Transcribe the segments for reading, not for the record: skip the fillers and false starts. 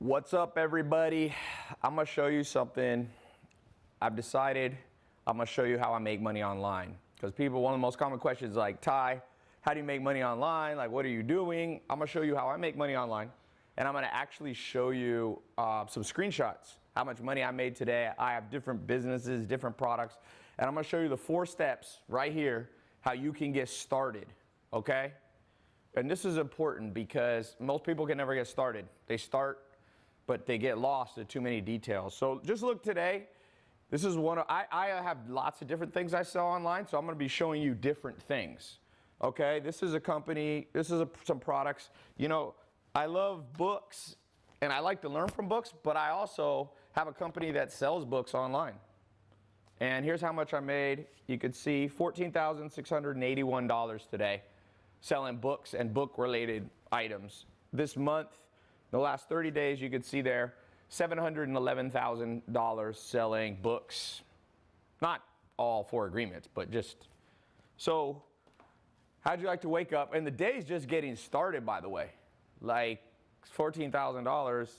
What's up, everybody? I'm gonna show you something. I've decided I'm gonna show you how I make money online. Because people, one of the most common questions is like, Ty, how do you make money online? Like, what are you doing? I'm gonna show you how I make money online. And I'm gonna actually show you some screenshots, how much money I made today. I have different businesses, different products. And I'm gonna show you the 4 steps right here, how you can get started, okay? And this is important because most people can never get started. They start, but they get lost in too many details. So just look today. This is one of, I have lots of different things I sell online, so I'm gonna be showing you different things. Okay, this is a company, this is some products. You know, I love books and I like to learn from books, but I also have a company that sells books online. And here's how much I made. You could see $14,681 today selling books and book related items. This month, the last 30 days, you could see there, $711,000 selling books. Not all 4 agreements, but just. So, how'd you like to wake up? And the day's just getting started, by the way. Like $14,000,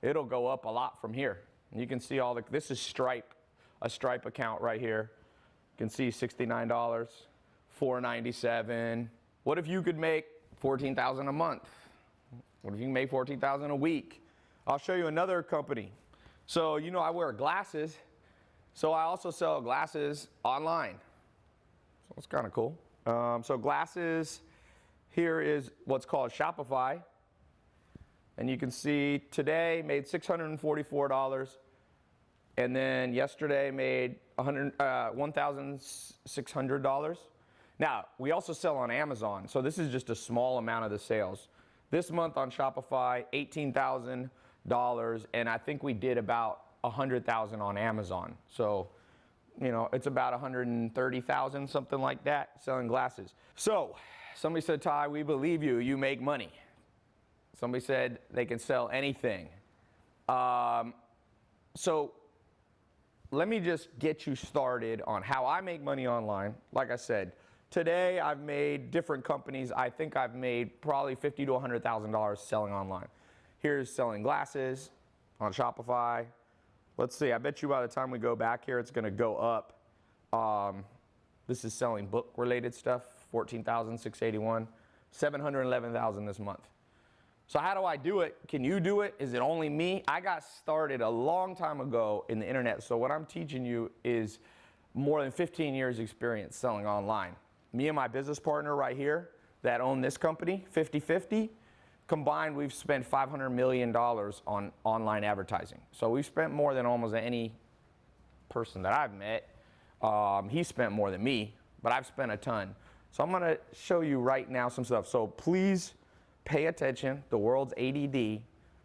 it'll go up a lot from here. And you can see all the, this is Stripe, a Stripe account right here. You can see $69, $497. What if you could make $14,000 a month? What if you can make $14,000 a week? I'll show you another company. So, you know, I wear glasses. So I also sell glasses online. So it's kind of cool. So glasses, here is what's called Shopify. And you can see today made $644. And then yesterday made $1,600. Now, we also sell on Amazon. So this is just a small amount of the sales. This month on Shopify, $18,000, and I think we did about $100,000 on Amazon. So, you know, it's about $130,000, something like that, selling glasses. So, somebody said, Ty, we believe you, you make money. Somebody said they can sell anything. So, let me just get you started on how I make money online. Like I said, today I've made different companies. I think I've made probably $50,000 to $100,000 selling online. Here's selling glasses on Shopify. Let's see, I bet you by the time we go back here, it's gonna go up. This is selling book related stuff, $14,681, $711,000 this month. So how do I do it? Can you do it? Is it only me? I got started a long time ago in the internet. So what I'm teaching you is more than 15 years experience selling online. Me and my business partner right here that own this company, 50-50, combined we've spent $500 million on online advertising. So we've spent more than almost any person that I've met. He spent more than me, but I've spent a ton. So I'm gonna show you right now some stuff. So please pay attention, the world's ADD.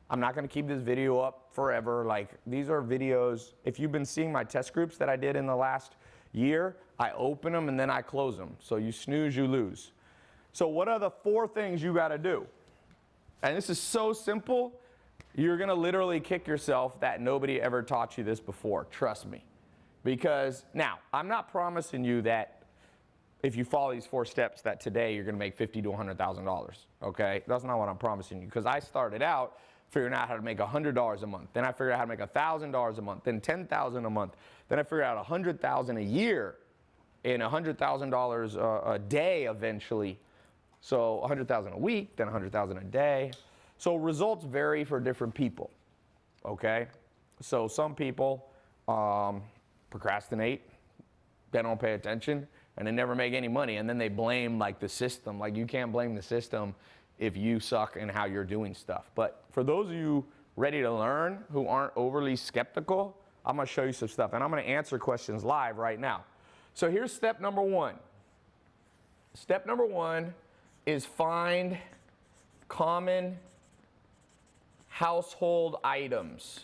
I'm not gonna keep this video up forever. Like, these are videos, if you've been seeing my test groups that I did in the last year, I open them and then I close them. So you snooze, you lose. So what are the 4 things you gotta do? And this is so simple, you're gonna literally kick yourself that nobody ever taught you this before, trust me. Because now, I'm not promising you that if you follow these 4 steps that today you're gonna make $50,000 to $100,000, okay? That's not what I'm promising you, because I started out figuring out how to make $100 a month. Then I figured out how to make $1,000 a month, then $10,000 a month. Then I figured out $100,000 a year and $100,000 a day eventually. So $100,000 a week, then $100,000 a day. So results vary for different people, okay? So some people procrastinate, they don't pay attention, and they never make any money, and then they blame like the system. Like, you can't blame the system if you suck in how you're doing stuff. But for those of you ready to learn who aren't overly skeptical, I'm gonna show you some stuff, and I'm gonna answer questions live right now. So here's step number 1. Step number 1 is find common household items.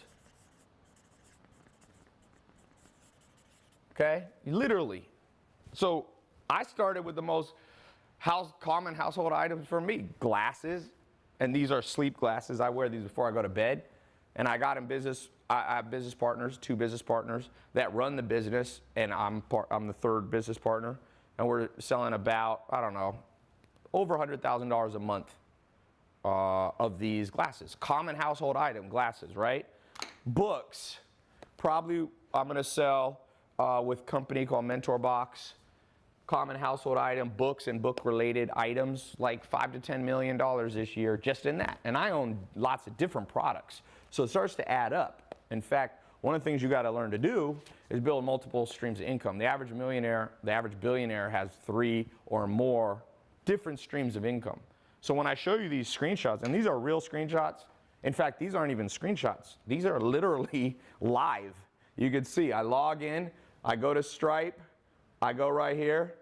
Okay, literally. So I started with the most common household items for me, glasses, and these are sleep glasses. I wear these before I go to bed. And I got in business, I have business partners, 2 business partners that run the business, and I'm the 3rd business partner. And we're selling about, I don't know, over $100,000 a month of these glasses. Common household item, glasses, right? Books, probably I'm gonna sell with a company called FarmersBox. Common household item, books and book-related items, like $5 to $10 million this year just in that. And I own lots of different products, so it starts to add up. In fact, one of the things you gotta learn to do is build multiple streams of income. The average millionaire, the average billionaire has 3 or more different streams of income. So when I show you these screenshots, and these are real screenshots, in fact, these aren't even screenshots. These are literally live. You can see, I log in, I go to Stripe, I go right here,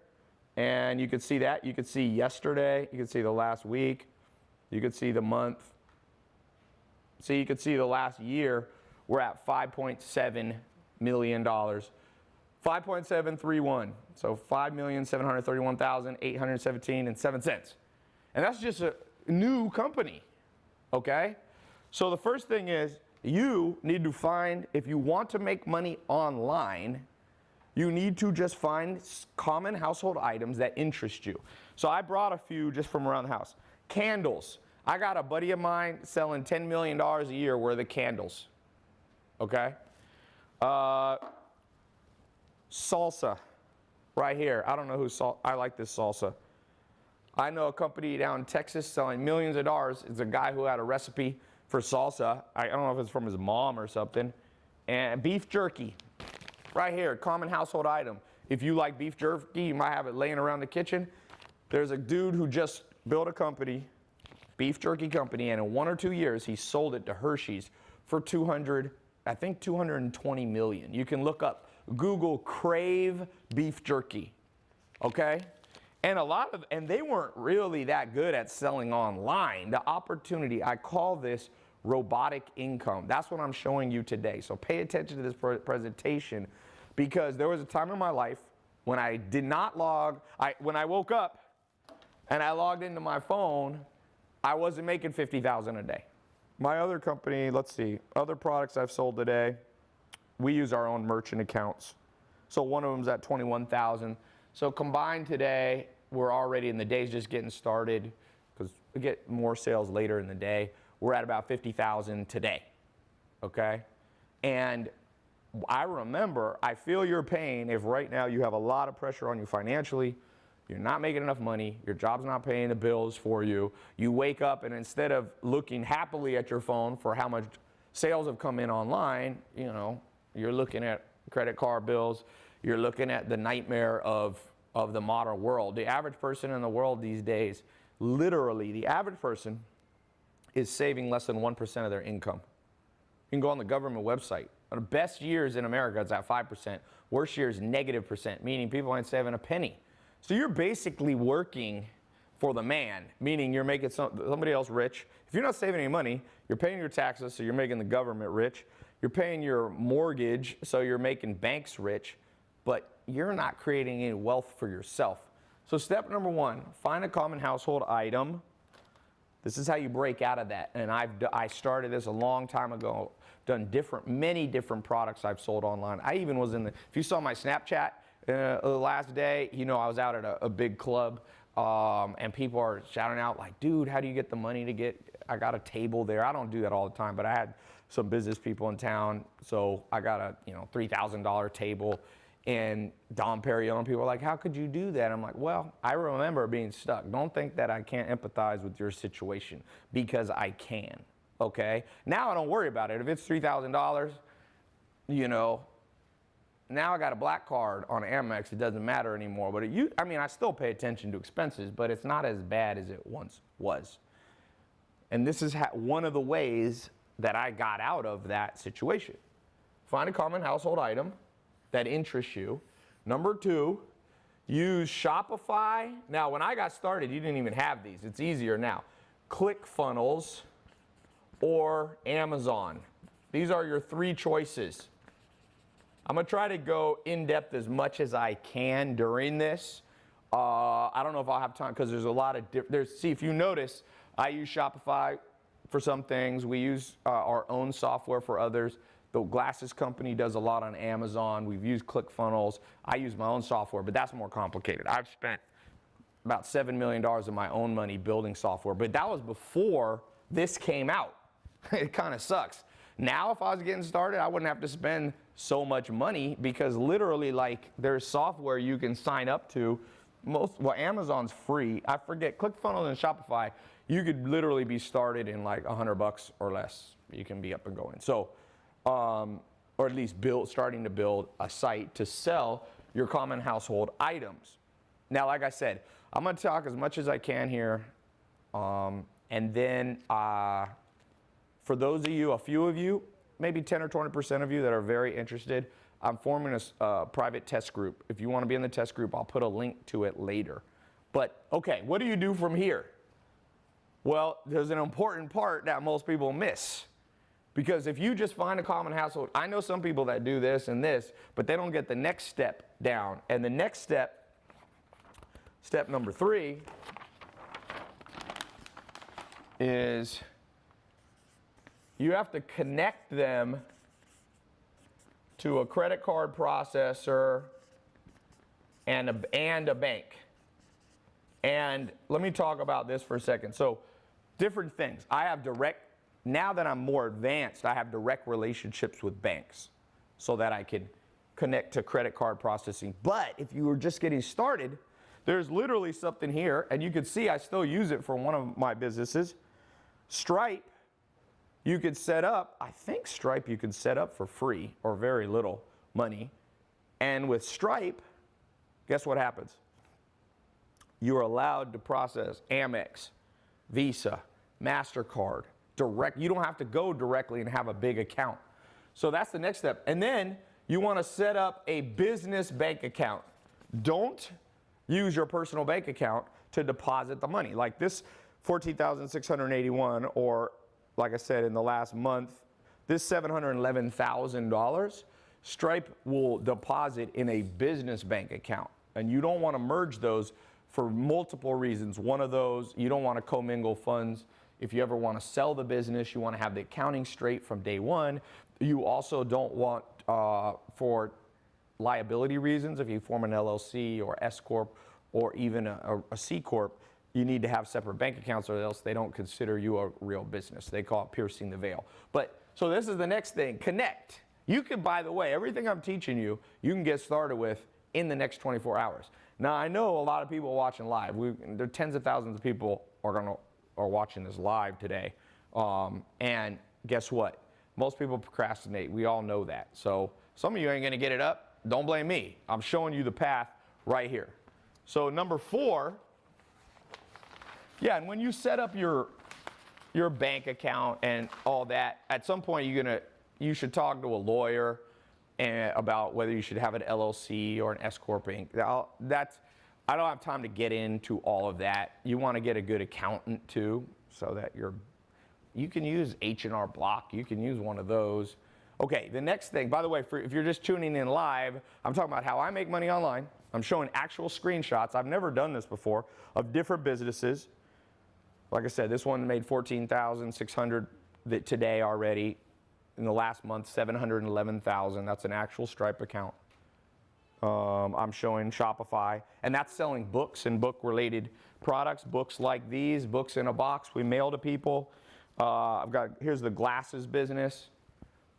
and you can see that. You can see yesterday, you can see the last week, you can see the month. So you can see the last year, we're at $5.7 million. 5.731, so 5,731,817.07. And that's just a new company, okay? So the first thing is you need to find, if you want to make money online, you need to just find common household items that interest you. So I brought a few just from around the house. Candles. I got a buddy of mine selling $10 million a year worth of candles, okay? Salsa, right here. I don't know I like this salsa. I know a company down in Texas selling millions of dollars. It's a guy who had a recipe for salsa. I don't know if it's from his mom or something. And beef jerky, right here, common household item. If you like beef jerky, you might have it laying around the kitchen. There's a dude who just built a company, beef jerky company, and in 1 or 2 years, he sold it to Hershey's for 220 million. You can look up, Google Crave beef jerky, okay? And and they weren't really that good at selling online. The opportunity, I call this robotic income. That's what I'm showing you today. So pay attention to this presentation, because there was a time in my life when I did not when I woke up and I logged into my phone, I wasn't making $50,000 a day. My other company, let's see, other products I've sold today, we use our own merchant accounts. So one of them's at 21,000. So combined today, we're already in the day's just getting started, because we get more sales later in the day. We're at about 50,000 today, okay? And I remember, I feel your pain if right now you have a lot of pressure on you financially, you're not making enough money, your job's not paying the bills for you, you wake up and instead of looking happily at your phone for how much sales have come in online, you know, you're looking at credit card bills, you're looking at the nightmare of the modern world. The average person in the world these days, literally, the average person is saving less than 1% of their income. You can go on the government website. The best years in America, it's at 5%. Worst years, -%, meaning people ain't saving a penny. So you're basically working for the man, meaning you're making somebody else rich. If you're not saving any money, you're paying your taxes, so you're making the government rich. You're paying your mortgage, so you're making banks rich, but you're not creating any wealth for yourself. So step number 1, find a common household item. This is how you break out of that. And I started this a long time ago, done many different products I've sold online. I even was if you saw my Snapchat the last day, you know I was out at a big club, and people are shouting out like, dude, how do you get the money I got a table there. I don't do that all the time, but I had some business people in town, so I got a $3,000 table. And Dom Perignon, people are like, how could you do that? I'm like, well, I remember being stuck. Don't think that I can't empathize with your situation, because I can, okay? Now I don't worry about it. If it's $3,000, now I got a black card on Amex, it doesn't matter anymore. But I still pay attention to expenses, but it's not as bad as it once was. And this is one of the ways that I got out of that situation. Find a common household item that interests you. Number 2, use Shopify. Now, when I got started, you didn't even have these. It's easier now. ClickFunnels or Amazon. These are your 3 choices. I'm gonna try to go in depth as much as I can during this. I don't know if I'll have time, because there's a lot of see, if you notice, I use Shopify for some things. We use our own software for others. The glasses company does a lot on Amazon. We've used ClickFunnels. I use my own software, but that's more complicated. I've spent about $7 million of my own money building software, but that was before this came out. It kind of sucks. Now, if I was getting started, I wouldn't have to spend so much money because literally, like, there's software you can sign up to. Well, Amazon's free. I forget, ClickFunnels and Shopify, you could literally be started in like $100 or less. You can be up and going. So, or at least starting to build a site to sell your common household items. Now, like I said, I'm going to talk as much as I can here. And then for those of you, a few of you, maybe 10 or 20% of you that are very interested, I'm forming a private test group. If you want to be in the test group, I'll put a link to it later. But, okay, what do you do from here? Well, there's an important part that most people miss. Because if you just find a common household, I know some people that do this and this, but they don't get the next step down. And the next step, step number 3, is you have to connect them to a credit card processor and a bank. And let me talk about this for a second. So, different things. Now that I'm more advanced, I have direct relationships with banks so that I can connect to credit card processing. But if you were just getting started, there's literally something here, and you can see I still use it for one of my businesses. Stripe, you could set up, I think Stripe you can set up for free or very little money. And with Stripe, guess what happens? You're allowed to process Amex, Visa, MasterCard, direct. You don't have to go directly and have a big account. So that's the next step. And then you want to set up a business bank account. Don't use your personal bank account to deposit the money. Like this $14,681, or like I said, in the last month, this $711,000, Stripe will deposit in a business bank account. And you don't want to merge those for multiple reasons. One of those, you don't want to commingle funds. If you ever want to sell the business, you want to have the accounting straight from day one. You also don't want, for liability reasons, if you form an LLC or S Corp or even a C Corp, you need to have separate bank accounts or else they don't consider you a real business. They call it piercing the veil. But, so this is the next thing, connect. You can, by the way, everything I'm teaching you, you can get started with in the next 24 hours. Now, I know a lot of people watching live. There are tens of thousands of people are watching this live today. And guess what? Most people procrastinate. We all know that. So some of you ain't going to get it up. Don't blame me. I'm showing you the path right here. So number 4, yeah, and when you set up your bank account and all that, at some point you should talk to a lawyer about whether you should have an LLC or an S Corp Inc. I don't have time to get into all of that. You want to get a good accountant too, so that you can use H&R Block. You can use one of those. Okay, the next thing, by the way, if you're just tuning in live, I'm talking about how I make money online. I'm showing actual screenshots. I've never done this before of different businesses. Like I said, this one made $14,600 today already. In the last month, $711,000. That's an actual Stripe account. I'm showing Shopify, and that's selling books and book-related products. Books like these, books in a box we mail to people. Here's the glasses business,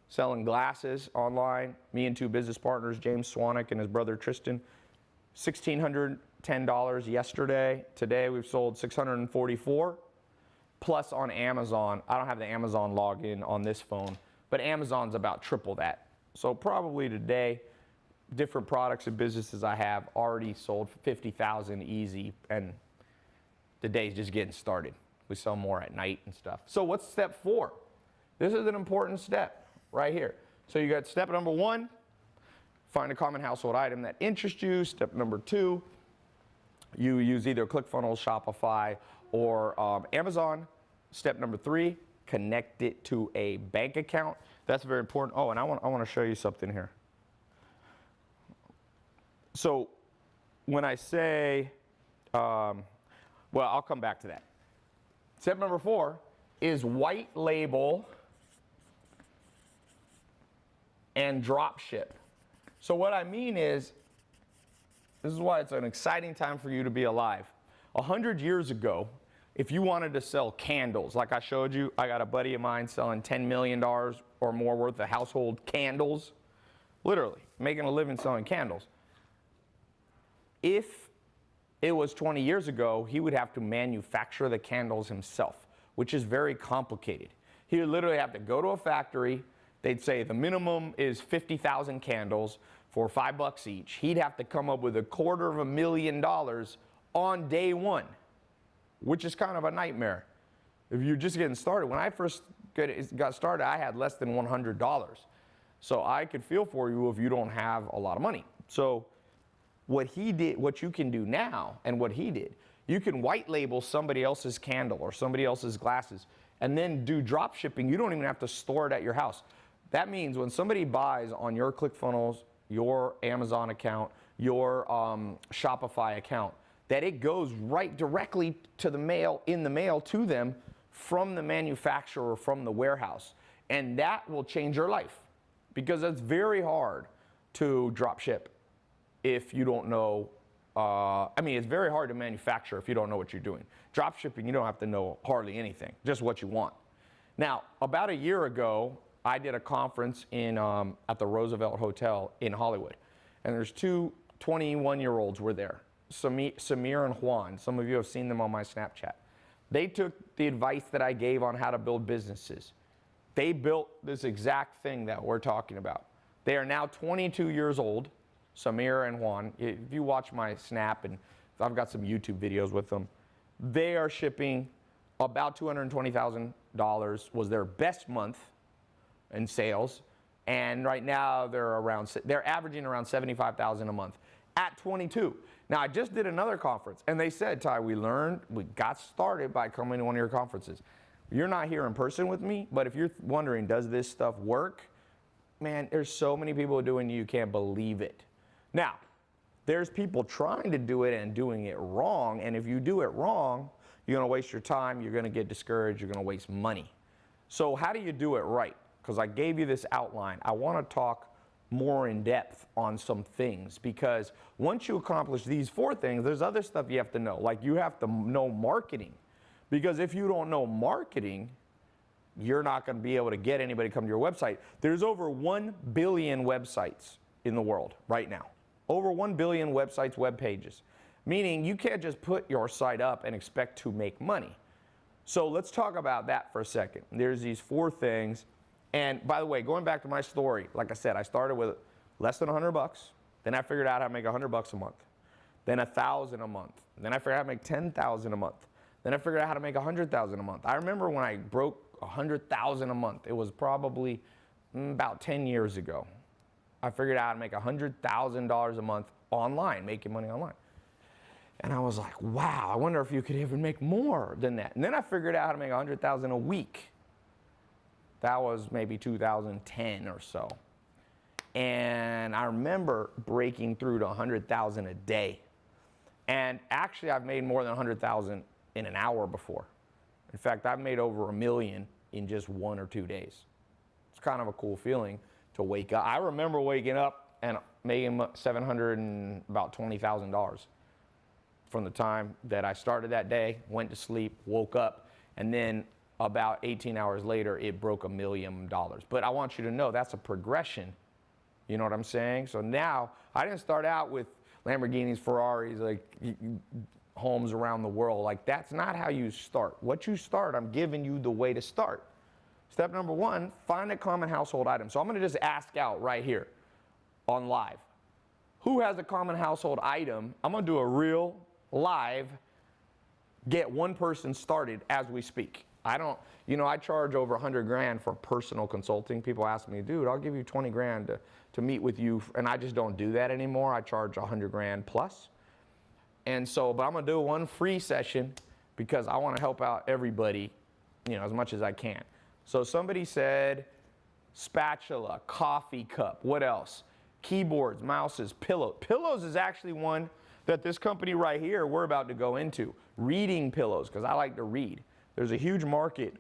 selling glasses online. Me and 2 business partners, James Swanwick and his brother Tristan. $1,610 yesterday. Today we've sold $644. Plus on Amazon. I don't have the Amazon login on this phone, but Amazon's about triple that. So probably today, different products and businesses I have already sold for $50,000 easy, and the day's just getting started. We sell more at night and stuff. So what's step 4? This is an important step right here. So you got step number 1, find a common household item that interests you. Step number 2, you use either ClickFunnels, Shopify, or Amazon. Step number 3, connect it to a bank account. That's very important. Oh, and I want to show you something here. So when I say, well, I'll come back to that. Step number 4 is white label and drop ship. So what I mean is, this is why it's an exciting time for you to be alive. 100 years ago, if you wanted to sell candles, like I showed you, I got a buddy of mine selling $10 million or more worth of household candles, literally making a living selling candles. If it was 20 years ago, he would have to manufacture the candles himself, which is very complicated. He would literally have to go to a factory. They'd say the minimum is 50,000 candles for $5 each. He'd have to come up with $250,000 on day one, which is kind of a nightmare. If you're just getting started, when I first got started, I had less than $100. So I could feel for you if you don't have a lot of money. So what he did, what you can do now, and what he did, you can white label somebody else's candle or somebody else's glasses and then do drop shipping. You don't even have to store it at your house. That means when somebody buys on your ClickFunnels, your Amazon account, your Shopify account, that it goes right directly to the mail, in the mail to them from the manufacturer, from the warehouse. And that will change your life, because it's very hard to drop ship if you don't know. It's very hard to manufacture if you don't know what you're doing. Drop shipping, you don't have to know hardly anything, just what you want. Now, about a year ago, I did a conference at the Roosevelt Hotel in Hollywood. And there's two 21-year-olds were there, Samir and Juan. Some of you have seen them on my Snapchat. They took the advice that I gave on how to build businesses. They built this exact thing that we're talking about. They are now 22 years old, Samir and Juan. If you watch my Snap, and I've got some YouTube videos with them, they are shipping about $220,000 was their best month in sales. And right now they're averaging around $75,000 a month at 22. Now I just did another conference and they said, Ty, we got started by coming to one of your conferences. You're not here in person with me, but if you're wondering, does this stuff work? Man, there's so many people doing it, you can't believe it. Now, there's people trying to do it and doing it wrong, and if you do it wrong, you're gonna waste your time, you're gonna get discouraged, you're gonna waste money. So how do you do it right? Because I gave you this outline. I wanna talk more in depth on some things, because once you accomplish these 4 things, there's other stuff you have to know. Like you have to know marketing, because if you don't know marketing, you're not gonna be able to get anybody to come to your website. There's over 1 billion websites in the world right now. Over 1 billion websites, web pages. Meaning you can't just put your site up and expect to make money. So let's talk about that for a second. There's these 4 things. And by the way, going back to my story, like I said, I started with less than $100. Then I figured out how to make $100 a month. Then $1,000 a month. Then I figured out how to make $10,000 a month. Then I figured out how to make $100,000 a month. I remember when I broke $100,000 a month. It was probably about 10 years ago. I figured out how to make $100,000 a month online, making money online. And I was like, wow, I wonder if you could even make more than that. And then I figured out how to make $100,000 a week. That was maybe 2010 or so. And I remember breaking through to 100,000 a day. And actually, I've made more than 100,000 in an hour before. In fact, I've made over $1 million in just 1 or 2 days. It's kind of a cool feeling to wake up. I remember waking up and making about $20,000 from the time that I started that day, went to sleep, woke up, and then about 18 hours later, it broke $1 million. But I want you to know that's a progression. You know what I'm saying? So now, I didn't start out with Lamborghinis, Ferraris, like homes around the world. Like, that's not how you start. What you start, I'm giving you the way to start. Step number 1, find a common household item. So I'm gonna just ask out right here on live. Who has a common household item? I'm gonna do a real live, get one person started as we speak. I charge over 100 grand for personal consulting. People ask me, dude, I'll give you 20 grand to meet with you. And I just don't do that anymore. I charge 100 grand plus. And so, but I'm gonna do one free session because I wanna help out everybody, as much as I can. So somebody said spatula, coffee cup, what else? Keyboards, mouses, pillows. Pillows is actually one that this company right here, we're about to go into. Reading pillows, because I like to read. There's a huge market.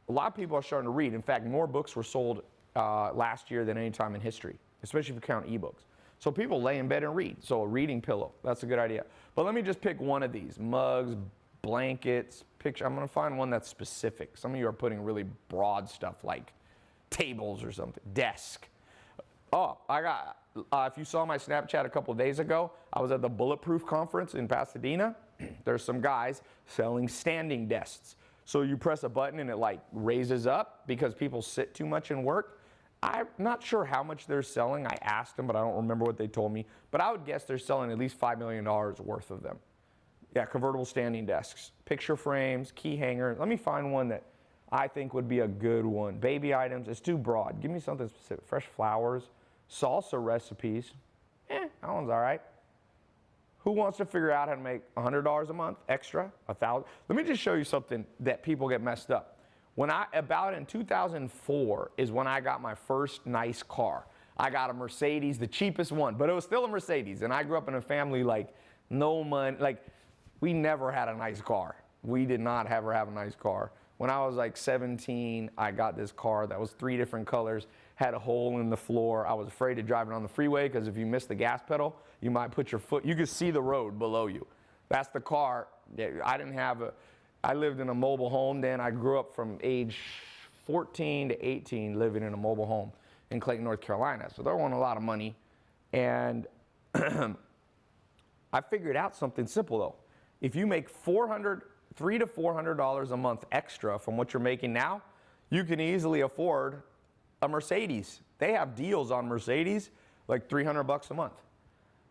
A lot of people are starting to read. In fact, more books were sold last year than any time in history, especially if you count ebooks. So people lay in bed and read. So a reading pillow, that's a good idea. But let me just pick one of these. Mugs, blankets, picture. I'm gonna find one that's specific. Some of you are putting really broad stuff like tables or something. Desk. Oh, I got, if you saw my Snapchat a couple of days ago, I was at the Bulletproof conference in Pasadena. There's some guys selling standing desks. So you press a button and it like raises up because people sit too much and work. I'm not sure how much they're selling. I asked them, but I don't remember what they told me. But I would guess they're selling at least $5 million worth of them. Yeah, convertible standing desks, picture frames, key hangers. Let me find one that I think would be a good one. Baby items, it's too broad. Give me something specific. Fresh flowers, salsa recipes. That one's all right. Who wants to figure out how to make $100 a month extra, $1,000? Let me just show you something that people get messed up. About in 2004 is when I got my first nice car. I got a Mercedes, the cheapest one, but it was still a Mercedes. And I grew up in a family like no money, like we never had a nice car. We did not ever have a nice car. When I was like 17, I got this car that was 3 different colors, had a hole in the floor. I was afraid to drive it on the freeway because if you miss the gas pedal, you might put your foot, you could see the road below you. That's the car. I lived in a mobile home then. I grew up from age 14 to 18 living in a mobile home in Clayton, North Carolina. So there wasn't a lot of money. And I figured out something simple though. If you make $300 to $400 a month extra from what you're making now, you can easily afford a Mercedes. They have deals on Mercedes, like $300 a month.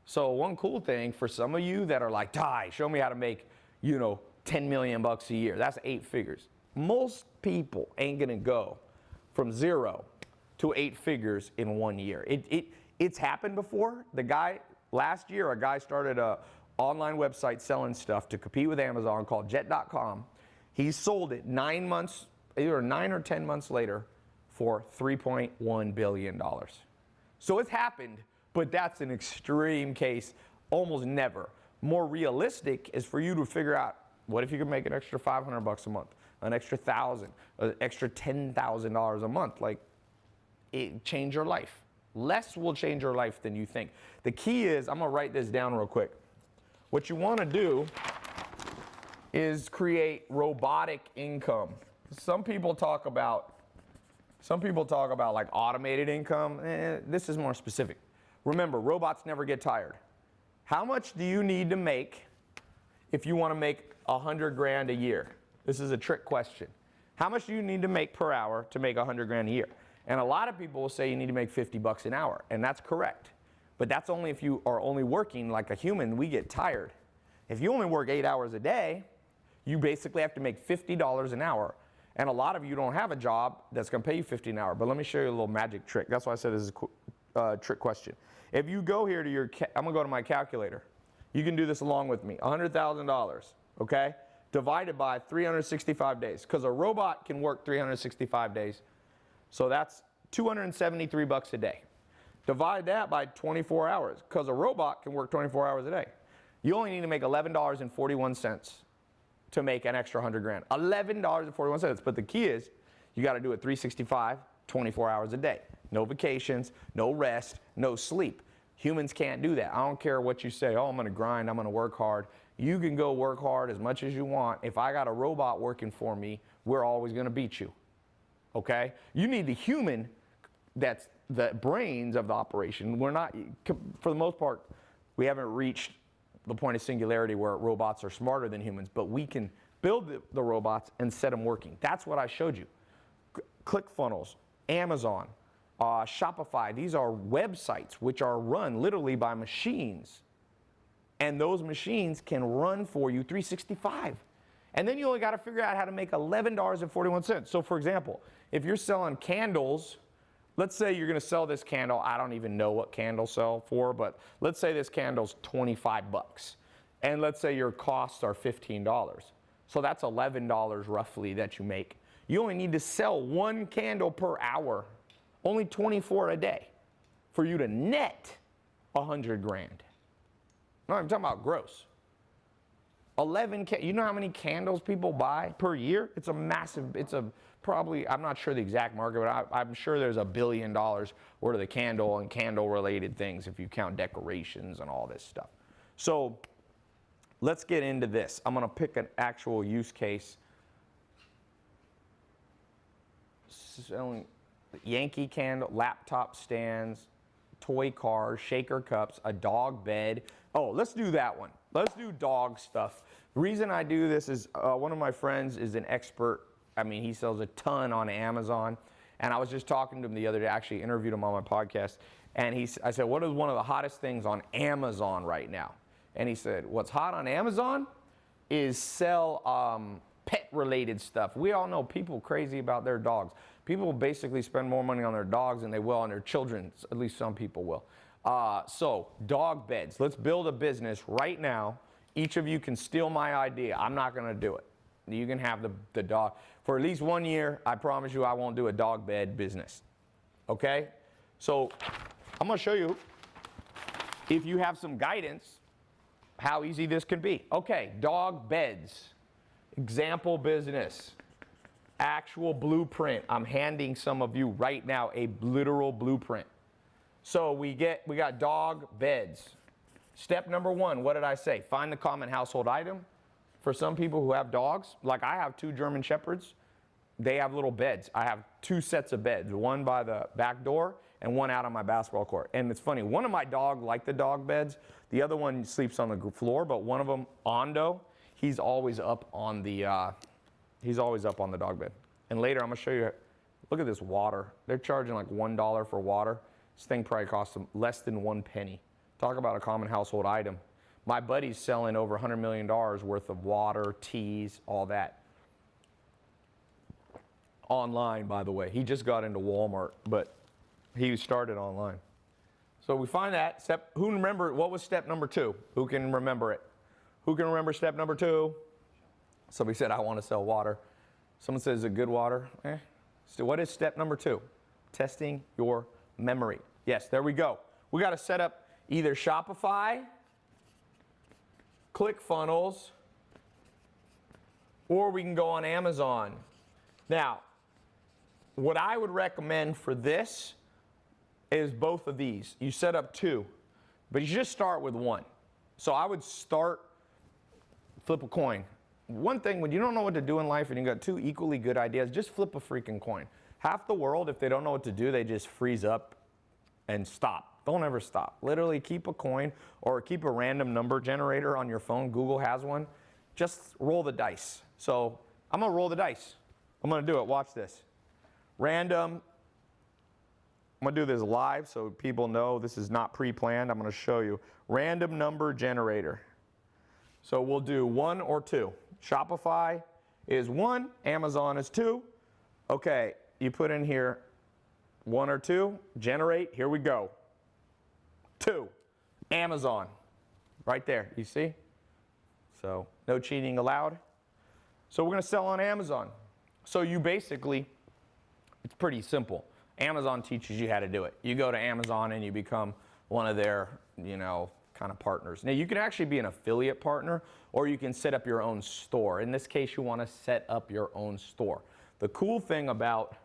So one cool thing for some of you that are like, Ty, show me how to make, 10 million bucks a year. That's 8 figures. Most people ain't gonna go from 0 to 8 figures in 1 year. It's happened before. Last year, a guy started a online website selling stuff to compete with Amazon called jet.com. He sold it 9 months, either 9 or 10 months later for $3.1 billion. So it's happened, but that's an extreme case, almost never. More realistic is for you to figure out, what if you could make an extra $500 a month, an extra $1,000, an extra $10,000 a month? Like, it change your life. Less will change your life than you think. The key is, I'm gonna write this down real quick. What you wanna do is create robotic income. Some people talk about like automated income. This is more specific. Remember, robots never get tired. How much do you need to make if you want to make 100 grand a year? This is a trick question. How much do you need to make per hour to make 100 grand a year? And a lot of people will say you need to make 50 bucks an hour, and that's correct. But that's only if you are only working like a human. We get tired. If you only work 8 hours a day, you basically have to make $50 an hour. And a lot of you don't have a job that's going to pay you $50 an hour. But let me show you a little magic trick. That's why I said this is a trick question. If you go here to I'm going to go to my calculator. You can do this along with me. $100,000, okay? Divided by 365 days. Because a robot can work 365 days. So that's 273 bucks a day. Divide that by 24 hours. Because a robot can work 24 hours a day. You only need to make $11.41 to make an extra 100 grand. $11.41. But the key is, you got to do it 365, 24 hours a day. No vacations, no rest, no sleep. Humans can't do that. I don't care what you say. Oh, I'm going to grind. I'm going to work hard. You can go work hard as much as you want. If I got a robot working for me, we're always going to beat you. Okay? You need the human that's the brains of the operation. We're not, for the most part, we haven't reached the point of singularity where robots are smarter than humans, but we can build the robots and set them working. That's what I showed you. ClickFunnels, Amazon, Shopify, these are websites which are run literally by machines. And those machines can run for you 365. And then you only got to figure out how to make $11.41. So for example, if you're selling candles, let's say you're going to sell this candle. I don't even know what candles sell for, but let's say this candle's 25 bucks. And let's say your costs are $15. So that's $11 roughly that you make. You only need to sell 1 candle per hour, only 24 a day, for you to net 100 grand. No, I'm talking about gross. 11, you know how many candles people buy per year? It's a massive, it's a probably, I'm not sure the exact market, but I'm sure there's $1 billion worth of the candle and candle related things if you count decorations and all this stuff. So let's get into this. I'm going to pick an actual use case. Selling Yankee candle, laptop stands, toy cars, shaker cups, a dog bed. Oh, let's do that one. Let's do dog stuff. The reason I do this is one of my friends is an expert. I mean, he sells a ton on Amazon. And I was just talking to him the other day, actually interviewed him on my podcast. And I said, what is one of the hottest things on Amazon right now? And he said, what's hot on Amazon is sell pet-related stuff. We all know people crazy about their dogs. People basically spend more money on their dogs than they will on their children. At least some people will. So dog beds. Let's build a business right now. Each of you can steal my idea. I'm not going to do it. You can have the dog. For at least 1 year, I promise you I won't do a dog bed business. Okay? So I'm going to show you, if you have some guidance, how easy this can be. Okay, dog beds. Example business. Actual blueprint. I'm handing some of you right now a literal blueprint. So we got dog beds. Step number 1, what did I say? Find the common household item. For some people who have dogs, like I have 2 German Shepherds, they have little beds. I have 2 sets of beds, one by the back door and one out on my basketball court. And it's funny, one of my dogs like the dog beds. The other one sleeps on the floor, but one of them, Ondo, he's always up on the dog bed. And later I'm gonna show you, look at this water. They're charging like $1 for water. This thing probably costs them less than 1 penny. Talk about a common household item. My buddy's selling over $100 million worth of water, teas, all that. Online, by the way. He just got into Walmart, but he started online. So we find that. Who remember, what was step number 2? Who can remember it? Who can remember step number 2? Somebody said, I want to sell water. Someone says, is it good water? So what is step number 2? Testing your memory. Yes, there we go. We got to set up either Shopify, ClickFunnels, or we can go on Amazon. Now, what I would recommend for this is both of these. You set up 2, but you just start with 1. So I would start, flip a coin. One thing, when you don't know what to do in life and you got 2 equally good ideas, just flip a freaking coin. Half the world, if they don't know what to do, they just freeze up and stop. Don't ever stop. Literally keep a coin or keep a random number generator on your phone. Google has one. Just roll the dice. So I'm going to roll the dice. I'm going to do it. Watch this. Random. I'm going to do this live so people know this is not pre-planned. I'm going to show you. Random number generator. So we'll do 1 or 2. Shopify is 1. Amazon is 2. Okay, you put in here 1 or 2. Generate. Here we go. 2. Amazon. Right there. You see? So no cheating allowed. So we're going to sell on Amazon. So you basically, it's pretty simple. Amazon teaches you how to do it. You go to Amazon and you become one of their, kind of partners. Now you can actually be an affiliate partner or you can set up your own store. In this case, you want to set up your own store. The cool thing about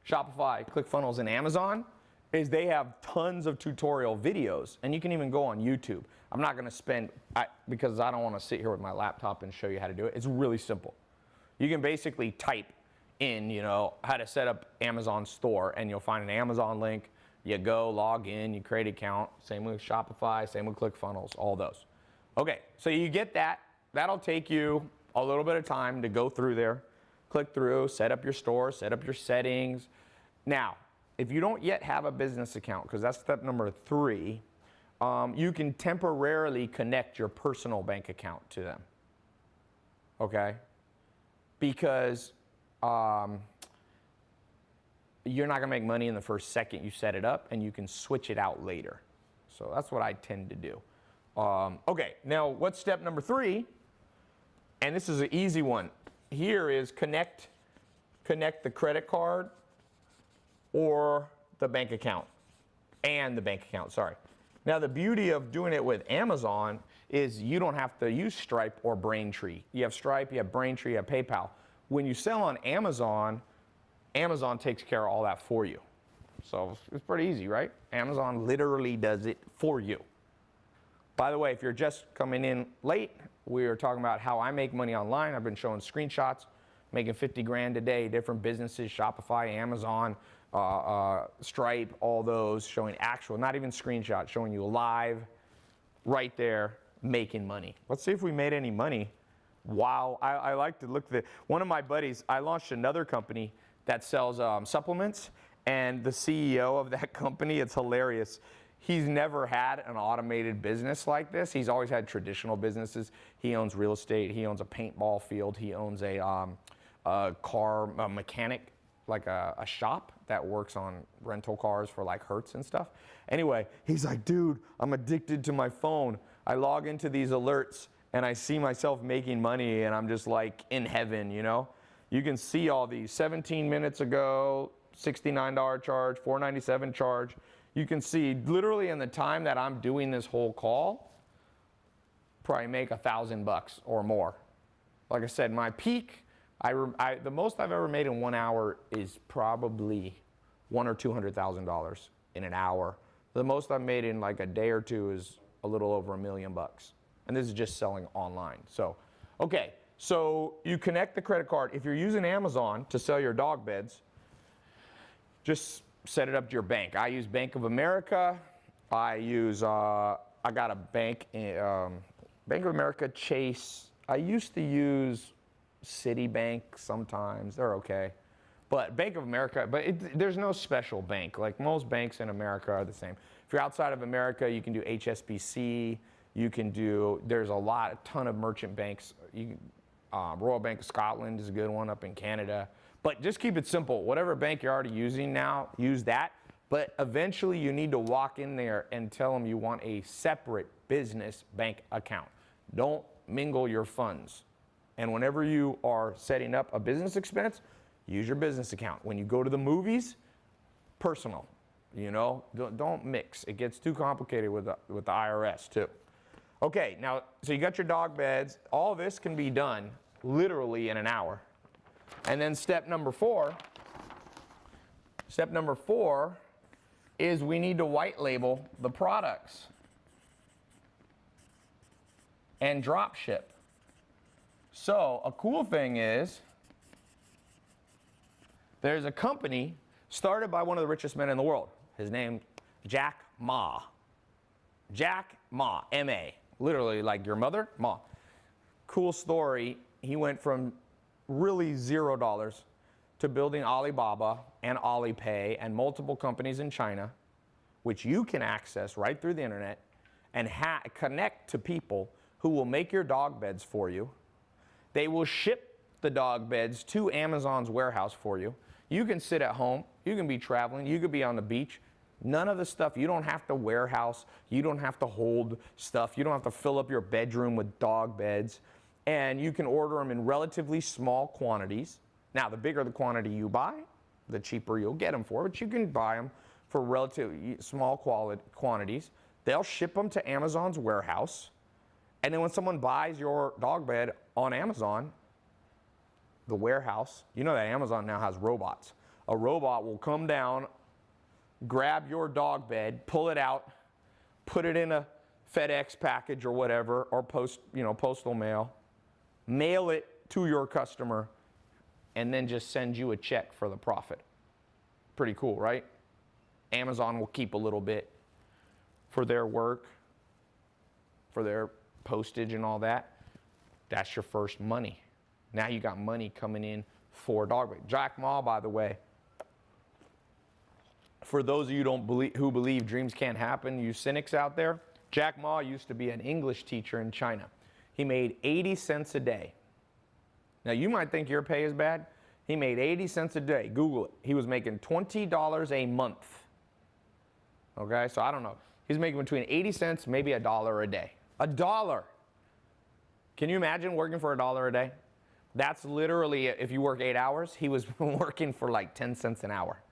Shopify, ClickFunnels, and Amazon is they have tons of tutorial videos, and you can even go on YouTube. I'm not going to spend, because I don't want to sit here with my laptop and show you how to do it. It's really simple. You can basically type in, how to set up Amazon store, and you'll find an Amazon link. You go, log in, you create an account. Same with Shopify, same with ClickFunnels, all those. Okay, so you get that. That'll take you a little bit of time to go through there, click through, set up your store, set up your settings. Now, if you don't yet have a business account, because that's step number 3, you can temporarily connect your personal bank account to them. Okay? Because you're not going to make money in the first second you set it up, and you can switch it out later. So that's what I tend to do. Okay, now what's step number 3? And this is an easy one. Here is connect the credit card or the bank account, and the bank account, sorry. Now the beauty of doing it with Amazon is you don't have to use Stripe or Braintree. You have Stripe, you have Braintree, you have PayPal. When you sell on Amazon, Amazon takes care of all that for you. So it's pretty easy, right? Amazon literally does it for you. By the way, if you're just coming in late, we are talking about how I make money online. I've been showing screenshots, making 50 grand a day, different businesses, Shopify, Amazon, Stripe, all those, showing actual, not even screenshots, showing you live right there, making money. Let's see if we made any money. Wow, I like to look at one of my buddies, I launched another company that sells supplements, and the CEO of that company, it's hilarious. He's never had an automated business like this. He's always had traditional businesses. He owns real estate. He owns a paintball field. He owns a car mechanic, like a shop that works on rental cars for like Hertz and stuff. Anyway, he's like, dude, I'm addicted to my phone. I log into these alerts and I see myself making money and I'm just like in heaven, you know? You can see all these 17 minutes ago, $69 charge, $497 charge. You can see literally in the time that I'm doing this whole call, probably make $1,000 or more. Like I said, my peak, the most I've ever made in 1 hour is probably $100,000 or $200,000 in an hour. The most I've made in like a day or two is a little over $1 million. And this is just selling online. So, okay, so you connect the credit card. If you're using Amazon to sell your dog beds, just set it up to your bank. I use Bank of America. I got a bank, Bank of America, Chase. I used to use Citibank sometimes. They're okay. But Bank of America, there's no special bank. Like most banks in America are the same. If you're outside of America, you can do HSBC. There's a ton of merchant banks. Royal Bank of Scotland is a good one up in Canada. But just keep it simple. Whatever bank you're already using now, use that. But eventually you need to walk in there and tell them you want a separate business bank account. Don't mingle your funds. And whenever you are setting up a business expense, use your business account. When you go to the movies, personal. You know, don't mix. It gets too complicated with the IRS too. Okay, now, so you got your dog beds. All this can be done literally in an hour. And then step number four is we need to white label the products and drop ship. So a cool thing is there's a company started by one of the richest men in the world. His name, Jack Ma. Jack Ma, M-A. Literally like your mother, Ma. Cool story. He went from really $0 to building Alibaba and Alipay and multiple companies in China, which you can access right through the internet and connect to people who will make your dog beds for you. They will ship the dog beds to Amazon's warehouse for you. You can sit at home, you can be traveling, you could be on the beach. None of the stuff, you don't have to warehouse, you don't have to hold stuff, you don't have to fill up your bedroom with dog beds. And you can order them in relatively small quantities. Now, the bigger the quantity you buy, the cheaper you'll get them for, but you can buy them for relatively small quantities. They'll ship them to Amazon's warehouse. And then when someone buys your dog bed on Amazon, the warehouse, you know that Amazon now has robots. A robot will come down, grab your dog bed, pull it out, put it in a FedEx package or whatever, or postal mail, mail it to your customer, and then just send you a check for the profit. Pretty cool, right? Amazon will keep a little bit for their work, for their postage and all that. That's your first money. Now you got money coming in for dog bed. Jack Ma, by the way, for those of you who believe dreams can't happen, you cynics out there, Jack Ma used to be an English teacher in China. He made 80 cents a day. Now you might think your pay is bad. He made 80 cents a day. Google it. He was making $20 a month. Okay, so I don't know. He's making between 80 cents, maybe $1 a day. $1. Can you imagine working for $1 a day? That's literally, if you work 8 hours, he was working for like 10 cents an hour.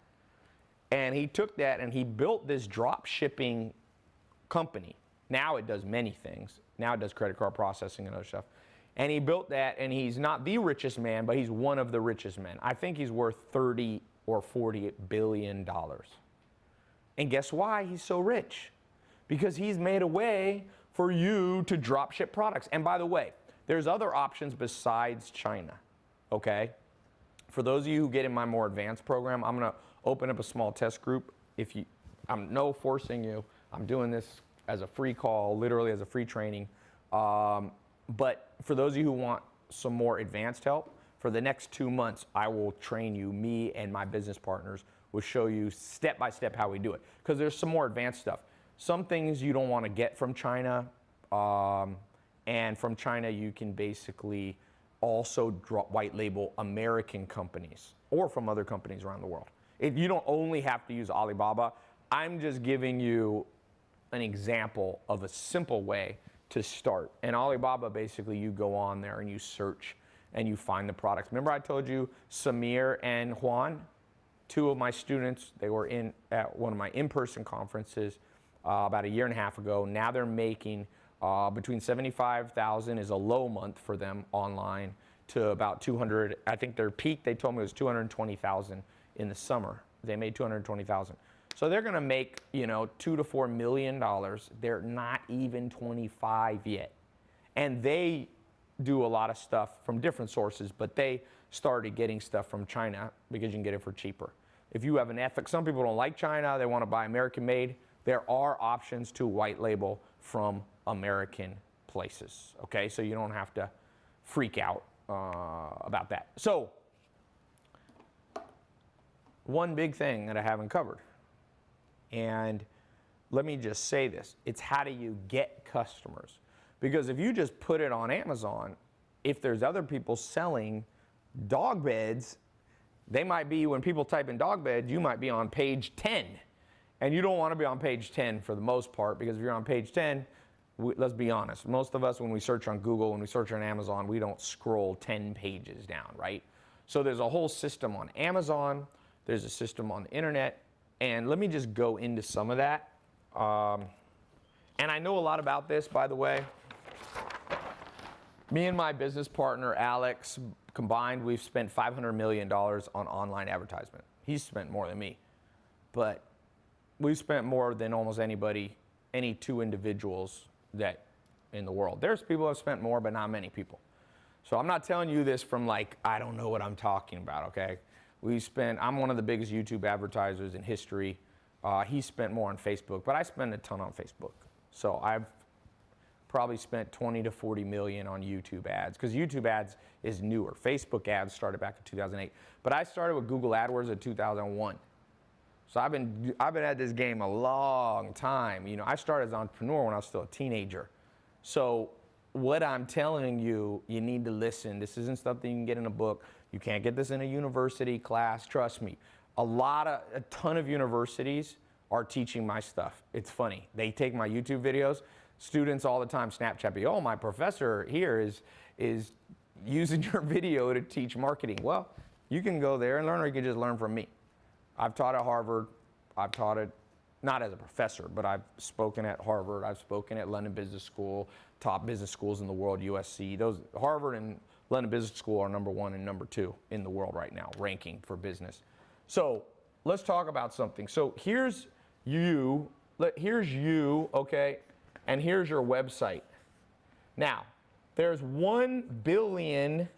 And he took that and he built this drop shipping company. Now it does many things. Now it does credit card processing and other stuff. And he built that, and he's not the richest man, but he's one of the richest men. I think he's worth $30 or $40 billion. And guess why he's so rich? Because he's made a way for you to drop ship products. And by the way, there's other options besides China, okay? For those of you who get in my more advanced program, I'm gonna open up a small test group. I'm no forcing you. I'm doing this as a free call, literally as a free training. But for those of you who want some more advanced help, for the next 2 months, I will train you. Me and my business partners will show you step by step how we do it. Because there's some more advanced stuff. Some things you don't want to get from China. And from China, you can basically also white label American companies or from other companies around the world. You don't only have to use Alibaba. I'm just giving you an example of a simple way to start. And Alibaba, basically, you go on there and you search and you find the products. Remember I told you Samir and Juan, 2 of my students, they were at one of my in-person conferences about 1.5 years ago. Now they're making between 75,000 is a low month for them online to about 200. I think their peak, they told me, was 220,000 in the summer. They made 220,000. So they're gonna make, $2 to $4 million. They're not even 25 yet. And they do a lot of stuff from different sources, but they started getting stuff from China because you can get it for cheaper. If you have an ethic, some people don't like China, they want to buy American made. There are options to white label from American places, okay? So you don't have to freak out about that. So, one big thing that I haven't covered, and let me just say this, it's how do you get customers? Because if you just put it on Amazon, if there's other people selling dog beds, they might be, when people type in dog bed, you might be on page 10. And you don't want to be on page 10 for the most part, because if you're on page 10, let's be honest, most of us when we search on Google, when we search on Amazon, we don't scroll 10 pages down, right? So there's a whole system on Amazon, there's a system on the internet, and let me just go into some of that. And I know a lot about this, by the way. Me and my business partner, Alex, combined, we've spent $500 million on online advertisement. He's spent more than me. But we've spent more than almost anybody, any 2 individuals that in the world. There's people who have spent more, but not many people. So I'm not telling you this from like, I don't know what I'm talking about, okay? I'm one of the biggest YouTube advertisers in history. He spent more on Facebook, but I spend a ton on Facebook. So I've probably spent 20 to 40 million on YouTube ads, because YouTube ads is newer. Facebook ads started back in 2008, but I started with Google AdWords in 2001. So I've been at this game a long time. I started as an entrepreneur when I was still a teenager. So what I'm telling you, you need to listen. This isn't something you can get in a book. You can't get this in a university class, trust me. A ton of universities are teaching my stuff. It's funny. They take my YouTube videos. Students all the time Snapchat me, oh, my professor here is using your video to teach marketing. Well, you can go there and learn, or you can just learn from me. I've taught at Harvard. I've taught it, not as a professor, but I've spoken at Harvard. I've spoken at London Business School, top business schools in the world, USC. Harvard and London Business School are #1 and #2 in the world right now, ranking for business. So let's talk about something. So here's you, okay? And here's your website. Now, there's 1 billion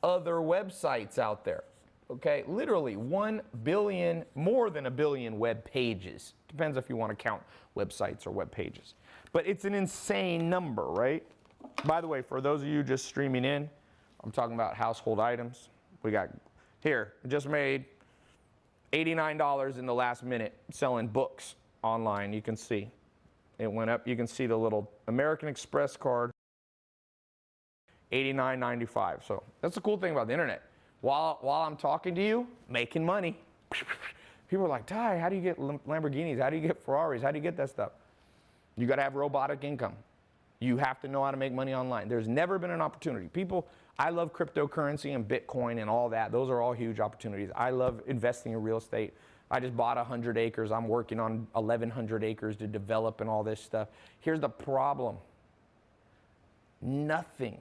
other websites out there, okay? Literally 1 billion, more than 1 billion web pages. Depends if you want to count websites or web pages. But it's an insane number, right? By the way, for those of you just streaming in, I'm talking about household items. We got, here, just made $89 in the last minute selling books online, you can see. It went up. You can see the little American Express card, $89.95. So that's the cool thing about the internet. While I'm talking to you, making money. People are like, Ty, how do you get Lamborghinis? How do you get Ferraris? How do you get that stuff? You got to have robotic income. You have to know how to make money online. There's never been an opportunity. I love cryptocurrency and Bitcoin and all that. Those are all huge opportunities. I love investing in real estate. I just bought 100 acres. I'm working on 1,100 acres to develop and all this stuff. Here's the problem. Nothing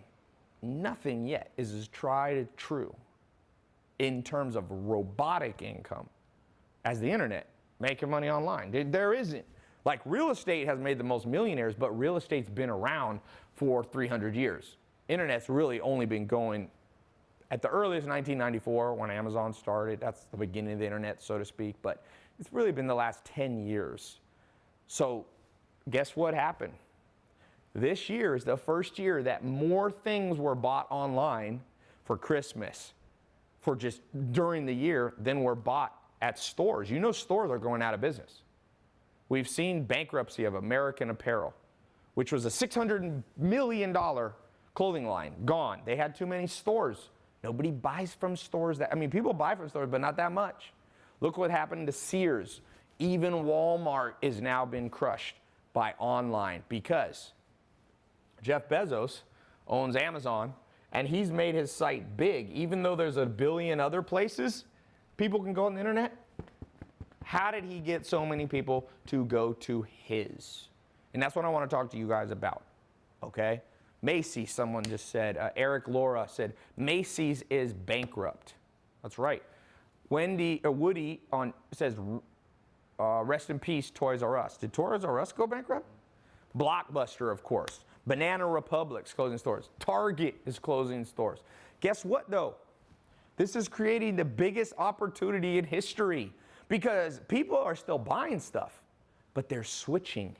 yet is as tried and true in terms of robotic income as the internet, making money online. There isn't. Like real estate has made the most millionaires, but real estate's been around for 300 years. Internet's really only been going at the earliest 1994 when Amazon started. That's the beginning of the internet, so to speak, but it's really been the last 10 years. So guess what happened? This year is the first year that more things were bought online for Christmas, for just during the year, than were bought at stores. You know, stores are going out of business. We've seen bankruptcy of American Apparel, which was a $600 million clothing line, gone. They had too many stores. Nobody buys from stores. People buy from stores, but not that much. Look what happened to Sears. Even Walmart is now been crushed by online because Jeff Bezos owns Amazon, and he's made his site big. Even though there's a billion other places people can go on the internet, how did he get so many people to go to his? And that's what I want to talk to you guys about, okay? Macy's, someone just said, Eric Laura said, Macy's is bankrupt. That's right. Woody says, rest in peace, Toys R Us. Did Toys R Us go bankrupt? Blockbuster, of course. Banana Republic's closing stores. Target is closing stores. Guess what, though? This is creating the biggest opportunity in history because people are still buying stuff, but they're switching.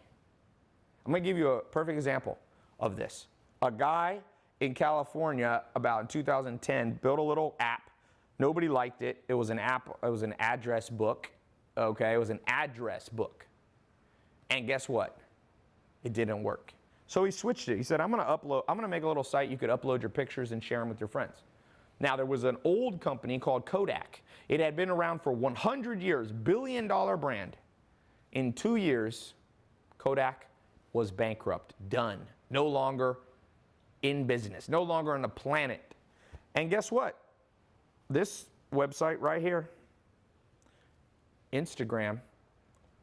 I'm going to give you a perfect example of this. A guy in California about 2010 built a little app. Nobody liked it. It was an app. It was an address book. Okay, it was an address book. And guess what? It didn't work. So he switched it. He said, I'm going to make a little site you could upload your pictures and share them with your friends. Now, there was an old company called Kodak. It had been around for 100 years, billion-dollar brand. In 2 years, Kodak was bankrupt, done, no longer in business, no longer on the planet. And guess what? This website right here, Instagram,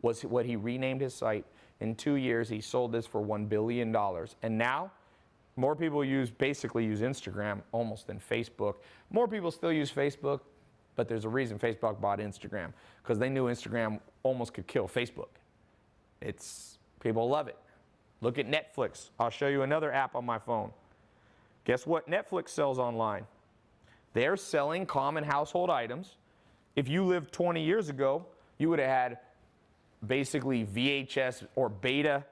was what he renamed his site. In 2 years, he sold this for $1 billion. And now, more people basically use Instagram almost than Facebook. More people still use Facebook, but there's a reason Facebook bought Instagram, because they knew Instagram almost could kill Facebook. People love it. Look at Netflix. I'll show you another app on my phone. Guess what Netflix sells online? They're selling common household items. If you lived 20 years ago, you would have had basically VHS or beta,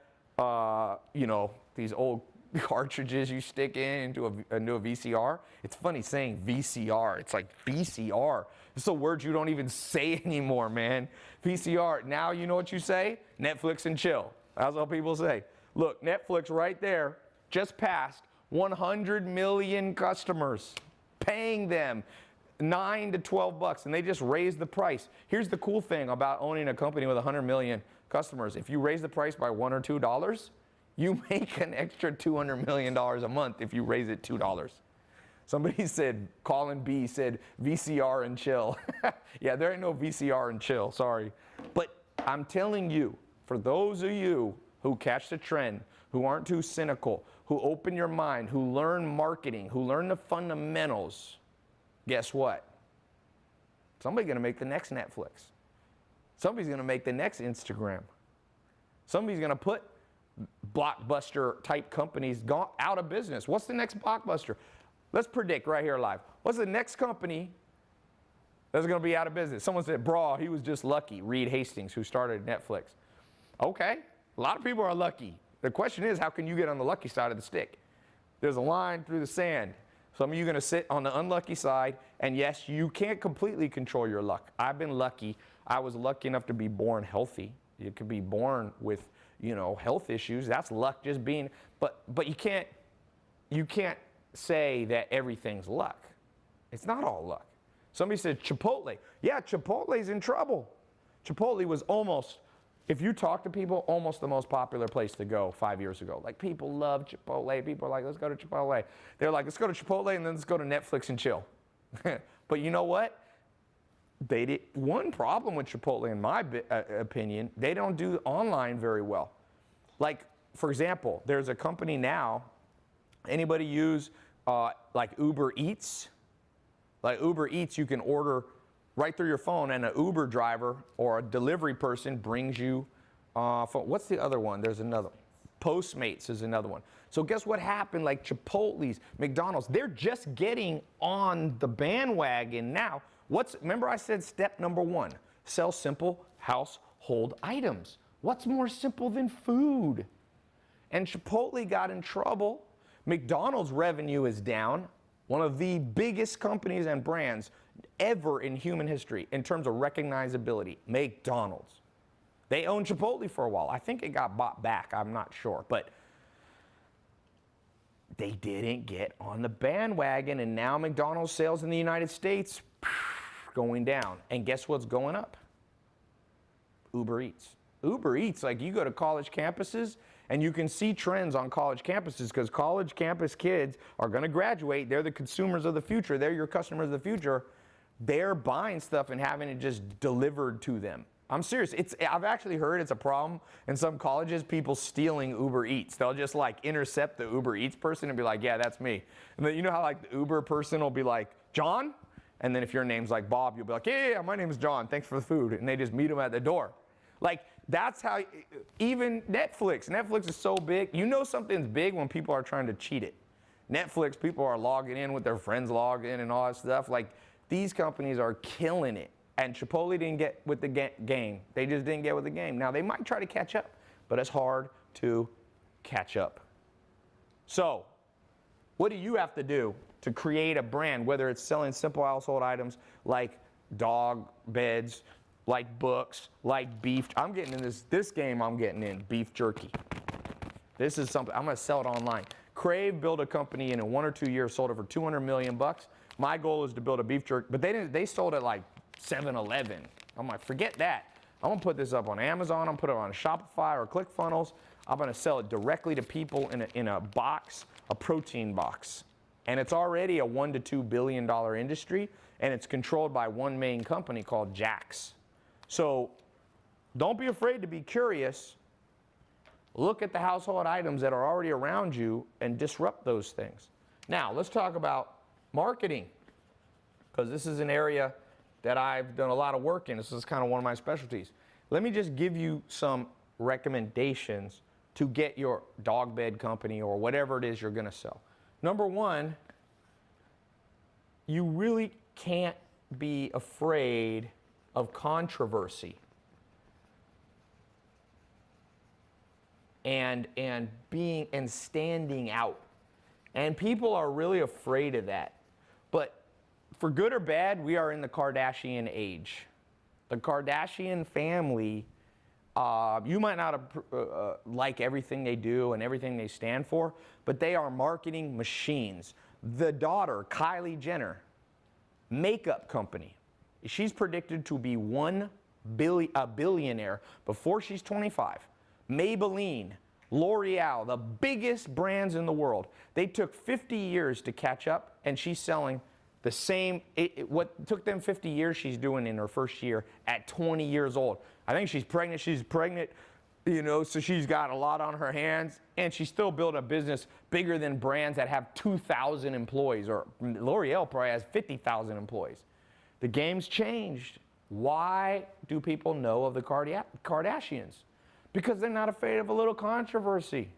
these old cartridges you stick into a VCR. It's funny saying VCR. It's like VCR. It's a word you don't even say anymore, man. VCR. Now you know what you say? Netflix and chill. That's what people say. Look, Netflix right there just passed 100 million customers, paying them $9 to $12, and they just raised the price. Here's the cool thing about owning a company with 100 million customers. If you raise the price by $1 or $2, you make an extra $200 million a month if you raise it $2. Somebody said, Colin B said, VCR and chill. Yeah, there ain't no VCR and chill, sorry. But I'm telling you, for those of you who catch the trend, who aren't too cynical, who open your mind, who learn marketing, who learn the fundamentals, guess what? Somebody's going to make the next Netflix. Somebody's going to make the next Instagram. Somebody's going to put blockbuster type companies out of business. What's the next blockbuster? Let's predict right here live. What's the next company that's going to be out of business? Someone said, bro, he was just lucky. Reed Hastings, who started Netflix. Okay, a lot of people are lucky. The question is, how can you get on the lucky side of the stick? There's a line through the sand. Some of you are going to sit on the unlucky side, and yes, you can't completely control your luck. I've been lucky. I was lucky enough to be born healthy. You could be born with, health issues. That's luck just being, but you can't say that everything's luck. It's not all luck. Somebody said Chipotle. Yeah, Chipotle's in trouble. Chipotle was almost, if you talk to people, almost the most popular place to go 5 years ago. Like, people love Chipotle. People are like, let's go to Chipotle. They're like, let's go to Chipotle and then let's go to Netflix and chill. But you know what? One problem with Chipotle, in my opinion, they don't do online very well. Like, for example, there's a company now, anybody use like Uber Eats? Like Uber Eats, you can order right through your phone, and an Uber driver or a delivery person brings you, what's the other one? There's another. Postmates is another one. So guess what happened? Like Chipotle's, McDonald's, they're just getting on the bandwagon now. Remember I said step number 1, sell simple household items. What's more simple than food? And Chipotle got in trouble. McDonald's revenue is down, one of the biggest companies and brands ever in human history in terms of recognizability, McDonald's. They owned Chipotle for a while. I think it got bought back, I'm not sure, but they didn't get on the bandwagon, and now McDonald's sales in the United States going down. And guess what's going up? Uber Eats. Uber Eats, like you go to college campuses and you can see trends on college campuses because college campus kids are going to graduate. They're the consumers of the future. They're your customers of the future. They're buying stuff and having it just delivered to them. I'm serious. I've actually heard it's a problem in some colleges, people stealing Uber Eats. They'll just like intercept the Uber Eats person and be like, yeah, that's me. And then you know how like the Uber person will be like, John? And then if your name's like Bob, you'll be like, yeah, my name is John. Thanks for the food. And they just meet them at the door. Like that's how, even Netflix is so big. You know something's big when people are trying to cheat it. Netflix, people are logging in with their friends log in and all that stuff. Like these companies are killing it. And Chipotle didn't get with the game. They just didn't get with the game. Now, they might try to catch up, but it's hard to catch up. So, what do you have to do to create a brand, whether it's selling simple household items like dog beds, like books, like beef? I'm getting in this game I'm getting in, beef jerky. This is something, I'm going to sell it online. Crave built a company and in 1 or 2 years sold it for $200 million. My goal is to build a beef jerky, but they sold it like 7-Eleven. I'm like, forget that. I'm gonna put this up on Amazon. I'm gonna put it on Shopify or ClickFunnels. I'm gonna sell it directly to people in a box, a protein box. And it's already a $1 to $2 billion industry, and it's controlled by one main company called Jax. So don't be afraid to be curious. Look at the household items that are already around you and disrupt those things. Now, let's talk about marketing, because this is an area that I've done a lot of work in. This is kind of one of my specialties. Let me just give you some recommendations to get your dog bed company or whatever it is you're going to sell. Number 1, you really can't be afraid of controversy and standing out. And people are really afraid of that. But for good or bad, we are in the Kardashian age. The Kardashian family, you might not like everything they do and everything they stand for, but they are marketing machines. The daughter, Kylie Jenner, makeup company. She's predicted to be a billionaire before she's 25. Maybelline, L'Oreal, the biggest brands in the world. They took 50 years to catch up, and she's selling the same, what took them 50 years, she's doing in her first year at 20 years old. I think she's pregnant, you know, so she's got a lot on her hands, and she still built a business bigger than brands that have 2,000 employees, or L'Oreal probably has 50,000 employees. The game's changed. Why do people know of the Kardashians? Because they're not afraid of a little controversy.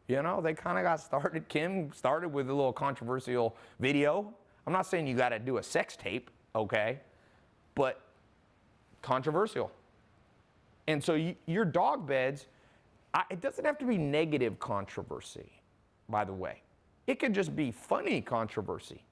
You know, they kind of got started, Kim started with a little controversial video. I'm not saying you got to do a sex tape, okay, but controversial. And so your dog beds, it doesn't have to be negative controversy, by the way. It could just be funny controversy.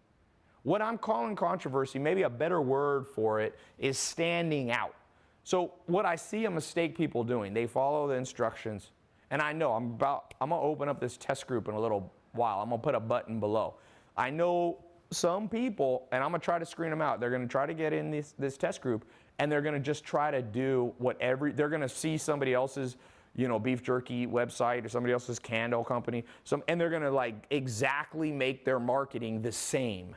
What I'm calling controversy, maybe a better word for it, is standing out. So what I see a mistake people doing, they follow the instructions, and I know I'm going to open up this test group in a little while. I'm going to put a button below. I know some people, and I'm going to try to screen them out, they're going to try to get in this test group, and they're going to just try to do they're going to see somebody else's, you know, beef jerky website or somebody else's candle company, and they're going to like exactly make their marketing the same.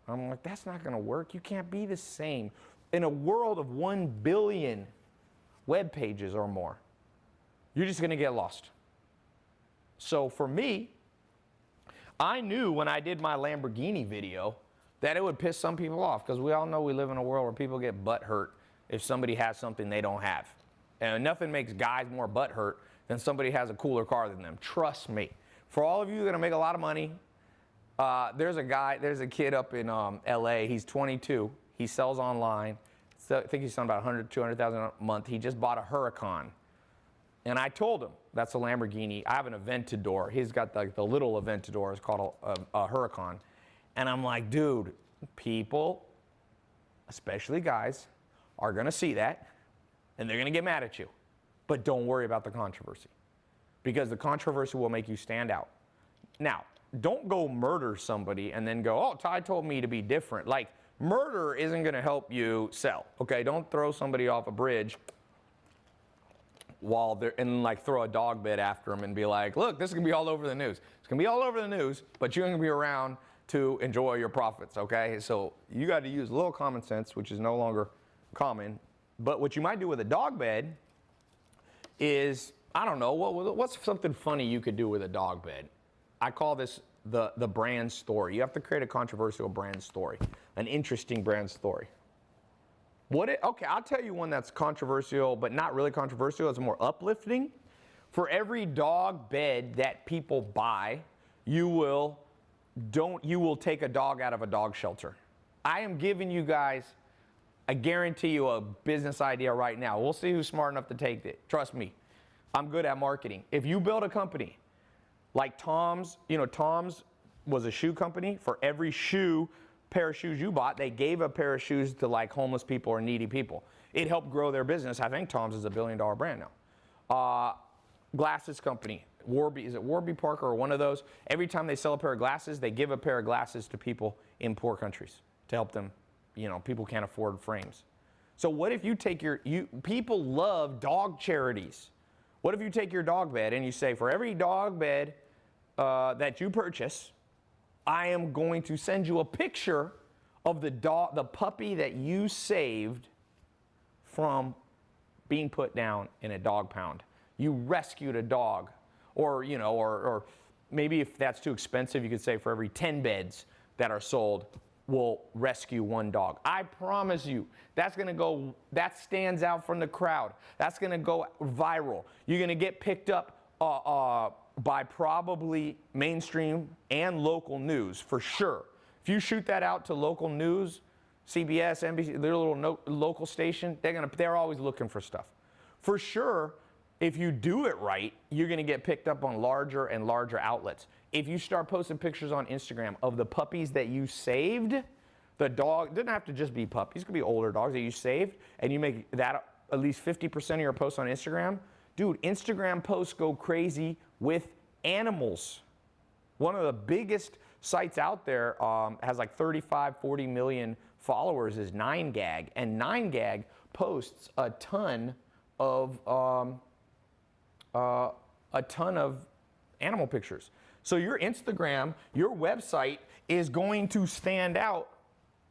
I'm like, that's not going to work. You can't be the same. In a world of 1 billion web pages or more, you're just going to get lost. So for me, I knew when I did my Lamborghini video that it would piss some people off, because we all know we live in a world where people get butt hurt if somebody has something they don't have. And nothing makes guys more butt hurt than somebody has a cooler car than them. Trust me. For all of you that are going to make a lot of money, there's a kid up in LA. He's 22. He sells online. So I think he's selling about 100, 200,000 a month. He just bought a Huracan. And I told him, that's a Lamborghini. I have an Aventador. He's got the little Aventador. It's called a Huracan. And I'm like, dude, people, especially guys, are going to see that, and they're going to get mad at you. But don't worry about the controversy, because the controversy will make you stand out. Now, don't go murder somebody and then go, oh, Ty told me to be different. Like, murder isn't going to help you sell, okay? Don't throw somebody off a bridge while they're, and like throw a dog bed after them and be like, look, this is going to be all over the news. It's going to be all over the news, but you're going to be around to enjoy your profits, okay? So you got to use a little common sense, which is no longer common. But what you might do with a dog bed is, I don't know, what's something funny you could do with a dog bed? I call this the brand story. You have to create a controversial brand story, an interesting brand story. Okay, I'll tell you one that's controversial, but not really controversial. It's more uplifting. For every dog bed that people buy, you will take a dog out of a dog shelter. I am giving you guys, I guarantee you, a business idea right now. We'll see who's smart enough to take it. Trust me, I'm good at marketing. If you build a company like Tom's, Tom's was a shoe company. For every pair of shoes you bought, they gave a pair of shoes to like homeless people or needy people. It helped grow their business. I think Tom's is a $1 billion brand now. Glasses company, Warby, is it Warby Parker or one of those? Every time they sell a pair of glasses, they give a pair of glasses to people in poor countries to help them. People can't afford frames. So what if you take people love dog charities. What if you take your dog bed and you say, for every dog bed that you purchase, I am going to send you a picture of the puppy that you saved from being put down in a dog pound. You rescued a dog. Or maybe if that's too expensive, you could say for every 10 beds that are sold, we'll rescue one dog. I promise you, that stands out from the crowd. That's gonna go viral. You're gonna get picked up by probably mainstream and local news, for sure. If you shoot that out to local news, CBS, NBC, their little local station, they're always looking for stuff. For sure, if you do it right, you're going to get picked up on larger and larger outlets. If you start posting pictures on Instagram of the puppies that you saved, the dog, it doesn't have to just be puppies, it could be older dogs that you saved, and you make that at least 50% of your posts on Instagram. Dude, Instagram posts go crazy with animals. One of the biggest sites out there has like 35, 40 million followers is 9gag, and 9gag posts a ton of animal pictures. So your Instagram, your website is going to stand out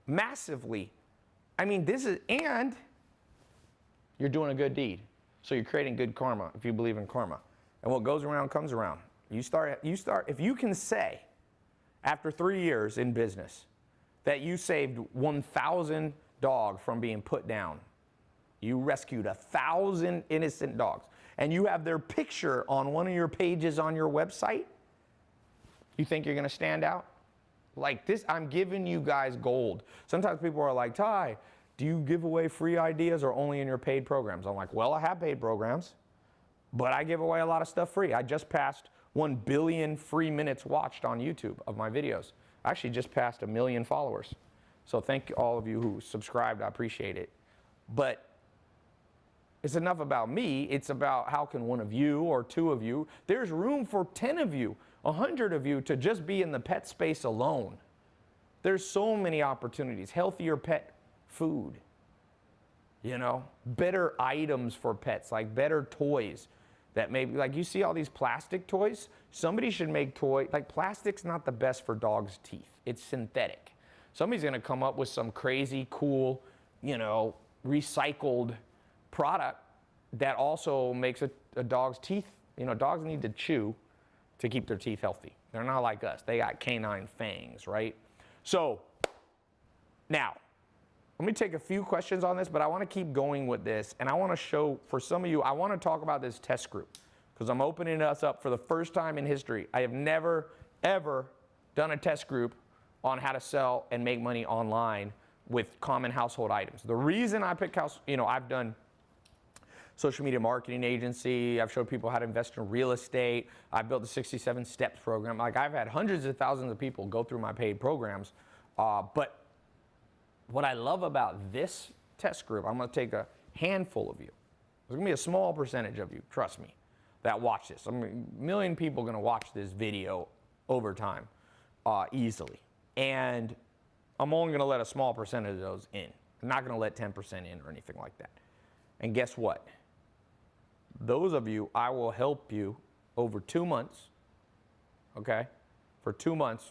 massively. I mean, and you're doing a good deed. So you're creating good karma if you believe in karma. And what goes around comes around. You start, if you can say, after 3 years in business, that you saved 1,000 dogs from being put down, you rescued 1,000 innocent dogs, and you have their picture on one of your pages on your website, you think you're going to stand out? Like this, I'm giving you guys gold. Sometimes people are like, Ty, do you give away free ideas or only in your paid programs? I'm like, well, I have paid programs, but I give away a lot of stuff free. I just passed 1 billion free minutes watched on YouTube of my videos. I actually just passed 1 million followers. So thank all of you who subscribed. I appreciate it. But it's enough about me. It's about how can one of you or 2 of you, there's room for 10 of you, 100 of you to just be in the pet space alone. There's so many opportunities. Healthier pet food, better items for pets, like better toys that maybe, like you see all these plastic toys. Somebody should make like plastic's not the best for dogs' teeth. It's synthetic. Somebody's gonna come up with some crazy cool, recycled product that also makes a dog's teeth, dogs need to chew to keep their teeth healthy. They're not like us. They got canine fangs, right? So Now, let me take a few questions on this, but I want to keep going with this. And I want to show, for some of you, I want to talk about this test group because I'm opening us up for the first time in history. I have never, ever done a test group on how to sell and make money online with common household items. The reason I pick I've done social media marketing agency, I've showed people how to invest in real estate, I've built the 67 steps program. Like, I've had hundreds of thousands of people go through my paid programs. But what I love about this test group, I'm gonna take a handful of you. There's gonna be a small percentage of you, trust me, that watch this. I mean, a million people are gonna watch this video over time, easily. And I'm only gonna let a small percentage of those in. I'm not gonna let 10% in or anything like that. And guess what? Those of you, I will help you over 2 months, okay? For 2 months,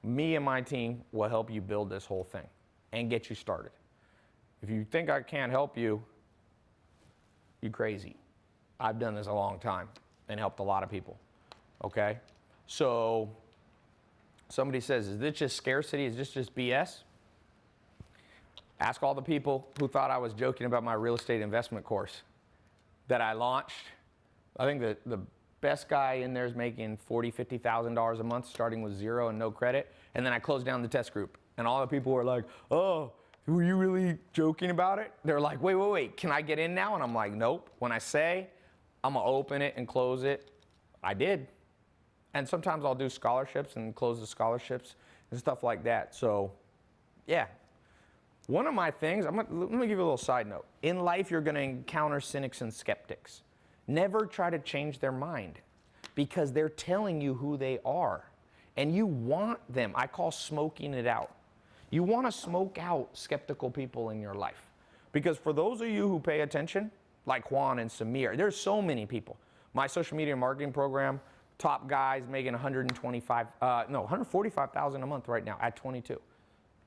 me and my team will help you build this whole thing and get you started. If you think I can't help you, you're crazy. I've done this a long time and helped a lot of people, okay? So somebody says, is this just scarcity? Is this just BS? Ask all the people who thought I was joking about my real estate investment course that I launched. I think the best guy in there is making $40,000, $50,000 a month starting with zero and no credit. And then I closed down the test group. And all the people were like, oh, were you really joking about it? They're like, wait, can I get in now? And I'm like, nope. When I say I'm gonna open it and close it, I did. And sometimes I'll do scholarships and close the scholarships and stuff like that. So yeah. One of my things, let me give you a little side note. In life, you're gonna encounter cynics and skeptics. Never try to change their mind because they're telling you who they are. And you want them, I call smoking it out. You wanna smoke out skeptical people in your life. Because for those of you who pay attention, like Juan and Samir, there's so many people. My social media marketing program, top guys making $145,000 a month right now at 22.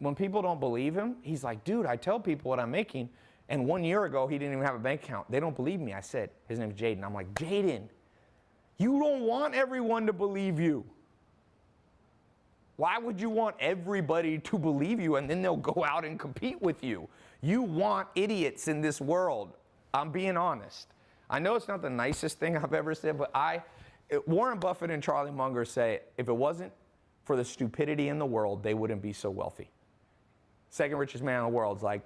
When people don't believe him, he's like, dude, I tell people what I'm making. And 1 year ago, he didn't even have a bank account. They don't believe me. I said, his name's Jaden. I'm like, Jaden, you don't want everyone to believe you. Why would you want everybody to believe you and then they'll go out and compete with you? You want idiots in this world. I'm being honest. I know it's not the nicest thing I've ever said, but Warren Buffett and Charlie Munger say, if it wasn't for the stupidity in the world, they wouldn't be so wealthy. Second richest man in the world is like,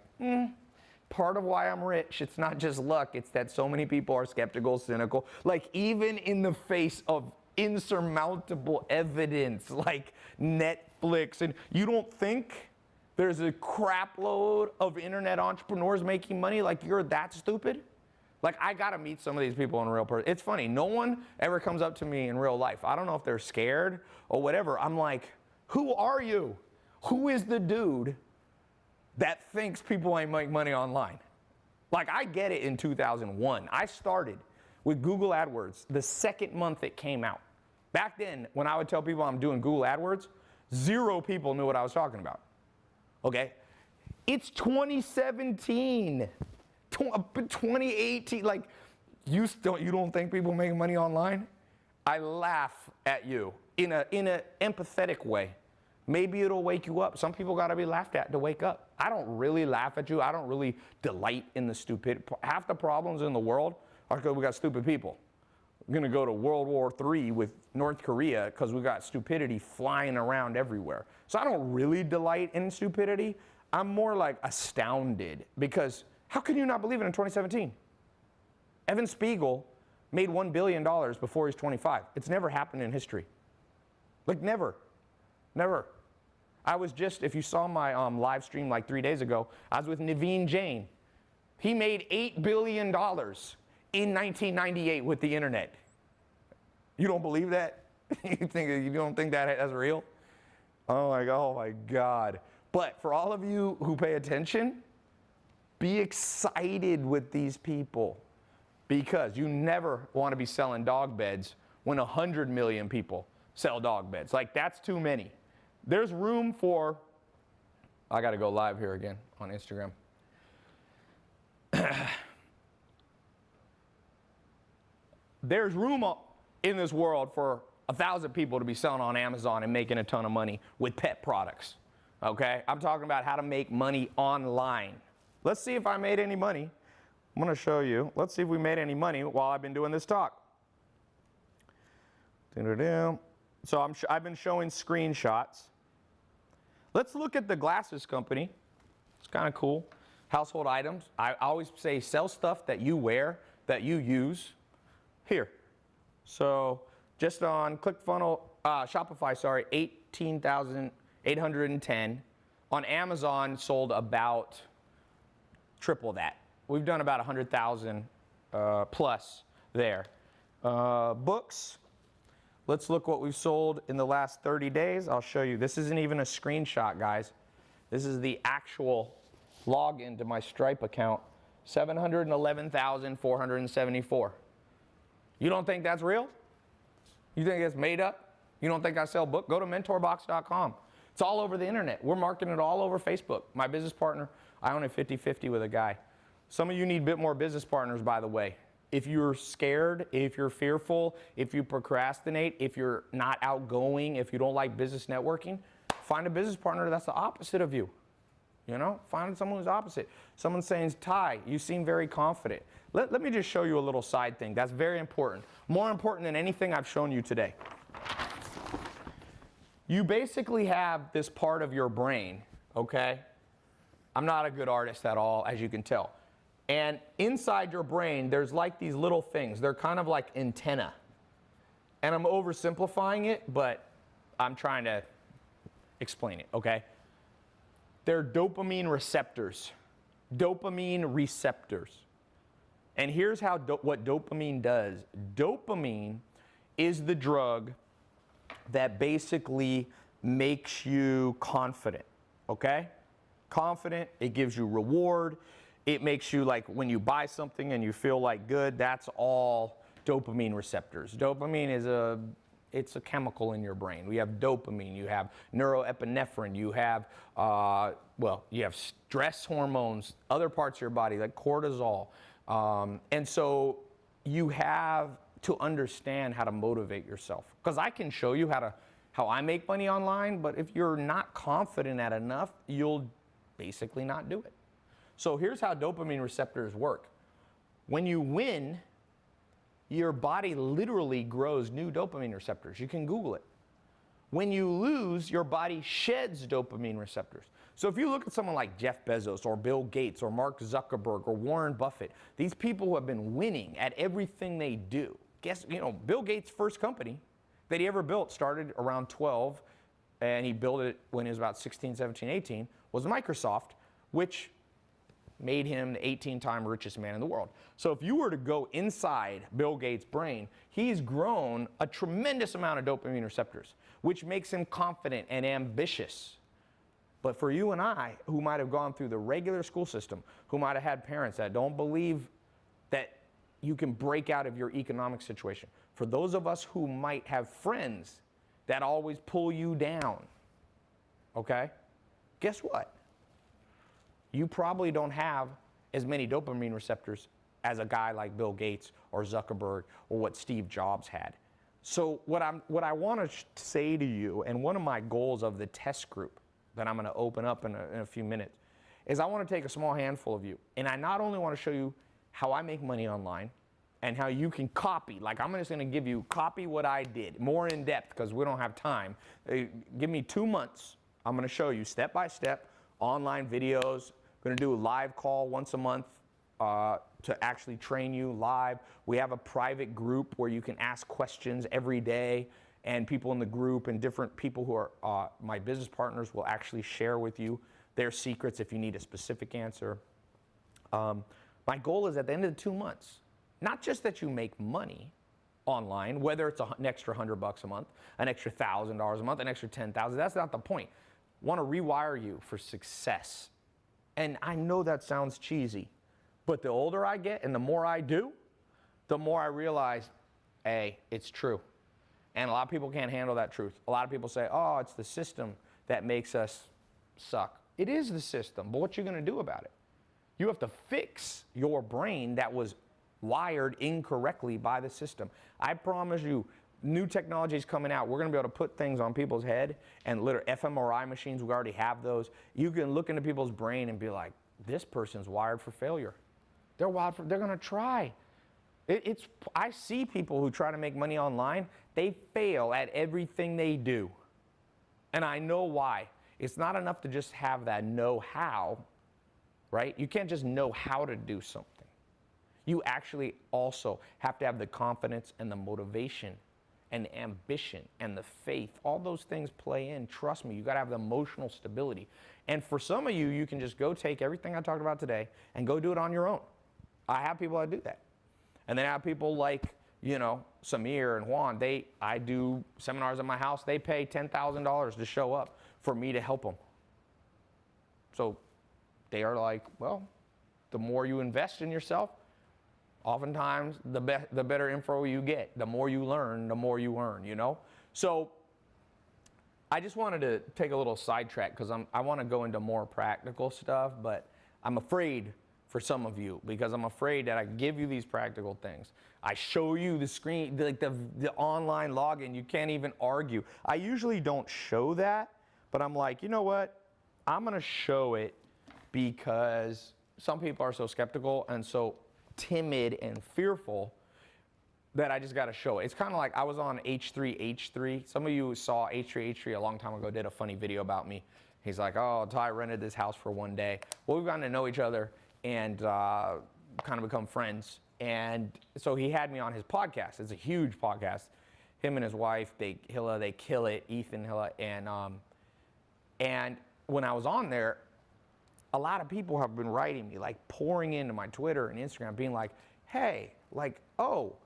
part of why I'm rich, it's not just luck, it's that so many people are skeptical, cynical. Like, even in the face of insurmountable evidence like Netflix, and you don't think there's a crap load of internet entrepreneurs making money? Like, you're that stupid? Like, I gotta meet some of these people in real person. It's funny, no one ever comes up to me in real life. I don't know if they're scared or whatever. I'm like, who are you? Who is the dude that thinks people ain't make money online? Like, I get it in 2001. I started with Google AdWords the second month it came out. Back then, when I would tell people I'm doing Google AdWords, 0 people knew what I was talking about, okay? It's 2017, 2018, like, you don't think people making money online? I laugh at you in a empathetic way. Maybe it'll wake you up. Some people gotta be laughed at to wake up. I don't really laugh at you. I don't really delight in the stupid. Half the problems in the world are because we got stupid people. We're gonna go to World War III with North Korea because we got stupidity flying around everywhere. So I don't really delight in stupidity. I'm more like astounded because how can you not believe it in 2017? Evan Spiegel made $1 billion before he's 25. It's never happened in history. Like, never. Never. I was just, if you saw my live stream like 3 days ago, I was with Naveen Jain. He made $8 billion in 1998 with the internet. You don't believe that? You don't think that's real? Oh my God. But for all of you who pay attention, be excited with these people because you never want to be selling dog beds when 100 million people sell dog beds. Like, that's too many. There's room for, I got to go live here again on Instagram. There's room in this world for 1,000 people to be selling on Amazon and making a ton of money with pet products. okay? I'm talking about how to make money online. Let's see if I made any money. I'm gonna show you. Let's see if we made any money while I've been doing this talk. So I've been showing screenshots. Let's look at the glasses company. It's kind of cool. Household items. I always say sell stuff that you wear, that you use. Here. So just on ClickFunnels, Shopify, sorry, 18,810. On Amazon, sold about triple that. We've done about 100,000 plus there. Books. Let's look what we've sold in the last 30 days. I'll show you. This isn't even a screenshot, guys. This is the actual login to my Stripe account. 711,474. You don't think that's real? You think it's made up? You don't think I sell book? Go to mentorbox.com. It's all over the internet. We're marketing it all over Facebook. My business partner, I own a 50-50 with a guy. Some of you need a bit more business partners, by the way. If you're scared, if you're fearful, if you procrastinate, if you're not outgoing, if you don't like business networking, find a business partner that's the opposite of you. You know, find someone who's opposite. Someone saying, Ty, you seem very confident. Let me just show you a little side thing. That's very important. More important than anything I've shown you today. You basically have this part of your brain, okay? I'm not a good artist at all, as you can tell. And inside your brain, there's like these little things. They're kind of like antenna. And I'm oversimplifying it, but I'm trying to explain it, okay? They're dopamine receptors. Dopamine receptors. And here's how what dopamine does. Dopamine is the drug that basically makes you confident, okay? Confident, it gives you reward. It makes you, like, when you buy something and you feel like good, that's all dopamine receptors. Dopamine is it's a chemical in your brain. We have dopamine, you have neuroepinephrine, you have, you have stress hormones, other parts of your body like cortisol. And so you have to understand how to motivate yourself. Because I can show you how I make money online, but if you're not confident at enough, you'll basically not do it. So here's how dopamine receptors work. When you win, your body literally grows new dopamine receptors. You can Google it. When you lose, your body sheds dopamine receptors. So if you look at someone like Jeff Bezos or Bill Gates or Mark Zuckerberg or Warren Buffett, these people who have been winning at everything they do. Bill Gates' first company that he ever built started around 12, and he built it when he was about 16, 17, 18, was Microsoft, which made him the 18-time richest man in the world. So if you were to go inside Bill Gates' brain, he's grown a tremendous amount of dopamine receptors, which makes him confident and ambitious. But for you and I, who might have gone through the regular school system, who might have had parents that don't believe that you can break out of your economic situation, for those of us who might have friends that always pull you down, okay, guess what? You probably don't have as many dopamine receptors as a guy like Bill Gates or Zuckerberg or what Steve Jobs had. So what I want to say to you, and one of my goals of the test group that I'm going to open up in a few minutes, is I want to take a small handful of you, and I not only want to show you how I make money online and how you can copy, like I'm just going to give you, copy what I did, more in depth because we don't have time. Give me 2 months. I'm going to show you step by step online videos. We're going to do a live call once a month to actually train you live. We have a private group where you can ask questions every day, and people in the group and different people who are my business partners will actually share with you their secrets if you need a specific answer. My goal is at the end of the 2 months, not just that you make money online, whether it's an extra $100 a month, an extra $1,000 a month, an extra $10,000. That's not the point. I want to rewire you for success. And I know that sounds cheesy, but the older I get and the more I do, the more I realize, hey, it's true. And a lot of people can't handle that truth. A lot of people say, oh, it's the system that makes us suck. It is the system, but what you going to do about it? You have to fix your brain that was wired incorrectly by the system. I promise you, new technology is coming out. We're going to be able to put things on people's head, and literally fMRI machines, we already have those. You can look into people's brain and be like, this person's wired for failure. They're going to try. I see people who try to make money online, they fail at everything they do. And I know why. It's not enough to just have that know-how, right? You can't just know how to do something. You actually also have to have the confidence and the motivation and the ambition and the faith. All those things play in. Trust me, you got to have the emotional stability. And for some of you, you can just go take everything I talked about today and go do it on your own. I have people that do that. And then I have people like, you know, Samir and Juan. I do seminars at my house. They pay $10,000 to show up for me to help them. So they are like, well, the more you invest in yourself, oftentimes the better info you get. The more you learn, the more you earn, you know? So I just wanted to take a little sidetrack because I want to go into more practical stuff, but I'm afraid for some of you because I'm afraid that I give you these practical things. I show you the screen, like the online login, you can't even argue. I usually don't show that, but I'm like, you know what? I'm going to show it because some people are so skeptical and so timid and fearful that I just got to show it. It's kind of like I was on H3H3. Some of you saw H3H3 a long time ago, did a funny video about me. He's like, oh, Ty rented this house for one day. Well, we've gotten to know each other and kind of become friends. And so he had me on his podcast. It's a huge podcast. Him and his wife, Hilla, they kill it, Ethan, Hilla. And when I was on there, a lot of people have been writing me, like pouring into my Twitter and Instagram, being like, hey, like, oh,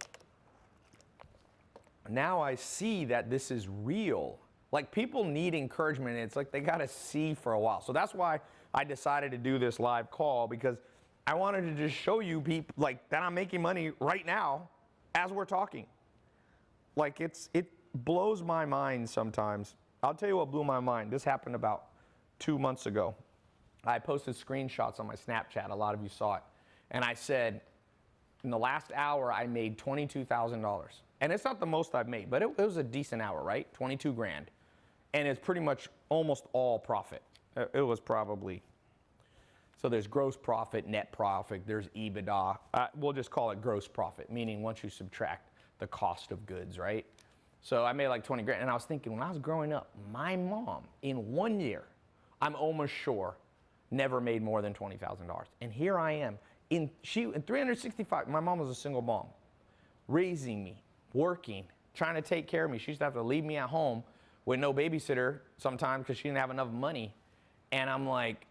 now I see that this is real. Like, people need encouragement. It's like they got to see for a while. So that's why I decided to do this live call, because I wanted to just show you people like that I'm making money right now as we're talking. Like, it blows my mind sometimes. I'll tell you what blew my mind. This happened about 2 months ago. I posted screenshots on my Snapchat. A lot of you saw it. And I said, in the last hour, I made $22,000. And it's not the most I've made, but it was a decent hour, right? 22 grand. And it's pretty much almost all profit. It was probably, so there's gross profit, net profit, there's EBITDA. We'll just call it gross profit, meaning once you subtract the cost of goods, right? So I made like 20 grand. And I was thinking, when I was growing up, my mom, in 1 year, I'm almost sure, never made more than $20,000. And here I am, in 365, my mom was a single mom, raising me, working, trying to take care of me. She used to have to leave me at home with no babysitter sometimes because she didn't have enough money. And I'm like,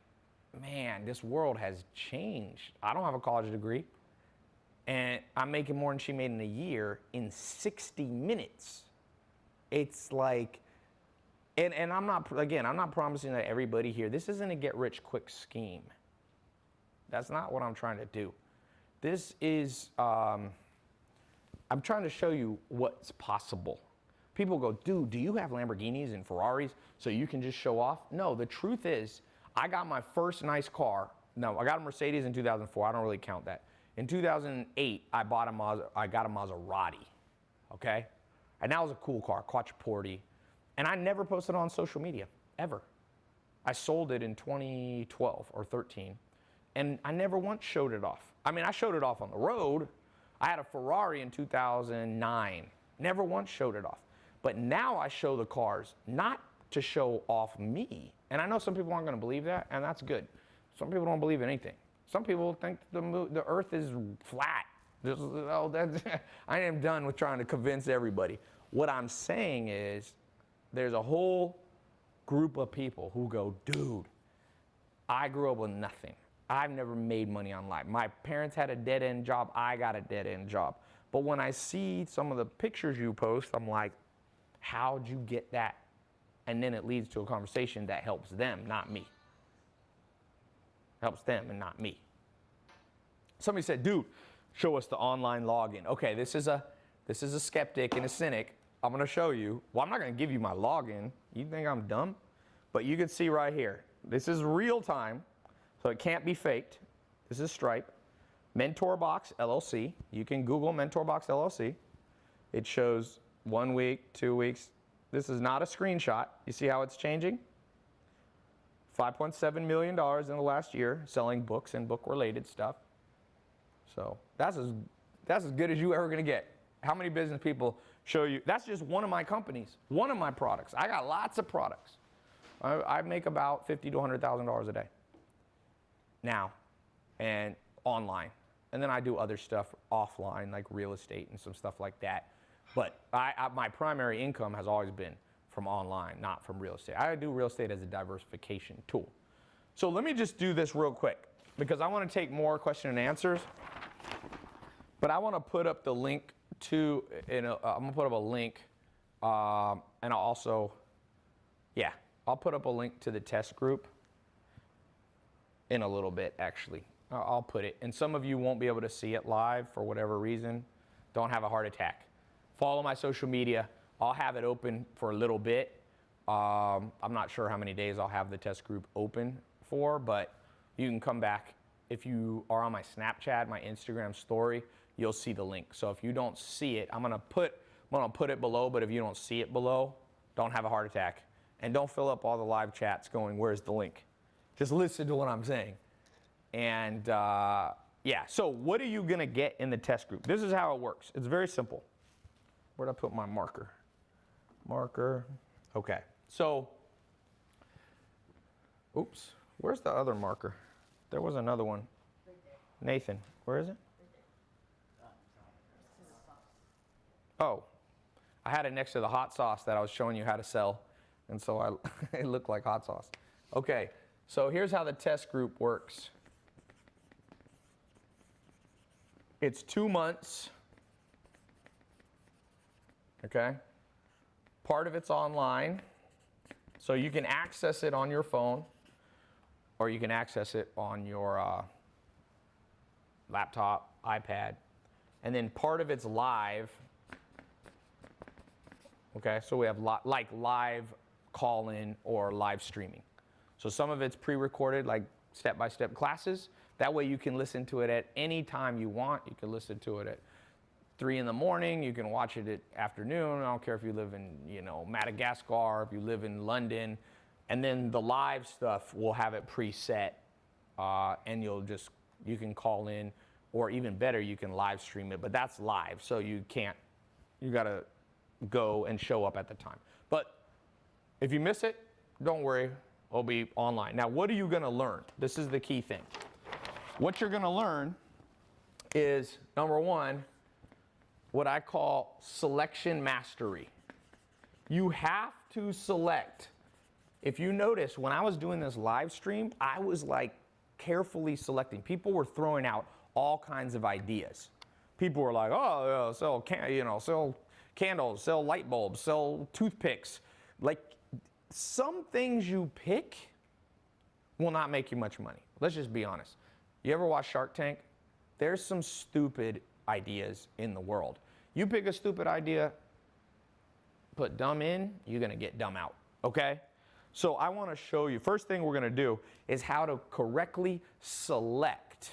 man, this world has changed. I don't have a college degree. And I'm making more than she made in a year in 60 minutes. It's like, and I'm not promising that everybody here, this isn't a get rich quick scheme. That's not what I'm trying to do. This is, I'm trying to show you what's possible. People go, dude, do you have Lamborghinis and Ferraris so you can just show off? No, the truth is, I got my first nice car. No, I got a Mercedes in 2004. I don't really count that. In 2008, I got a Maserati, okay? And that was a cool car, Quattroporte. And I never posted it on social media, ever. I sold it in 2012 or 13, and I never once showed it off. I mean, I showed it off on the road. I had a Ferrari in 2009. Never once showed it off. But now I show the cars, not to show off me. And I know some people aren't going to believe that, and that's good. Some people don't believe anything. Some people think the earth is flat. I am done with trying to convince everybody. What I'm saying is, there's a whole group of people who go, dude, I grew up with nothing. I've never made money online. My parents had a dead-end job. I got a dead-end job. But when I see some of the pictures you post, I'm like, how'd you get that? And then it leads to a conversation that helps them, not me. Helps them and not me. Somebody said, dude, show us the online login. Okay, this is a skeptic and a cynic. I'm going to show you. Well, I'm not going to give you my login. You think I'm dumb? But you can see right here. This is real time, so it can't be faked. This is Stripe. MentorBox LLC. You can Google MentorBox LLC. It shows 1 week, 2 weeks. This is not a screenshot. You see how it's changing? $5.7 million in the last year selling books and book-related stuff. So that's as good as you ever going to get. How many business people show you? That's just one of my companies, one of my products. I got lots of products. I make about $50,000 to $100,000 a day now, and online. And then I do other stuff offline, like real estate and some stuff like that. But my primary income has always been from online, not from real estate. I do real estate as a diversification tool. So let me just do this real quick, because I want to take more question and answers. But I want to put up the link to, I'm going to put up a link, and I'll also, I'll put up a link to the test group in a little bit, actually. I'll put it. And some of you won't be able to see it live for whatever reason. Don't have a heart attack. Follow my social media. I'll have it open for a little bit. I'm not sure how many days I'll have the test group open for, but you can come back. If you are on my Snapchat, my Instagram story, you'll see the link. So if you don't see it, I'm gonna put it below, but if you don't see it below, don't have a heart attack. And don't fill up all the live chats going, where's the link? Just listen to what I'm saying. And so what are you gonna get in the test group? This is how it works. It's very simple. Where'd I put my marker? Okay, so, oops, where's the other marker? There was another one. Nathan, where is it? Oh, I had it next to the hot sauce that I was showing you how to sell, and so it looked like hot sauce. Okay, so here's how the test group works. It's 2 months, okay? Part of it's online, so you can access it on your phone, or you can access it on your laptop, iPad, and then part of it's live. Okay, so we have like live call-in or live streaming. So some of it's pre-recorded, like step-by-step classes. That way you can listen to it at any time you want. You can listen to it at 3 in the morning. You can watch it at afternoon. I don't care if you live in, Madagascar, if you live in London. And then the live stuff, we'll have it preset, and you can call in, or even better, you can live stream it. But that's live, so you gotta go and show up at the time. But if you miss it, don't worry, it'll be online. Now, what are you gonna learn? This is the key thing. What you're gonna learn is, number one, what I call selection mastery. You have to select. If you notice, when I was doing this live stream, I was like carefully selecting. People were throwing out all kinds of ideas. People were like, oh, sell candles, sell light bulbs, sell toothpicks. Like, some things you pick will not make you much money. Let's just be honest. You ever watch Shark Tank? There's some stupid ideas in the world. You pick a stupid idea, put dumb in, you're gonna get dumb out, okay? So I wanna show you, first thing we're gonna do is how to correctly select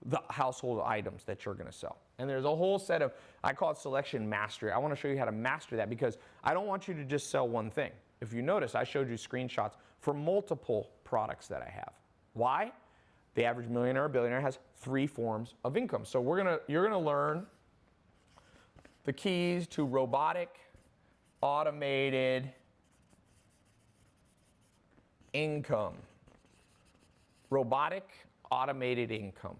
the household items that you're gonna sell. And there's a whole set of, I call it selection mastery. I wanna show you how to master that, because I don't want you to just sell one thing. If you notice, I showed you screenshots for multiple products that I have. Why? The average millionaire or billionaire has 3 forms of income. So you're gonna learn the keys to robotic, automated income. Robotic, automated income.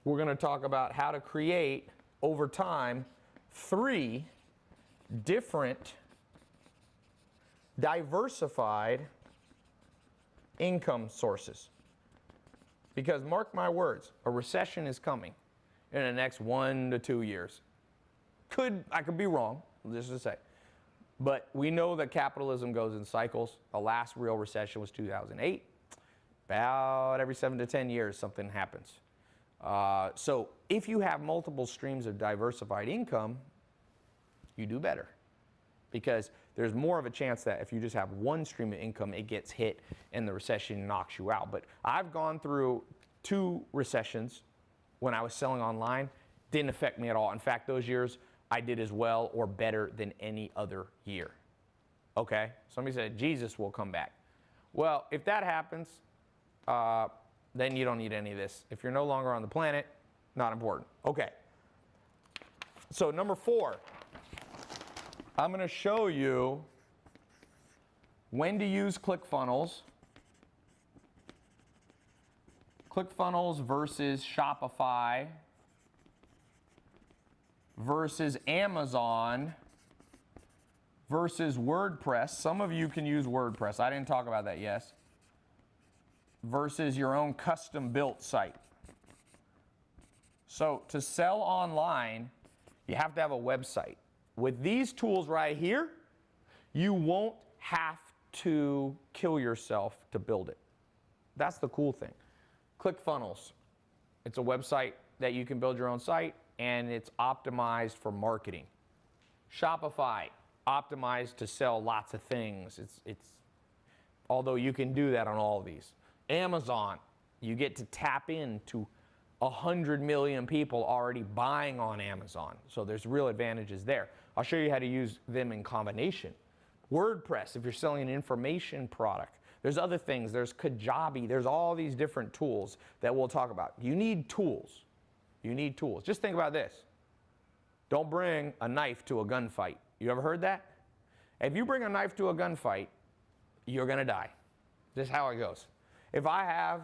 We're gonna talk about how to create, over time, 3 different diversified income sources. Because mark my words, a recession is coming in the next 1 to 2 years. I could be wrong, just to say. But we know that capitalism goes in cycles. The last real recession was 2008. About every 7 to 10 years, something happens. So if you have multiple streams of diversified income, you do better. Because there's more of a chance that if you just have one stream of income, it gets hit and the recession knocks you out. But I've gone through 2 recessions when I was selling online. Didn't affect me at all. In fact, those years, I did as well or better than any other year. Okay? Somebody said, Jesus will come back. Well, if that happens, then you don't need any of this. If you're no longer on the planet, not important. Okay. So number 4, I'm going to show you when to use ClickFunnels. ClickFunnels versus Shopify versus Amazon versus WordPress. Some of you can use WordPress. I didn't talk about that, yes. Versus your own custom built site. So to sell online, you have to have a website. With these tools right here, you won't have to kill yourself to build it. That's the cool thing. ClickFunnels. It's a website that you can build your own site, and it's optimized for marketing. Shopify, optimized to sell lots of things. Although you can do that on all of these. Amazon, you get to tap into 100 million people already buying on Amazon. So there's real advantages there. I'll show you how to use them in combination. WordPress, if you're selling an information product. There's other things. There's Kajabi. There's all these different tools that we'll talk about. You need tools. You need tools. Just think about this. Don't bring a knife to a gunfight. You ever heard that? If you bring a knife to a gunfight, you're going to die. This is how it goes. If I have,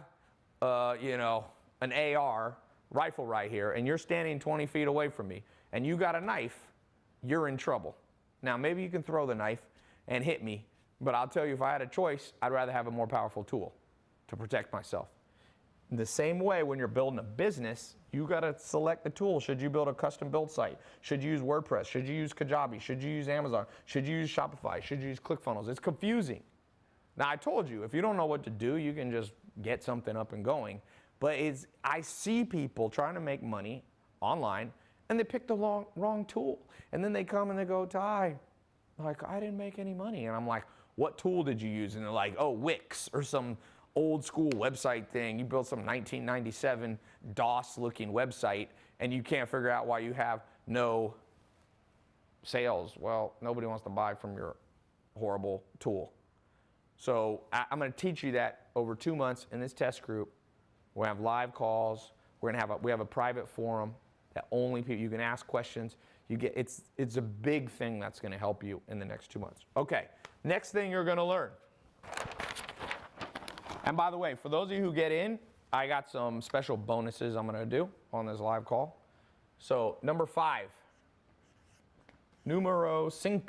an AR rifle right here, and you're standing 20 feet away from me, and you got a knife, you're in trouble. Now, maybe you can throw the knife and hit me, but I'll tell you, if I had a choice, I'd rather have a more powerful tool to protect myself. In the same way, when you're building a business, you got to select the tool. Should you build a custom build site? Should you use WordPress? Should you use Kajabi? Should you use Amazon? Should you use Shopify? Should you use ClickFunnels? It's confusing. Now, I told you, if you don't know what to do, you can just get something up and going. But I see people trying to make money online, and they pick the wrong tool. And then they come and they go, Ty, like, I didn't make any money. And I'm like, what tool did you use? And they're like, oh, Wix or some old school website thing. You built some 1997 DOS-looking website, and you can't figure out why you have no sales. Well, nobody wants to buy from your horrible tool. So I'm going to teach you that over 2 months in this test group. We'll have live calls. We have a private forum that only people, you can ask questions. It's a big thing that's going to help you in the next 2 months. Okay, next thing you're going to learn. And by the way, for those of you who get in, I got some special bonuses I'm going to do on this live call. So number 5, numero 5.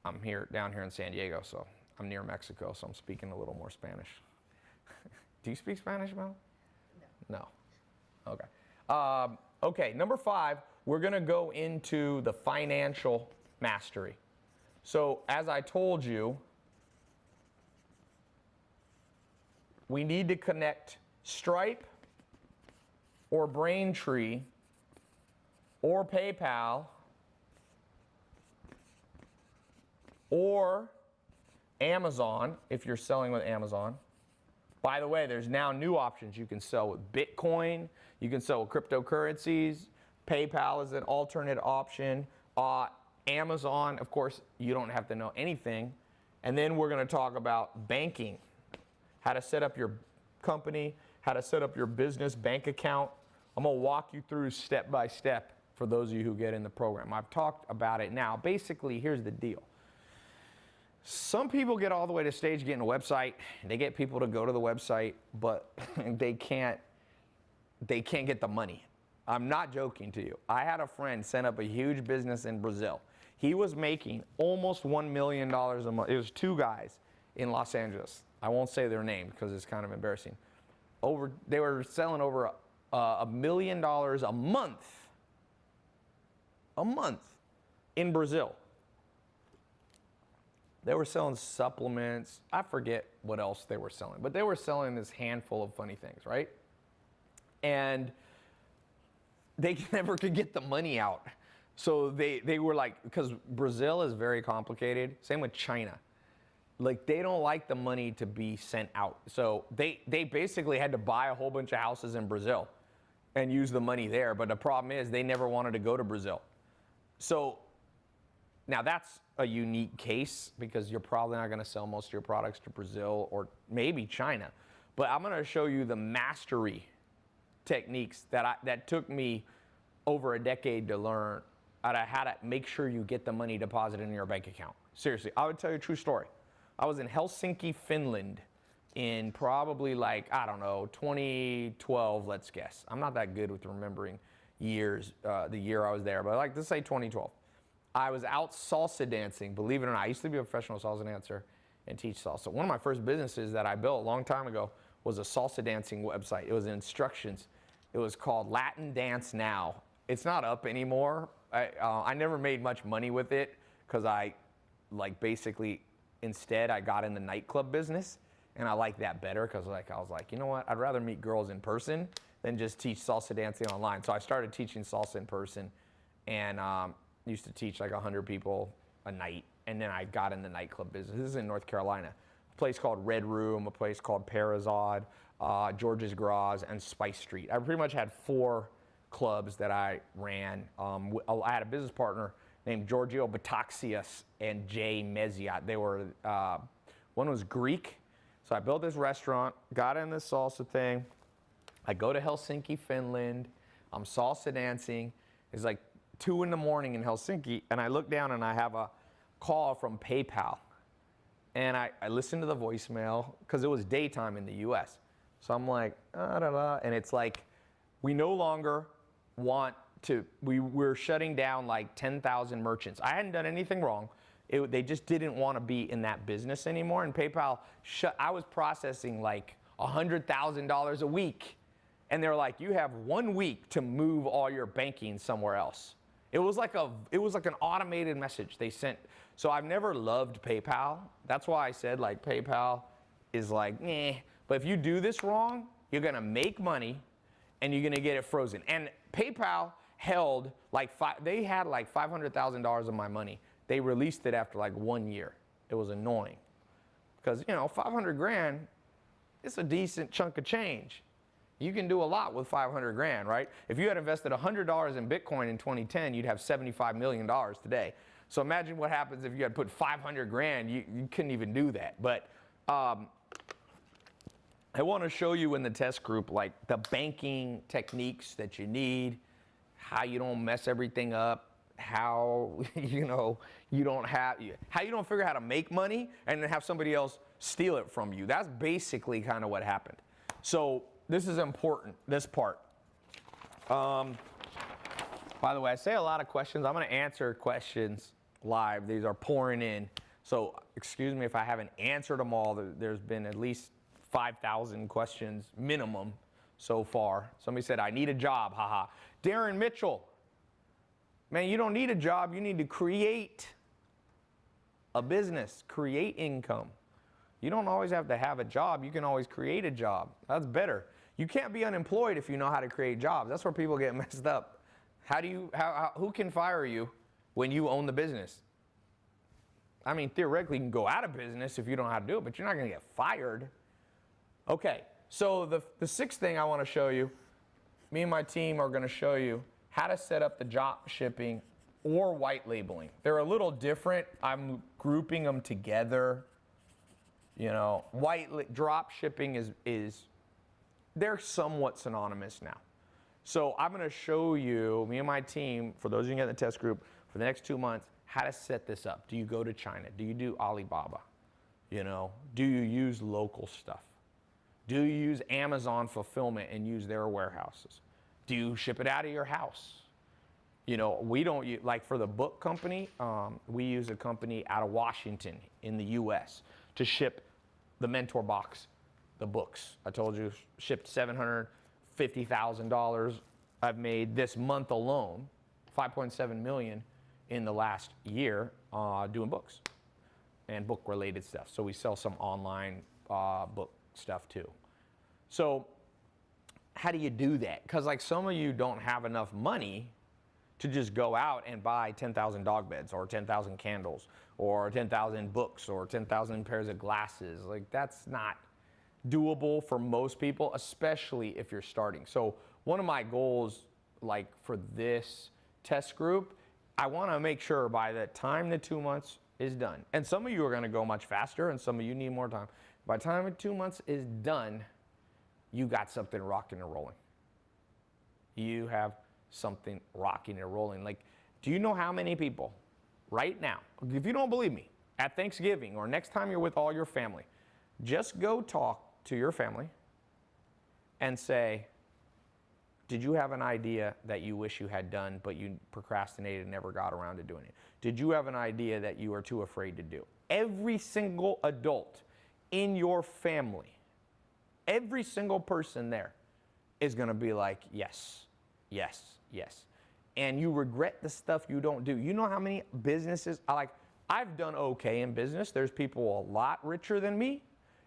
I'm down here in San Diego, so I'm near Mexico, so I'm speaking a little more Spanish. Do you speak Spanish, Mel? No. Okay. Okay, number 5, we're going to go into the financial mastery. So as I told you, we need to connect Stripe or Braintree or PayPal or Amazon if you're selling with Amazon. By the way, there's now new options. You can sell with Bitcoin. You can sell with cryptocurrencies. PayPal is an alternate option. Amazon, of course, you don't have to know anything. And then we're going to talk about banking, how to set up your company, how to set up your business bank account. I'm going to walk you through step by step for those of you who get in the program. I've talked about it now. Basically, here's the deal. Some people get all the way to stage getting a website. They get people to go to the website, but they can't get the money. I'm not joking to you. I had a friend set up a huge business in Brazil. He was making almost $1 million a month. It was 2 guys in Los Angeles. I won't say their name because it's kind of embarrassing. They were selling over $1 million a month in Brazil. They were selling supplements. I forget what else they were selling, but they were selling this handful of funny things, right? And they never could get the money out. So they were like, because Brazil is very complicated. Same with China. Like, they don't like the money to be sent out. So they basically had to buy a whole bunch of houses in Brazil and use the money there. But the problem is they never wanted to go to Brazil. So now that's a unique case because you're probably not going to sell most of your products to Brazil or maybe China. But I'm going to show you the mastery techniques that took me over a decade to learn how to make sure you get the money deposited in your bank account. Seriously, I would tell you a true story. I was in Helsinki, Finland in probably like, I don't know, 2012, let's guess. I'm not that good with remembering years, the year I was there, but like, let's say 2012. I was out salsa dancing, believe it or not. I used to be a professional salsa dancer and teach salsa. One of my first businesses that I built a long time ago was a salsa dancing website. It was instructions. It was called Latin Dance Now. It's not up anymore. I never made much money with it because instead I got in the nightclub business, and I like that better because I was like, you know what? I'd rather meet girls in person than just teach salsa dancing online. So I started teaching salsa in person, and used to teach like 100 people a night, and then I got in the nightclub business. This is in North Carolina. A place called Red Room, a place called Parazod, George's Graz, and Spice Street. I pretty much had 4 clubs that I ran. I had a business partner named Giorgio Bataxias and Jay Meziat. They were, one was Greek. So I built this restaurant, got in this salsa thing. I go to Helsinki, Finland. I'm salsa dancing. It's like 2 in the morning in Helsinki, and I look down and I have a call from PayPal. And I listened to the voicemail because it was daytime in the US. So I'm like, and it's like, we no longer want to, we're shutting down like 10,000 merchants. I hadn't done anything wrong. They just didn't want to be in that business anymore. And PayPal I was processing like $100,000 a week. And they're like, you have 1 week to move all your banking somewhere else. It was like an automated message they sent. So I've never loved PayPal. That's why I said like PayPal is like, eh. But if you do this wrong, you're gonna make money and you're gonna get it frozen. And PayPal held like, they had like $500,000 of my money. They released it after like 1 year. It was annoying. Because, you know, 500 grand, it's a decent chunk of change. You can do a lot with 500 grand, right? If you had invested $100 in Bitcoin in 2010, you'd have $75 million today. So imagine what happens if you had put 500 grand, you couldn't even do that. But I want to show you in the test group like the banking techniques that you need, how you don't mess everything up, how you don't figure out how to make money and then have somebody else steal it from you. That's basically kind of what happened. So this is important, this part. By the way, I say a lot of questions. I'm going to answer questions live. These are pouring in. So excuse me if I haven't answered them all. There's been at least 5,000 questions minimum so far. Somebody said, I need a job, haha. Darren Mitchell, man, you don't need a job. You need to create a business, create income. You don't always have to have a job. You can always create a job. That's better. You can't be unemployed if you know how to create jobs. That's where people get messed up. Who can fire you when you own the business? I mean, theoretically, you can go out of business if you don't know how to do it, but you're not going to get fired. Okay, so the sixth thing I want to show you, me and my team are going to show you how to set up the drop shipping or white labeling. They're a little different. I'm grouping them together. You know, drop shipping they're somewhat synonymous now. So I'm going to show you, me and my team, for those of you in the test group, for the next 2 months, how to set this up. Do you go to China? Do you do Alibaba? You know, do you use local stuff? Do you use Amazon fulfillment and use their warehouses? Do you ship it out of your house? You know, we don't use, like for the book company, we use a company out of Washington in the US to ship the Mentor box, the books. I told you, shipped $750,000. I've made this month alone, 5.7 million in the last year doing books and book related stuff. So we sell some online book stuff too. So how do you do that? Because like some of you don't have enough money to just go out and buy 10,000 dog beds or 10,000 candles or 10,000 books or 10,000 pairs of glasses. Like that's not doable for most people, especially if you're starting. So one of my goals, like for this test group, I want to make sure by the time the 2 months is done, and some of you are going to go much faster and some of you need more time. By the time the 2 months is done, you got something rocking and rolling. You have something rocking and rolling. Like, do you know how many people right now, if you don't believe me, at Thanksgiving or next time you're with all your family, just go talk to your family and say, did you have an idea that you wish you had done, but you procrastinated and never got around to doing it? Did you have an idea that you are too afraid to do? Every single adult in your family, every single person there is going to be like, yes, yes, yes. And you regret the stuff you don't do. You know how many businesses, I've done okay in business. There's people a lot richer than me,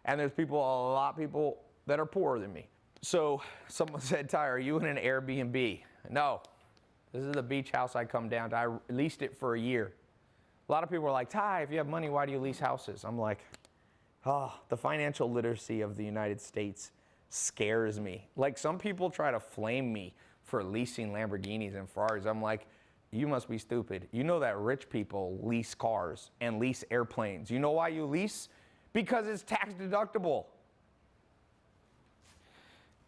and there's a lot of people that are poorer than me. So someone said, Ty, are you in an Airbnb? No, this is the beach house I come down to. I leased it for a year. A lot of people are like, Ty, if you have money, why do you lease houses? I'm like, the financial literacy of the United States scares me. Like, some people try to flame me for leasing Lamborghinis and Ferraris. I'm like, you must be stupid. You know that rich people lease cars and lease airplanes. You know why you lease? Because it's tax deductible.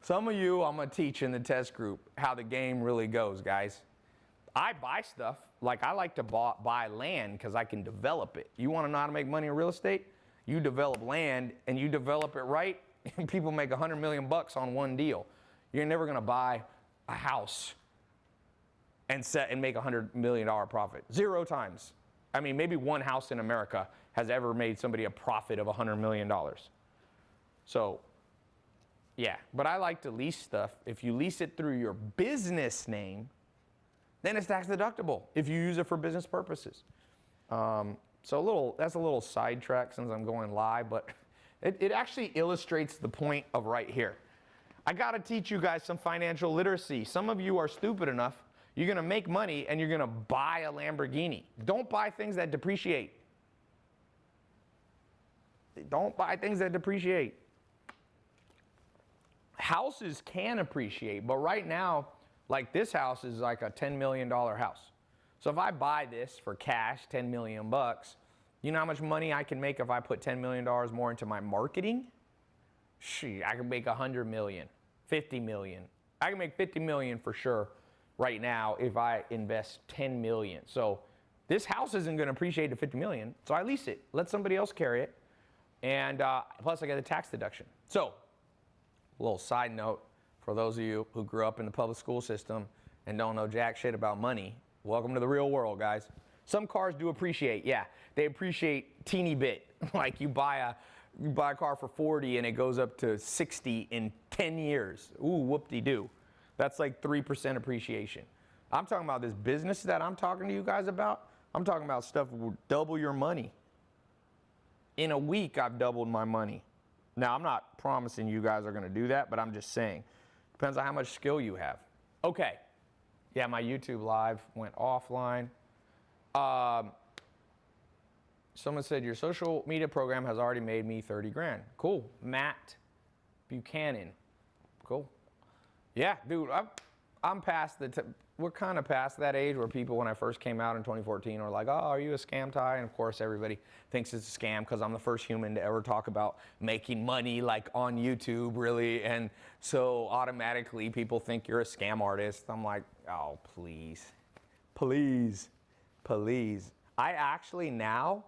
Some of you, I'm going to teach in the test group how the game really goes, guys. I buy stuff. Like, I like to buy land because I can develop it. You want to know how to make money in real estate? You develop land and you develop it right, and people make $100 million on one deal. You're never going to buy a house and make $100 million profit. 0 times. I mean, maybe one house in America has ever made somebody a profit of $100 million. So, yeah, but I like to lease stuff. If you lease it through your business name, then it's tax deductible if you use it for business purposes. So that's a little sidetrack since I'm going live, but it actually illustrates the point of right here. I got to teach you guys some financial literacy. Some of you are stupid enough, you're going to make money and you're going to buy a Lamborghini. Don't buy things that depreciate. Don't buy things that depreciate. Houses can appreciate, but right now, like, this house is like a $10 million house. So if I buy this for cash, 10 million bucks, you know how much money I can make if I put $10 million more into my marketing? Shit, I can make 100 million, 50 million. I can make 50 million for sure right now if I invest 10 million. So this house isn't going to appreciate to 50 million, so I lease it, let somebody else carry it, and plus I get a tax deduction. So, a little side note for those of you who grew up in the public school system and don't know jack shit about money, welcome to the real world, guys. Some cars do appreciate, yeah. They appreciate teeny bit. Like, you buy a car for 40 and it goes up to 60 in 10 years. Ooh, whoop-de-doo. That's like 3% appreciation. I'm talking about this business that I'm talking to you guys about. I'm talking about stuff that will double your money. In a week, I've doubled my money. Now, I'm not promising you guys are going to do that, but I'm just saying. Depends on how much skill you have. Okay. Yeah, my YouTube live went offline. Someone said, your social media program has already made me 30 grand. Cool. Matt Buchanan. Cool. Yeah, dude, I'm past we're kind of past that age where people, when I first came out in 2014, were like, oh, are you a scam, Ty? And of course, everybody thinks it's a scam because I'm the first human to ever talk about making money, like, on YouTube, really. And so automatically people think you're a scam artist. I'm like, oh, please, please, please. I actually now,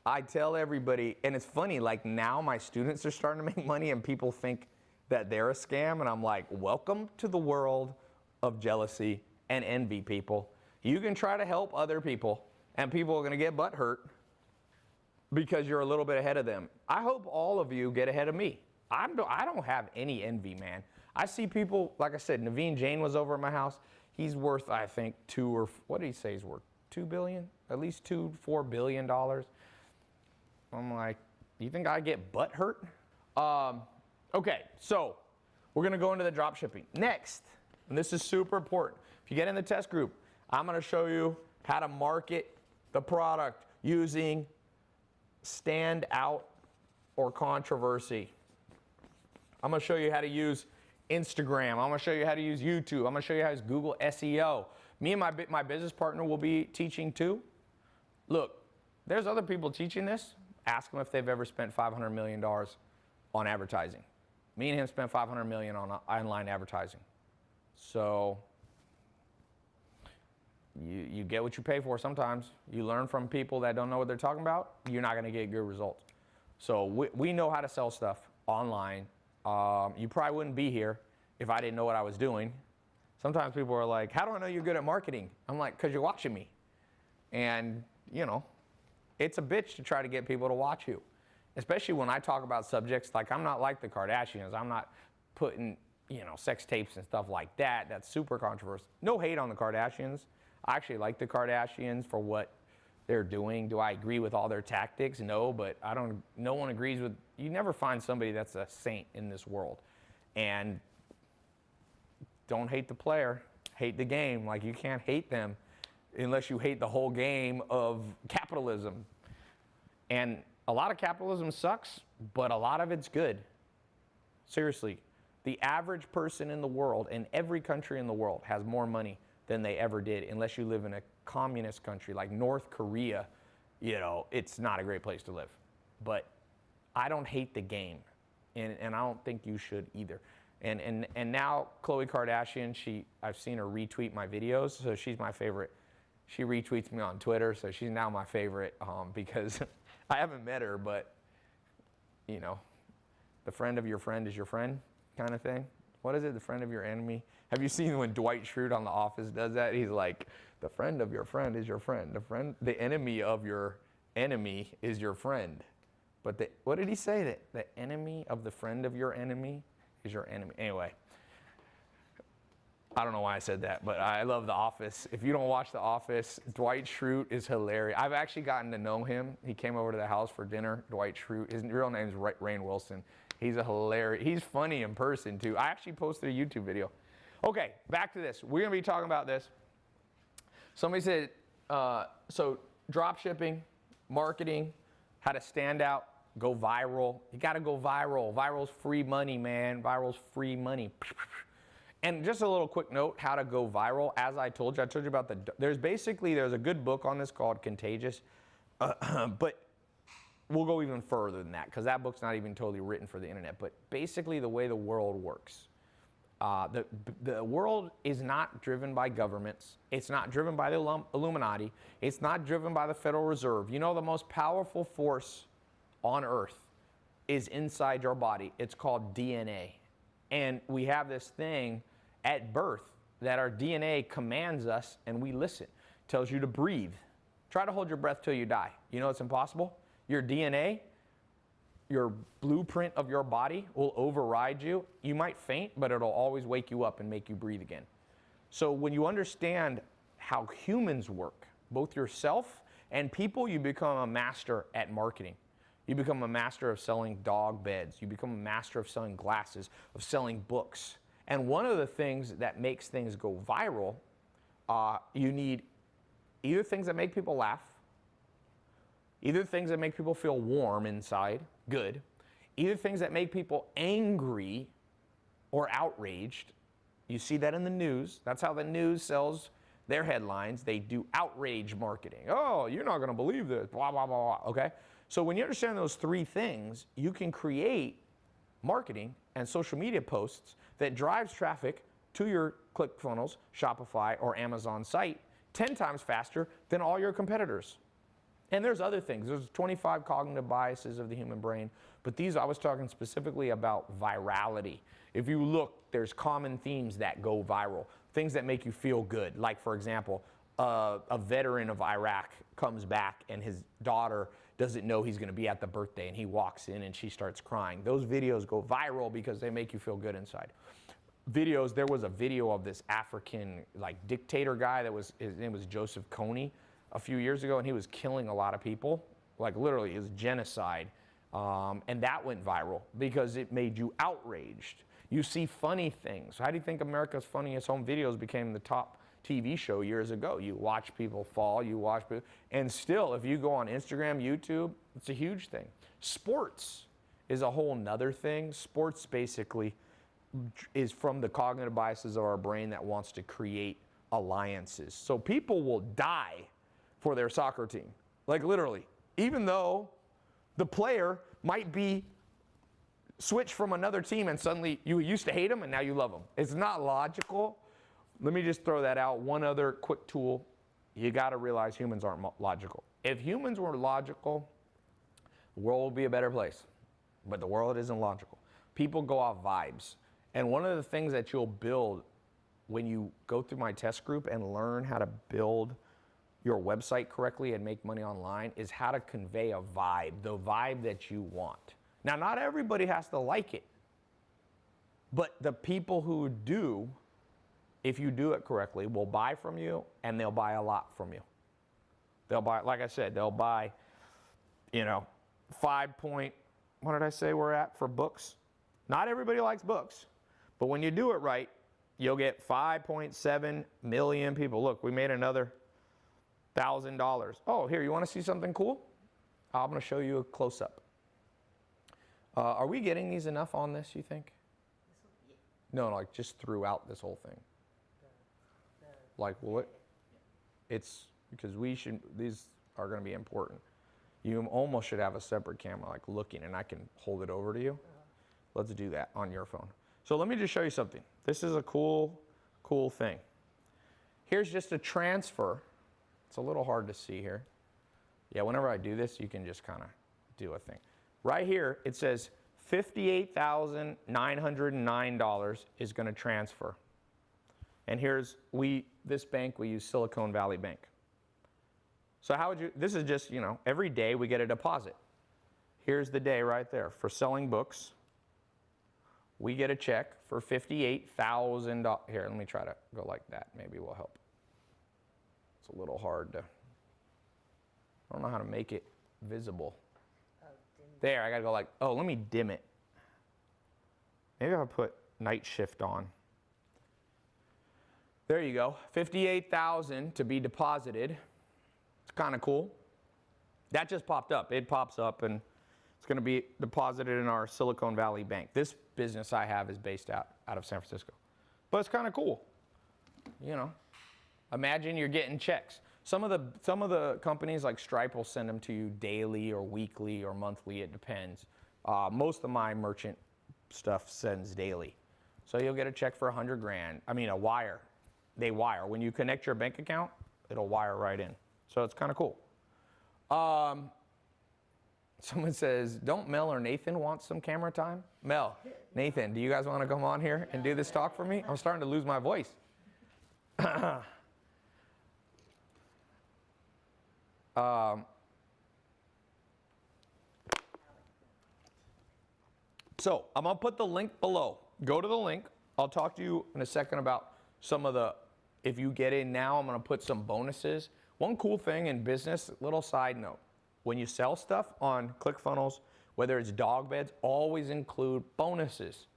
I tell everybody, and it's funny, like, now my students are starting to make money and people think that they're a scam. And I'm like, welcome to the world of jealousy and envy, people. You can try to help other people, and people are going to get butt hurt because you're a little bit ahead of them. I hope all of you get ahead of me. I don't have any envy, man. I see people, like I said, Naveen Jain was over at my house. He's worth, I think, what did he say he's worth? $2 billion? At least $4 billion. I'm like, you think I get butt hurt? Okay, so we're going to go into the drop shipping. Next, and this is super important. If you get in the test group, I'm going to show you how to market the product using standout or controversy. I'm going to show you how to use Instagram. I'm gonna show you how to use YouTube. I'm gonna show you how to use Google SEO. Me and my business partner will be teaching too. Look, there's other people teaching this. Ask them if they've ever spent $500 million on advertising. Me and him spent $500 million on online advertising. So you get what you pay for sometimes. You learn from people that don't know what they're talking about, you're not gonna get good results. So we know how to sell stuff online. You probably wouldn't be here if I didn't know what I was doing. Sometimes people are like, how do I know you're good at marketing? I'm like, because you're watching me. And, you know, it's a bitch to try to get people to watch you. Especially when I talk about subjects like, I'm not like the Kardashians. I'm not putting, you know, sex tapes and stuff like that. That's super controversial. No hate on the Kardashians. I actually like the Kardashians for what they're doing. Do I agree with all their tactics? No, but no one agrees with, you never find somebody that's a saint in this world. And don't hate the player, hate the game. Like, you can't hate them unless you hate the whole game of capitalism. And a lot of capitalism sucks, but a lot of it's good. Seriously, the average person in the world, in every country in the world, has more money than they ever did, unless you live in a communist country like North Korea. You know, it's not a great place to live. But I don't hate the game, and I don't think you should either. And now Khloe Kardashian, I've seen her retweet my videos, so she's my favorite. She retweets me on Twitter, so she's now my favorite because I haven't met her, but, you know, the friend of your friend is your friend kind of thing. What is it, the friend of your enemy? Have you seen when Dwight Schrute on The Office does that? He's like, the friend of your friend is your friend. The enemy of your enemy is your friend. But what did he say? The enemy of the friend of your enemy is your enemy. Anyway, I don't know why I said that, but I love The Office. If you don't watch The Office, Dwight Schrute is hilarious. I've actually gotten to know him. He came over to the house for dinner, Dwight Schrute. His real name is Rainn Wilson. He's he's funny in person too. I actually posted a YouTube video. Okay, back to this. We're gonna be talking about this. Somebody said, so drop shipping, marketing, how to stand out, go viral. You gotta go viral. Viral's free money, man. Viral's free money. And just a little quick note, how to go viral. As I told you about there's a good book on this called Contagious, but we'll go even further than that because that book's not even totally written for the internet. But basically the way the world works. The world is not driven by governments. It's not driven by the Illuminati. It's not driven by the Federal Reserve. You know, the most powerful force on earth is inside your body. It's called DNA. And we have this thing at birth that our DNA commands us and we listen. It tells you to breathe. Try to hold your breath till you die. You know it's impossible? Your DNA, your blueprint of your body will override you. You might faint, but it'll always wake you up and make you breathe again. So when you understand how humans work, both yourself and people, you become a master at marketing. You become a master of selling dog beds. You become a master of selling glasses, of selling books. And one of the things that makes things go viral, you need either things that make people laugh, either things that make people feel warm inside, good, either things that make people angry or outraged. You see that in the news. That's how the news sells their headlines. They do outrage marketing. Oh, you're not going to believe this, blah, blah, blah, blah, okay? So when you understand those three things, you can create marketing and social media posts that drives traffic to your ClickFunnels, Shopify, or Amazon site 10 times faster than all your competitors. And there's other things. There's 25 cognitive biases of the human brain, but I was talking specifically about virality. If you look, there's common themes that go viral, things that make you feel good. Like, for example, a veteran of Iraq comes back and his daughter doesn't know he's going to be at the birthday, and he walks in and she starts crying. Those videos go viral because they make you feel good inside. Videos, there was a video of this African dictator guy his name was Joseph Kony a few years ago, and he was killing a lot of people, literally, it was genocide. And that went viral because it made you outraged. You see funny things. How do you think America's Funniest Home Videos became the top TV show years ago? You watch people fall, and still, if you go on Instagram, YouTube, it's a huge thing. Sports is a whole nother thing. Sports basically, is from the cognitive biases of our brain that wants to create alliances. So people will die for their soccer team, like literally, even though the player might be switched from another team and suddenly you used to hate them and now you love them. It's not logical. Let me just throw that out. One other quick tool. You got to realize humans aren't logical. If humans were logical, the world would be a better place. But the world isn't logical. People go off vibes. And one of the things that you'll build when you go through my test group and learn how to build your website correctly and make money online is how to convey a vibe, the vibe that you want. Now, not everybody has to like it. But the people who do, if you do it correctly, will buy from you, and they'll buy a lot from you. They'll buy, like I said, they'll buy, you know, what did I say we're at for books? Not everybody likes books. But when you do it right, you'll get 5.7 million people. Look, we made another $1,000. Oh, here, you want to see something cool? I'm going to show you a close-up. Are we getting these enough on this, you think? No, like just throughout this whole thing. Like what? It's because these are going to be important. You almost should have a separate camera, like looking, and I can hold it over to you. Let's do that on your phone. So let me just show you something. This is a cool thing. Here's just a transfer. It's a little hard to see here. Yeah, whenever I do this, you can just kind of do a thing. Right here, it says $58,909 is going to transfer. And here's, this bank, we use Silicon Valley Bank. So how would you, this is just, you know, every day we get a deposit. Here's the day right there. For selling books, we get a check for $58,000. Here, let me try to go like that. Maybe will help. It's a little hard to, I don't know how to make it visible. There, I gotta go like, oh, let me dim it. Maybe I'll put night shift on. There you go, 58,000 to be deposited. It's kind of cool. That just popped up. It pops up and it's gonna be deposited in our Silicon Valley Bank. This business I have is based out of San Francisco. But it's kind of cool, you know. Imagine you're getting checks. Some of the companies like Stripe will send them to you daily or weekly or monthly, it depends. Most of my merchant stuff sends daily. So you'll get a check for 100 grand. I mean, a wire. They wire. When you connect your bank account, it'll wire right in. So it's kind of cool. Someone says, don't Mel or Nathan want some camera time? Mel, Nathan, do you guys want to come on here and do this talk for me? I'm starting to lose my voice. So I'm going to put the link below. Go to the link. I'll talk to you in a second about some of the, if you get in now, I'm going to put some bonuses. One cool thing in business, little side note, when you sell stuff on ClickFunnels, whether it's dog beds, always include bonuses.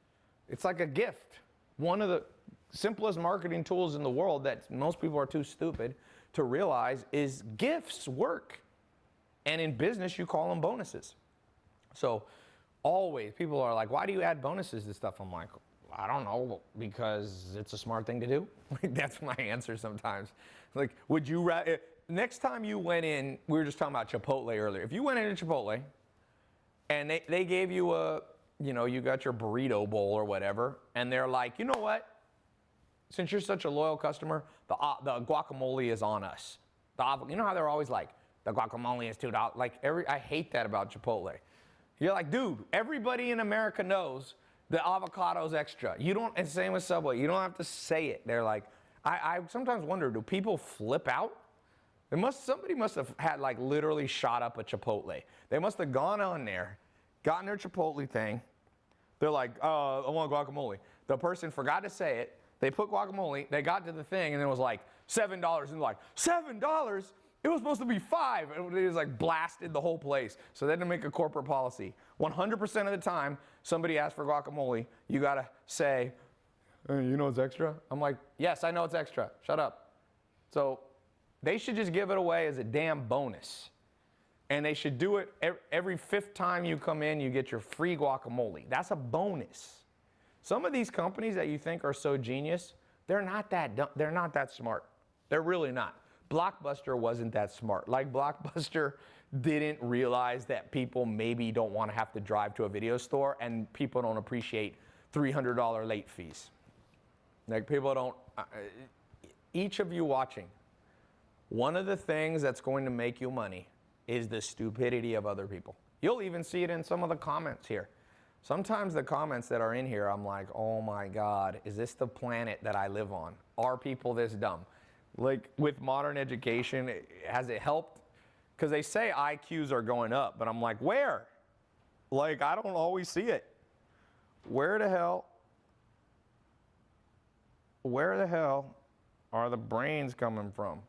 It's like a gift. One of the simplest marketing tools in the world that most people are too stupid to realize is gifts work. And in business, you call them bonuses. So always, people are like, why do you add bonuses to stuff? I'm like, I don't know, because it's a smart thing to do. That's my answer sometimes. Like, would you rather, next time you went in, we were just talking about Chipotle earlier. If you went into Chipotle and they gave you a, you know, you got your burrito bowl or whatever, and they're like, you know what? Since you're such a loyal customer, the guacamole is on us. You know how they're always like, the guacamole is $2. Like I hate that about Chipotle. You're like, dude, everybody in America knows the avocado's extra. You don't, and same with Subway. You don't have to say it. They're like, I sometimes wonder, do people flip out? Somebody must have had like literally shot up a Chipotle. They must have gone on there, gotten their Chipotle thing. They're like, I want guacamole. The person forgot to say it. They put guacamole, they got to the thing, and it was like $7. And they're like, $7? It was supposed to be $5. And it was like blasted the whole place. So they had to make a corporate policy. 100% of the time, somebody asks for guacamole, you got to say, hey, you know it's extra? I'm like, yes, I know it's extra. Shut up. So they should just give it away as a damn bonus. And they should do it every 5th time you come in, you get your free guacamole. That's a bonus. Some of these companies that you think are so genius, they're not that dumb, they're not that smart. They're really not. Blockbuster wasn't that smart. Like Blockbuster didn't realize that people maybe don't want to have to drive to a video store, and people don't appreciate $300 late fees. Like people don't, each of you watching, one of the things that's going to make you money is the stupidity of other people. You'll even see it in some of the comments here. Sometimes the comments that are in here, I'm like, oh my God, is this the planet that I live on? Are people this dumb? Like with modern education, has it helped? Because they say IQs are going up, but I'm like, where? Like, I don't always see it. Where the hell are the brains coming from?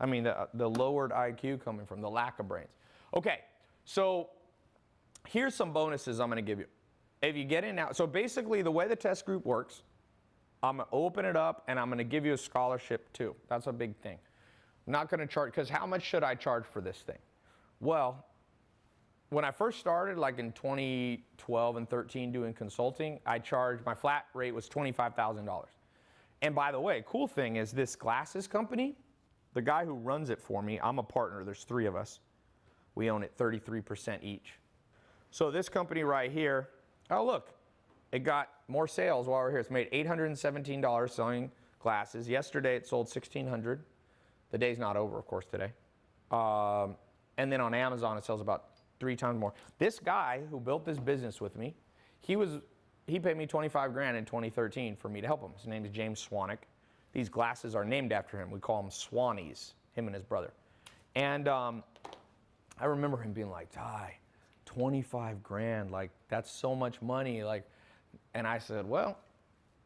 I mean, the lowered IQ coming from, the lack of brains. Okay, so here's some bonuses I'm going to give you. If you get in now, so basically the way the test group works, I'm going to open it up and I'm going to give you a scholarship too. That's a big thing. I'm not going to charge, because how much should I charge for this thing? Well, when I first started, like in 2012 and 13 doing consulting, I charged, my flat rate was $25,000. And by the way, cool thing is this glasses company, the guy who runs it for me, I'm a partner, there's 3 of us. We own it 33% each. So this company right here, oh look, it got more sales while we're here. It's made $817 selling glasses. Yesterday it sold $1,600. The day's not over, of course, today. And then on Amazon it sells about 3 times more. This guy who built this business with me, he paid me $25,000 in 2013 for me to help him. His name is James Swanick. These glasses are named after him. We call them Swannies, him and his brother. And I remember him being like, Ty, $25,000, like that's so much money. Like, and I said, well,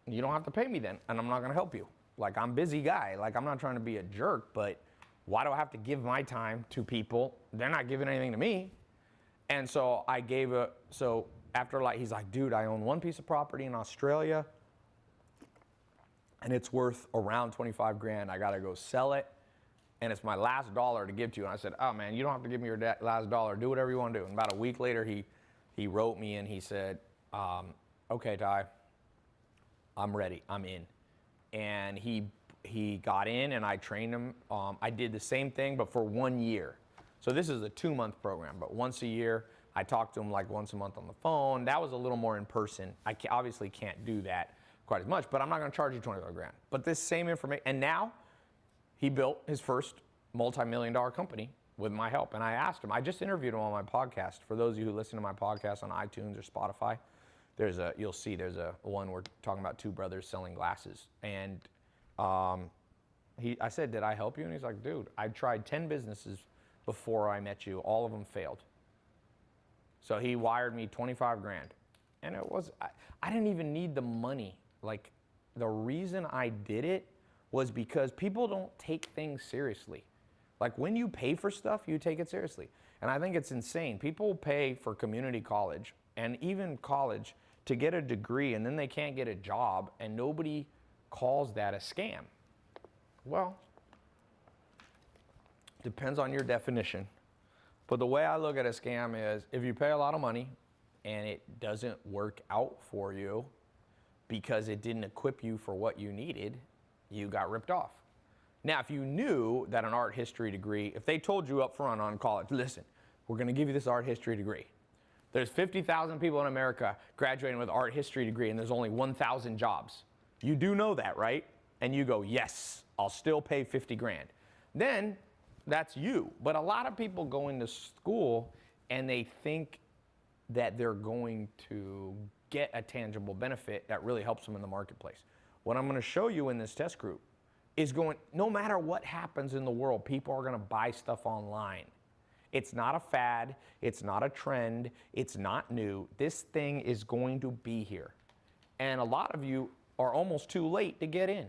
you don't have to pay me then, and I'm not gonna help you. Like, I'm a busy guy. Like, I'm not trying to be a jerk, but why do I have to give my time to people? They're not giving anything to me. And so I gave so after like, he's like, dude, I own one piece of property in Australia and it's worth around $25,000. I gotta go sell it and it's my last dollar to give to you. And I said, oh man, you don't have to give me your last dollar. Do whatever you wanna do. And about a week later, he wrote me and he said, okay, Ty, I'm ready, I'm in. And he got in and I trained him. I did the same thing, but for 1 year. So this is a 2-month program, but once a year, I talked to him like once a month on the phone. That was a little more in person. I obviously can't do that quite as much, but I'm not gonna charge you $25,000. But this same information, and now he built his first multi-million-dollar company with my help. And I asked him, I just interviewed him on my podcast. For those of you who listen to my podcast on iTunes or Spotify, you'll see there's a one we're talking about 2 brothers selling glasses. And I said, did I help you? And he's like, dude, I tried 10 businesses before I met you. All of them failed. So he wired me $25,000. And it was, I didn't even need the money. Like, the reason I did it was because people don't take things seriously. Like, when you pay for stuff, you take it seriously. And I think it's insane. People pay for community college and even college to get a degree, and then they can't get a job, and nobody calls that a scam. Well, depends on your definition. But the way I look at a scam is if you pay a lot of money and it doesn't work out for you because it didn't equip you for what you needed, you got ripped off. Now, if you knew that an art history degree, if they told you up front on college, listen, we're gonna give you this art history degree. There's 50,000 people in America graduating with an art history degree and there's only 1,000 jobs. You do know that, right? And you go, yes, I'll still pay $50,000. Then that's you. But a lot of people go into school and they think that they're going to get a tangible benefit that really helps them in the marketplace. What I'm gonna show you in this test group is no matter what happens in the world, people are gonna buy stuff online. It's not a fad, it's not a trend, it's not new. This thing is going to be here. And a lot of you are almost too late to get in.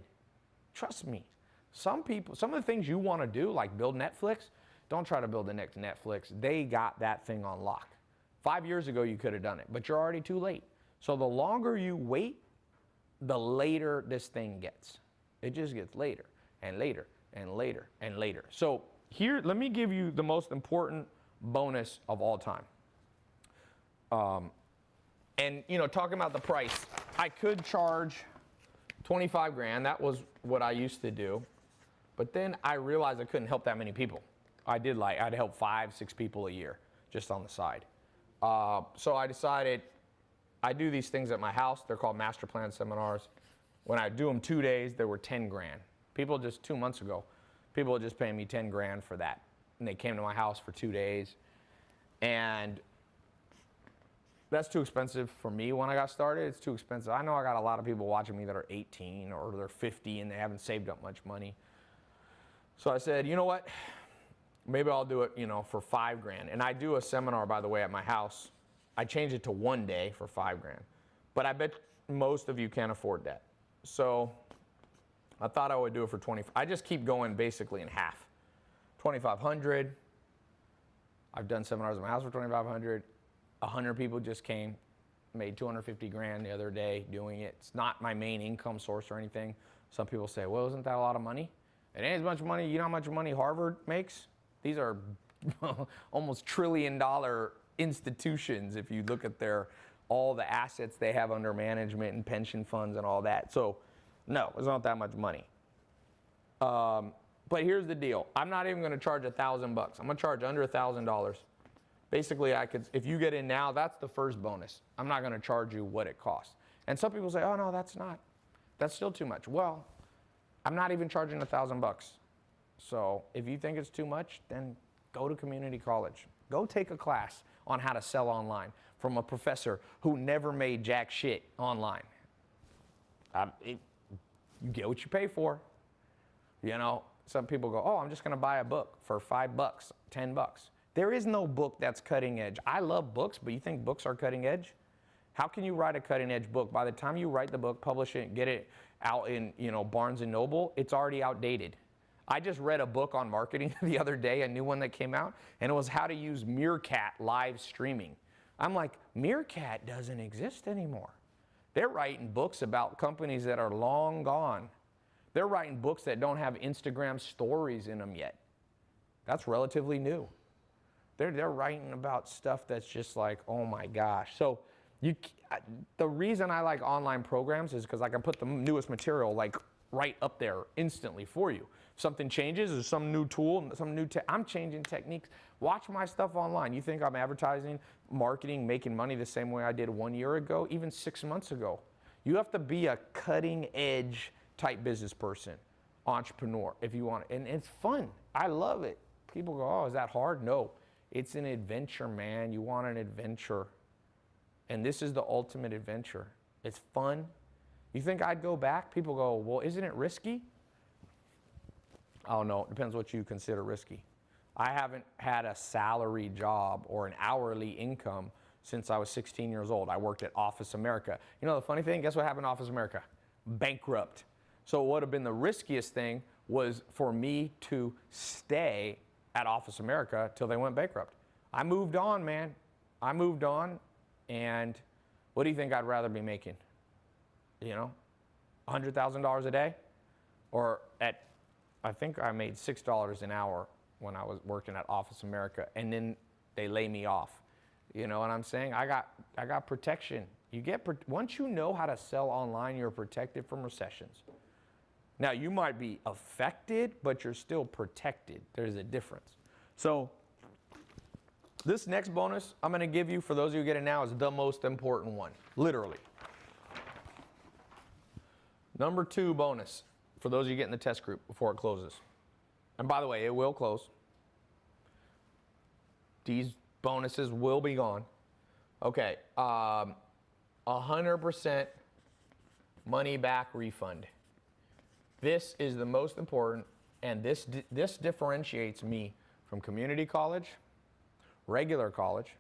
Trust me. Some of the things you wanna do, like build Netflix, don't try to build the next Netflix. They got that thing on lock. 5 years ago, you could have done it, but you're already too late. So the longer you wait, the later this thing gets. It just gets later and later and later and later. So here, let me give you the most important bonus of all time. And talking about the price, I could charge 25 grand. That was what I used to do. But then I realized I couldn't help that many people. I'd help 5, 6 people a year just on the side. So I decided I do these things at my house. They're called master plan seminars. When I do them 2 days, they were 10 grand. People just 2 months ago, people were just paying me 10 grand for that. And they came to my house for 2 days. And that's too expensive for me when I got started. It's too expensive. I know I got a lot of people watching me that are 18 or they're 50 and they haven't saved up much money. So I said, you know what? Maybe I'll do it, for 5 grand. And I do a seminar, by the way, at my house. I changed it to 1 day for 5 grand. But I bet most of you can't afford that. So I thought I would do it for 20. I just keep going basically in half. 2,500. I've done seminars at my house for 2,500. 100 people just came, made 250 grand the other day doing it. It's not my main income source or anything. Some people say, well, isn't that a lot of money? It ain't as much money. You know how much money Harvard makes? These are almost $1 trillion institutions if you look at all the assets they have under management and pension funds and all that. So no, it's not that much money. But here's the deal. I'm not even going to charge $1,000. I'm going to charge under $1,000. Basically, if you get in now, that's the first bonus. I'm not going to charge you what it costs. And some people say, oh no, that's still too much. Well, I'm not even charging $1,000. So if you think it's too much, then go to community college. Go take a class on how to sell online from a professor who never made jack shit online. You get what you pay for. Some people go, oh, I'm just going to buy a book for $5, $10. There is no book that's cutting edge. I love books, but you think books are cutting edge? How can you write a cutting edge book? By the time you write the book, publish it, get it out in Barnes and Noble, it's already outdated. I just read a book on marketing the other day, a new one that came out, and it was how to use Meerkat live streaming. I'm like, Meerkat doesn't exist anymore. They're writing books about companies that are long gone. They're writing books that don't have Instagram stories in them yet. That's relatively new. They're writing about stuff that's just like, oh my gosh. So the reason I like online programs is because I can put the newest material like right up there instantly for you. If something changes, there's some new tool, I'm changing techniques. Watch my stuff online. You think I'm advertising, marketing, making money the same way I did 1 year ago, even 6 months ago? You have to be a cutting edge type business person, entrepreneur, if you want it. And it's fun. I love it. People go, oh, is that hard? No. It's an adventure, man. You want an adventure. And this is the ultimate adventure. It's fun. You think I'd go back? People go, well, isn't it risky? I don't know. It depends what you consider risky. I haven't had a salary job or an hourly income since I was 16 years old. I worked at Office America. You know the funny thing? Guess what happened to Office America? Bankrupt. So what would have been the riskiest thing was for me to stay at Office America till they went bankrupt. I moved on, man. I moved on, and what do you think I'd rather be making? $100,000 a day? Or I think I made $6 an hour when I was working at Office America, and then they lay me off. You know what I'm saying? I got protection. Once you know how to sell online, you're protected from recessions. Now, you might be affected, but you're still protected. There's a difference. So this next bonus I'm going to give you, for those of you who get it now, is the most important one, literally. Number 2 bonus, for those of you getting the test group before it closes. And by the way, it will close. These bonuses will be gone. Okay, 100% money back refund. This is the most important, and this differentiates me from community college, regular college,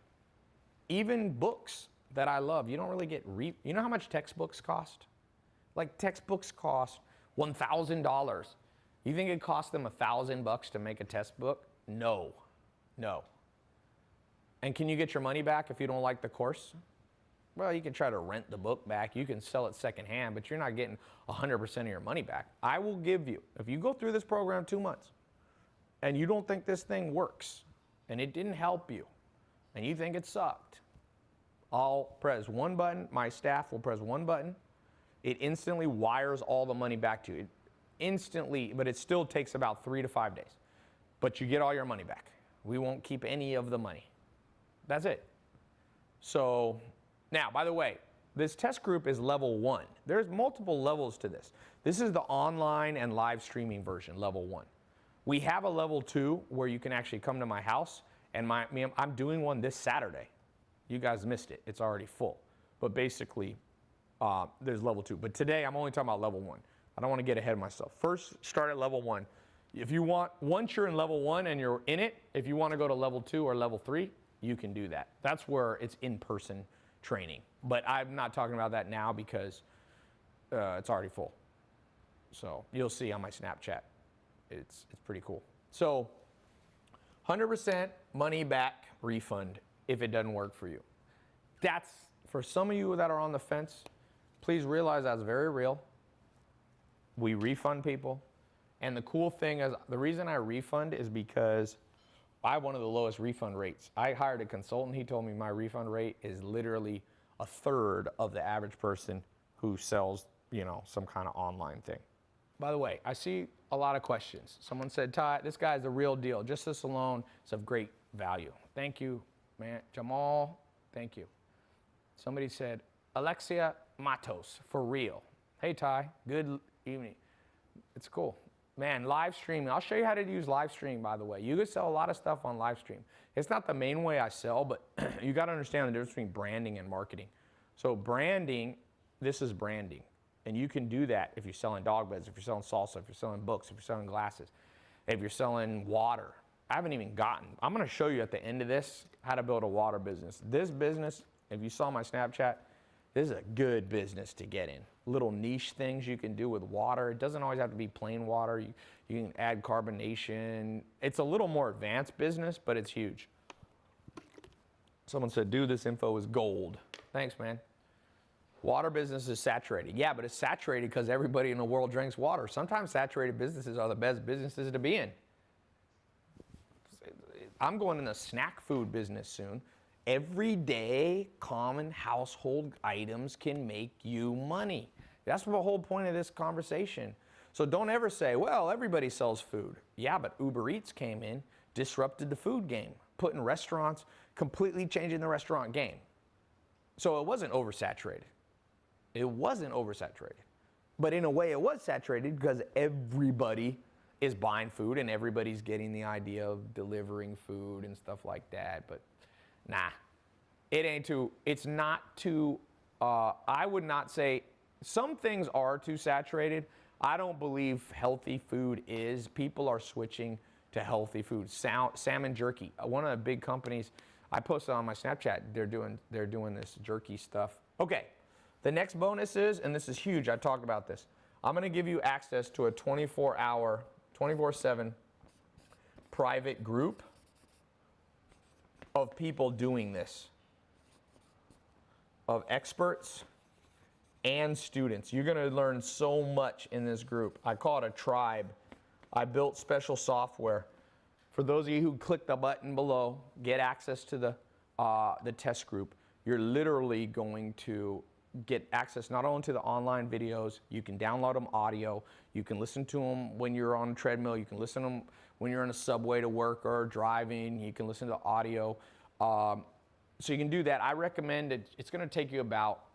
even books that I love. You don't really get you know how much textbooks cost? Like textbooks cost $1,000. You think it cost them $1,000 to make a test book? No. And can you get your money back if you don't like the course? Well, you can try to rent the book back. You can sell it secondhand, but you're not getting 100% of your money back. I will give you, if you go through this program 2 months and you don't think this thing works and it didn't help you and you think it sucked, I'll press one button, my staff will press one button, it instantly wires all the money back to you. Instantly, but it still takes about 3 to 5 days. But you get all your money back. We won't keep any of the money. That's it. So now, by the way, this test group is level 1. There's multiple levels to this. This is the online and live streaming version, level 1. We have a level 2 where you can actually come to my house, and I'm doing one this Saturday. You guys missed it. It's already full. But basically, there's level 2. But today, I'm only talking about level 1. I don't want to get ahead of myself. First, start at level 1. If you want, once you're in level 1 and you're in it, if you want to go to level 2 or level 3, you can do that. That's where it's in-person training. But I'm not talking about that now because it's already full. So you'll see on my Snapchat. It's pretty cool. So 100% money back refund if it doesn't work for you. That's, for some of you that are on the fence, please realize that's very real. We refund people. And the cool thing is, the reason I refund is because I have one of the lowest refund rates. I hired a consultant. He told me my refund rate is literally a third of the average person who sells, you know, some kind of online thing. By the way, I see a lot of questions. Someone said, Ty, this guy's the real deal. Just this alone is of great value. Thank you, man. Jamal, thank you. Somebody said, Alexia Matos, for real. Hey, Ty, good evening. It's cool. Man, live streaming. I'll show you how to use live stream, by the way. You can sell a lot of stuff on live stream. It's not the main way I sell, but you got to understand the difference between branding and marketing. So branding, this is branding. And you can do that if you're selling dog beds, if you're selling salsa, if you're selling books, if you're selling glasses, if you're selling water. I haven't even gotten. I'm going to show you at the end of this how to build a water business. This business, if you saw my Snapchat, this is a good business to get in. Little niche things you can do with water. It doesn't always have to be plain water. You can add carbonation. It's a little more advanced business, but it's huge. Someone said, dude, this info is gold. Thanks, man. Water business is saturated. Yeah, but it's saturated because everybody in the world drinks water. Sometimes saturated businesses are the best businesses to be in. I'm going in the snack food business soon. Everyday common household items can make you money. That's the whole point of this conversation. So don't ever say, well, everybody sells food. Yeah, but Uber Eats came in, disrupted the food game, putting restaurants, completely changing the restaurant game. So it wasn't oversaturated. It wasn't oversaturated. But in a way it was saturated because everybody is buying food and everybody's getting the idea of delivering food and stuff like that. But nah, it's not too, I would not say, some things are too saturated. I don't believe healthy food is. People are switching to healthy food. Salmon jerky, one of the big companies, I posted on my Snapchat, they're doing this jerky stuff. Okay, the next bonus is, and this is huge, I talked about this, I'm gonna give you access to a 24-hour, 24/7 private group of people doing this, of experts and students. You're gonna learn so much in this group. I call it a tribe. I built special software. For those of you who click the button below, get access to the test group. You're literally going to get access not only to the online videos, you can download them audio, you can listen to them when you're on a treadmill, you can listen to them when you're in a subway to work or driving, you can listen to audio. So you can do that. I recommend it. It's going to take you about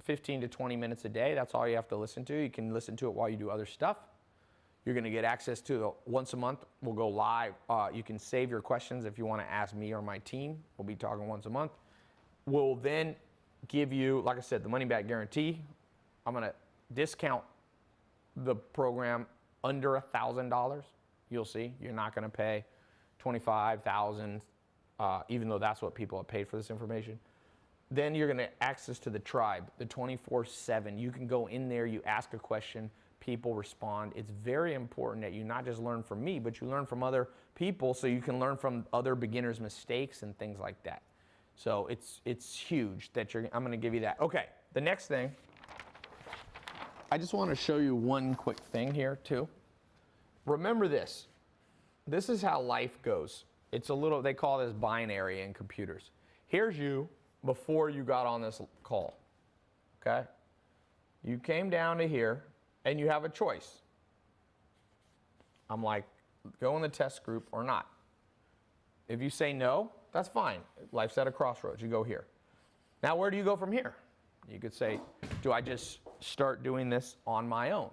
15 to 20 minutes a day. That's all you have to listen to. You can listen to it while you do other stuff. You're going to get access to once a month. We'll go live. You can save your questions if you want to ask me or my team. We'll be talking once a month. We'll then give you, like I said, the money back guarantee. I'm going to discount the program under $1,000. You'll see. You're not going to pay $25,000, even though that's what people have paid for this information. Then you're going to access to the tribe, the 24/7. You can go in there, you ask a question, people respond. It's very important that you not just learn from me, but you learn from other people so you can learn from other beginners' mistakes and things like that. So it's huge that I'm going to give you that. Okay, the next thing, I just want to show you one quick thing here too. Remember this. This is how life goes. It's a little, they call this binary in computers. Here's you, before you got on this call, okay? You came down to here, and you have a choice. I'm like, go in the test group or not. If you say no, that's fine. Life's at a crossroads. You go here. Now, where do you go from here? You could say, do I just start doing this on my own?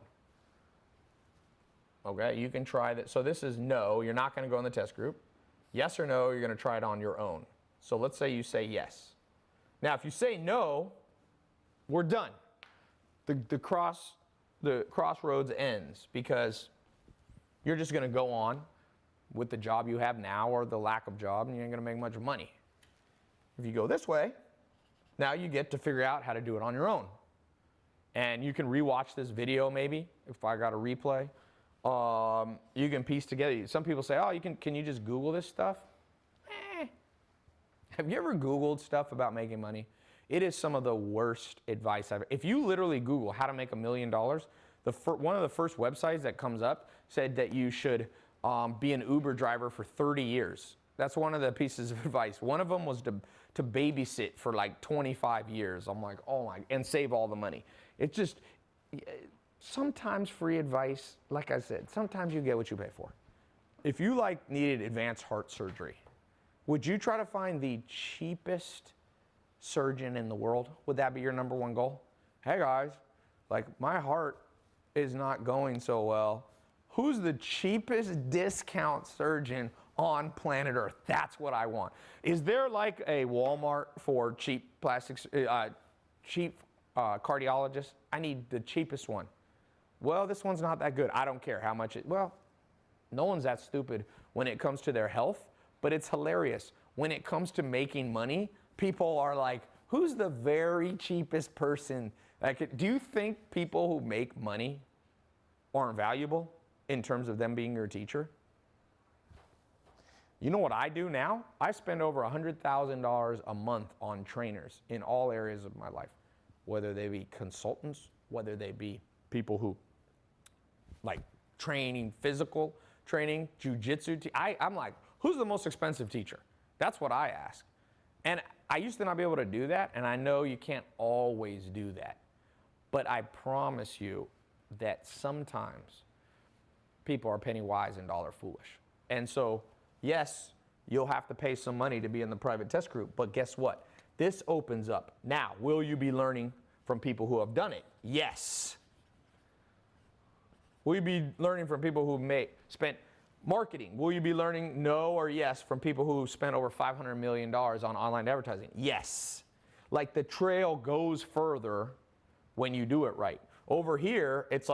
Okay, you can try that. So this is no, you're not going to go in the test group. Yes or no, you're going to try it on your own. So let's say you say yes. Now, if you say no, we're done. The crossroads ends because you're just going to go on with the job you have now or the lack of job, and you ain't going to make much money. If you go this way, now you get to figure out how to do it on your own. And you can rewatch this video maybe, if I got a replay. You can piece together. Some people say, oh, can you just Google this stuff? Have you ever Googled stuff about making money? It is some of the worst advice I've ever. If you literally Google how to make $1 million, one of the first websites that comes up said that you should be an Uber driver for 30 years. That's one of the pieces of advice. One of them was to babysit for like 25 years. I'm like, oh my, and save all the money. It's just, sometimes free advice, like I said, sometimes you get what you pay for. If you needed advanced heart surgery, would you try to find the cheapest surgeon in the world? Would that be your number one goal? Hey guys, my heart is not going so well. Who's the cheapest discount surgeon on planet Earth? That's what I want. Is there a Walmart for cheap plastics, cheap cardiologists? I need the cheapest one. Well, this one's not that good. I don't care how much well, no one's that stupid when it comes to their health, but it's hilarious. When it comes to making money, people are like, who's the very cheapest person? Do you think people who make money aren't valuable in terms of them being your teacher? You know what I do now? I spend over $100,000 a month on trainers in all areas of my life, whether they be consultants, whether they be people who training, physical training, jujitsu. I'm like, who's the most expensive teacher? That's what I ask. And I used to not be able to do that, and I know you can't always do that. But I promise you that sometimes people are penny wise and dollar foolish. And so, yes, you'll have to pay some money to be in the private test group, but guess what? This opens up. Now, will you be learning from people who have done it? Yes. Will you be learning from people who spent marketing? Will you be learning no or yes from people who spent over $500 million on online advertising? Yes. The trail goes further when you do it right. Over here, it's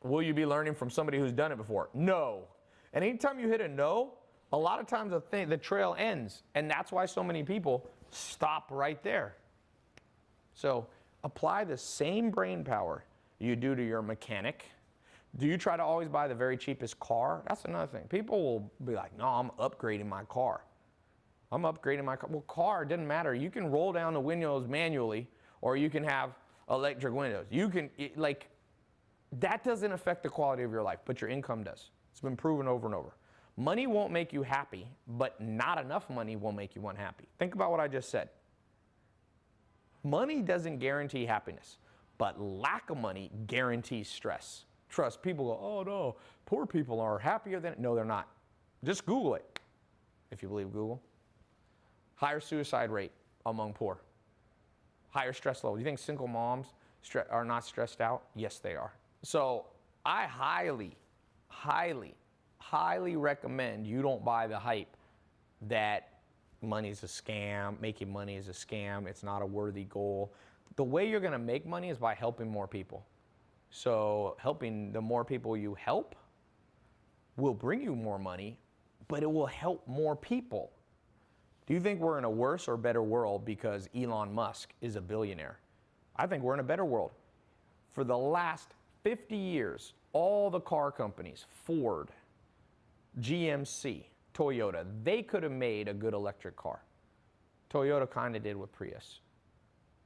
will you be learning from somebody who's done it before? No. And anytime you hit a no, a lot of times the trail ends. And that's why so many people stop right there. So apply the same brain power you do to your mechanic. Do you try to always buy the very cheapest car? That's another thing. People will be like, no, I'm upgrading my car. I'm upgrading my car. Well, car, it doesn't matter. You can roll down the windows manually, or you can have electric windows. You can, that doesn't affect the quality of your life, but your income does. It's been proven over and over. Money won't make you happy, but not enough money will make you unhappy. Think about what I just said. Money doesn't guarantee happiness, but lack of money guarantees stress. Trust, people go, oh no, poor people are happier than, no, they're not. Just Google it, if you believe Google. Higher suicide rate among poor. Higher stress level. You think single moms are not stressed out? Yes, they are. So I highly, highly, highly recommend you don't buy the hype that money is a scam, making money is a scam, it's not a worthy goal. The way you're gonna make money is by helping more people. So helping the more people you help will bring you more money, but it will help more people. Do you think we're in a worse or better world because Elon Musk is a billionaire? I think we're in a better world. For the last 50 years, all the car companies, Ford, GMC, Toyota, they could have made a good electric car. Toyota kind of did with Prius.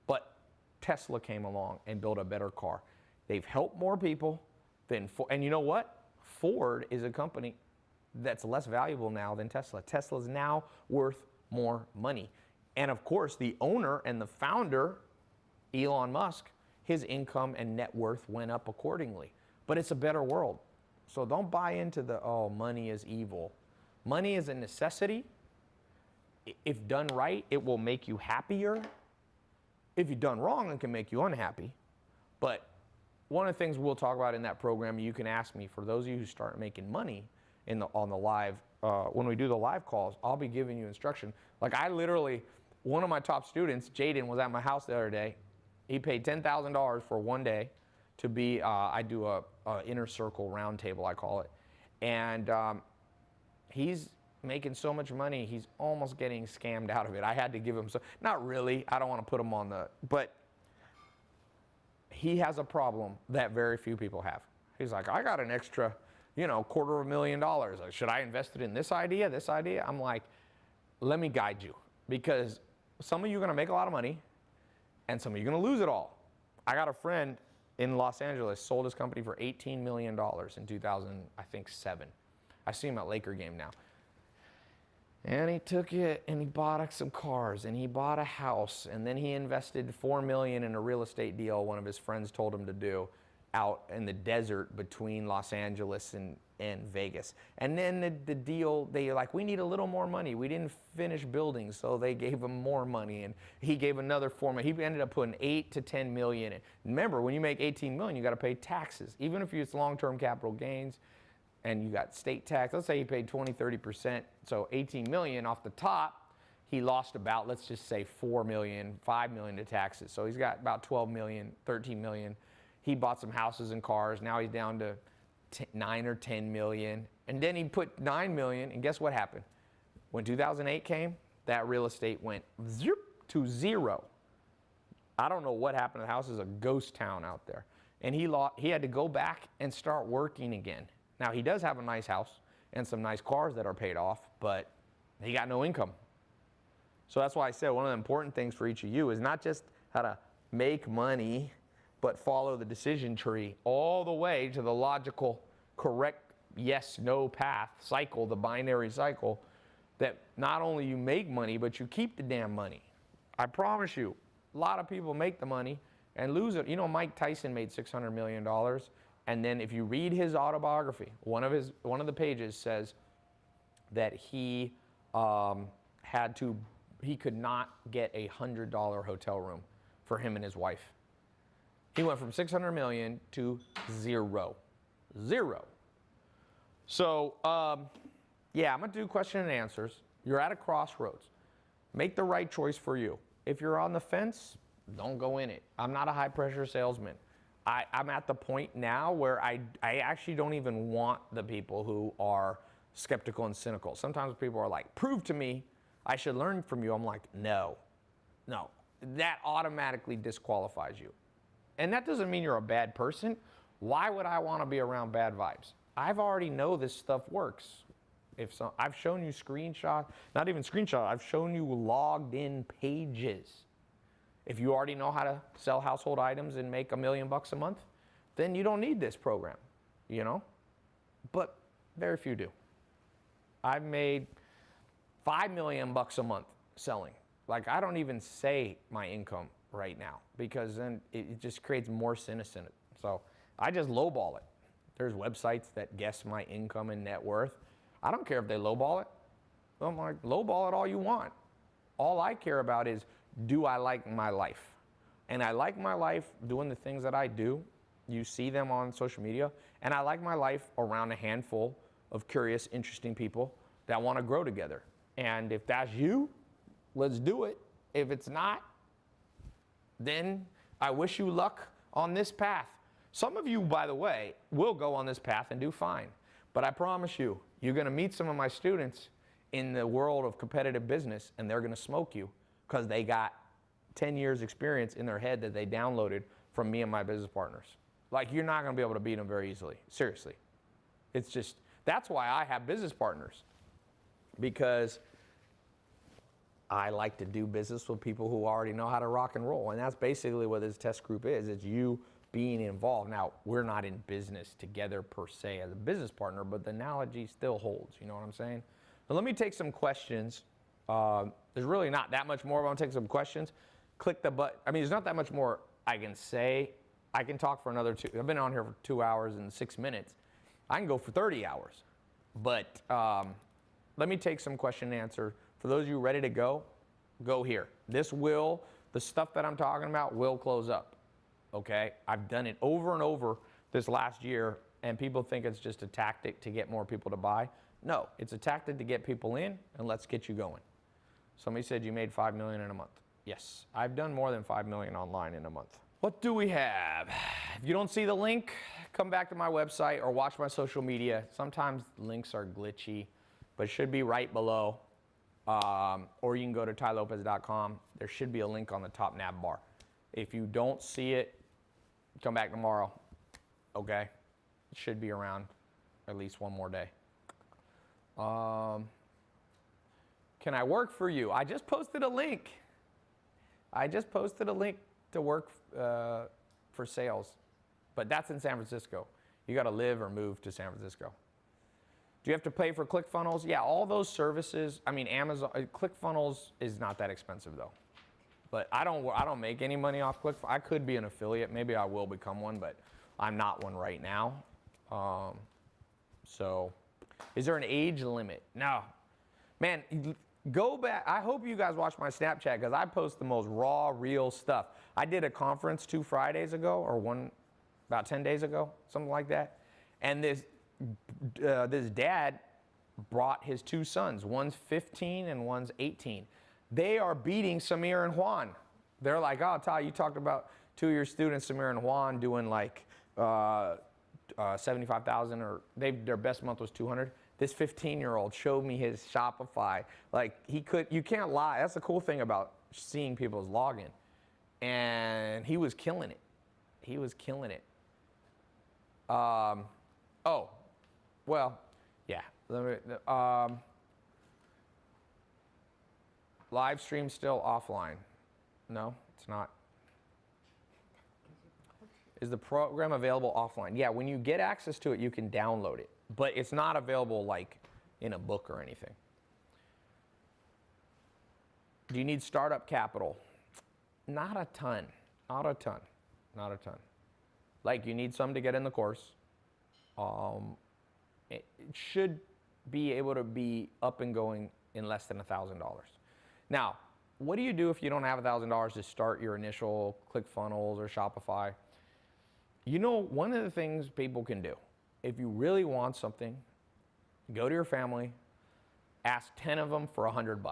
But Tesla came along and built a better car. They've helped more people than Ford. And you know what? Ford is a company that's less valuable now than Tesla. Tesla's now worth more money. And of course, the owner and the founder, Elon Musk, his income and net worth went up accordingly. But it's a better world. So don't buy into the, oh, money is evil. Money is a necessity. If done right, it will make you happier. If you've done wrong, it can make you unhappy. But one of the things we'll talk about in that program, you can ask me, for those of you who start making money on the live, when we do the live calls, I'll be giving you instruction. Like I literally, one of my top students, Jaden, was at my house the other day. He paid $10,000 for one day to be, I do a inner circle round table, I call it. And he's making so much money, he's almost getting scammed out of it. I had to give him some, not really, I don't want to put him on the, but he has a problem that very few people have. He's like, I got an extra, $250,000. Like, should I invest it in this idea, this idea? I'm like, let me guide you, because some of you are going to make a lot of money and some of you are going to lose it all. I got a friend in Los Angeles, sold his company for $18 million in 2007. I see him at Laker game now. And he took it and he bought some cars and he bought a house, and then he invested $4 million in a real estate deal one of his friends told him to do out in the desert between Los Angeles and Vegas. And then the deal, they like, we need a little more money. We didn't finish building, so they gave him more money, and he gave another $4 million. He ended up putting $8 to $10 million in. Remember, when you make $18 million, you got to pay taxes, even if it's long-term capital gains. And you got state tax. Let's say he paid 20, 30%. So 18 million off the top, he lost about, let's just say 4 million, 5 million to taxes. So he's got about 12 million, 13 million. He bought some houses and cars. Now he's down to 9 or 10 million. And then he put 9 million, and guess what happened? When 2008 came, that real estate went to zero. I don't know what happened. The house is a ghost town out there. And he had to go back and start working again. Now, he does have a nice house and some nice cars that are paid off, but he got no income. So that's why I said one of the important things for each of you is not just how to make money, but follow the decision tree all the way to the logical, correct yes, no path cycle, the binary cycle, that not only you make money, but you keep the damn money. I promise you, a lot of people make the money and lose it. Mike Tyson made $600 million. And then if you read his autobiography, one of the pages says that he could not get a $100 hotel room for him and his wife. He went from 600 million to zero. So, yeah, I'm going to do question and answers. You're at a crossroads. Make the right choice for you. If you're on the fence, don't go in it. I'm not a high-pressure salesman. I'm at the point now where I actually don't even want the people who are skeptical and cynical. Sometimes people are like, prove to me I should learn from you. I'm like, no. That automatically disqualifies you. And that doesn't mean you're a bad person. Why would I want to be around bad vibes? I've already know this stuff works. I've shown you screenshots, not even screenshots, I've shown you logged in pages. If you already know how to sell household items and make $1 million a month, then you don't need this program, But very few do. I've made $5 million a month selling. Like, I don't even say my income right now, because then it just creates more cynicism. So I just lowball it. There's websites that guess my income and net worth. I don't care if they lowball it. I'm like, lowball it all you want. All I care about is, do I like my life? And I like my life doing the things that I do. You see them on social media. And I like my life around a handful of curious, interesting people that want to grow together. And if that's you, let's do it. If it's not, then I wish you luck on this path. Some of you, by the way, will go on this path and do fine. But I promise you, you're going to meet some of my students in the world of competitive business, and they're going to smoke you, because they got 10 years experience in their head that they downloaded from me and my business partners. Like, you're not going to be able to beat them very easily. Seriously. It's just, that's why I have business partners, because I like to do business with people who already know how to rock and roll. And that's basically what this test group is. It's you being involved. Now, we're not in business together per se as a business partner, but the analogy still holds. You know what I'm saying? So let me take some questions There's really not that much more. I'm gonna take some questions. Click the button. I mean, there's not that much more I can say. I can talk for another I've been on here for 2 hours and 6 minutes. I can go for 30 hours. But let me take some question and answer. For those of you ready to go here. The stuff that I'm talking about will close up, okay? I've done it over and over this last year, and people think it's just a tactic to get more people to buy. No, it's a tactic to get people in, and let's get you going. Somebody said you made $5 million in a month. Yes, I've done more than $5 million online in a month. What do we have? If you don't see the link, come back to my website or watch my social media. Sometimes links are glitchy, but it should be right below. Or you can go to tylopez.com. There should be a link on the top nav bar. If you don't see it, come back tomorrow, okay? It should be around at least one more day. Can I work for you? I just posted a link. I just posted a link to work for sales, but that's in San Francisco. You got to live or move to San Francisco. Do you have to pay for ClickFunnels? Yeah, all those services. I mean, Amazon ClickFunnels is not that expensive though. But I don't make any money off ClickFunnels. I could be an affiliate. Maybe I will become one, but I'm not one right now. So, is there an age limit? No, man. Go back. I hope you guys watch my Snapchat because I post the most raw, real stuff. I did a conference 2 Fridays ago, or about 10 days ago, something like that. And this dad brought his 2 sons. One's 15 and one's 18. They are beating Samir and Juan. They're like, oh, Ty, you talked about 2 of your students, Samir and Juan, doing like 75,000, or their best month was 200. This 15-year-old showed me his Shopify. Like you can't lie. That's the cool thing about seeing people's login. And he was killing it. He was killing it. Oh, well, yeah. Live stream still offline. No, it's not. Is the program available offline? Yeah, when you get access to it, you can download it. But it's not available like in a book or anything. Do you need startup capital? Not a ton. Not a ton. Not a ton. Like you need some to get in the course. It should be able to be up and going in less than $1,000. Now, what do you do if you don't have $1,000 to start your initial ClickFunnels or Shopify? You know, one of the things people can do, if you really want something, go to your family, ask 10 of them for $100.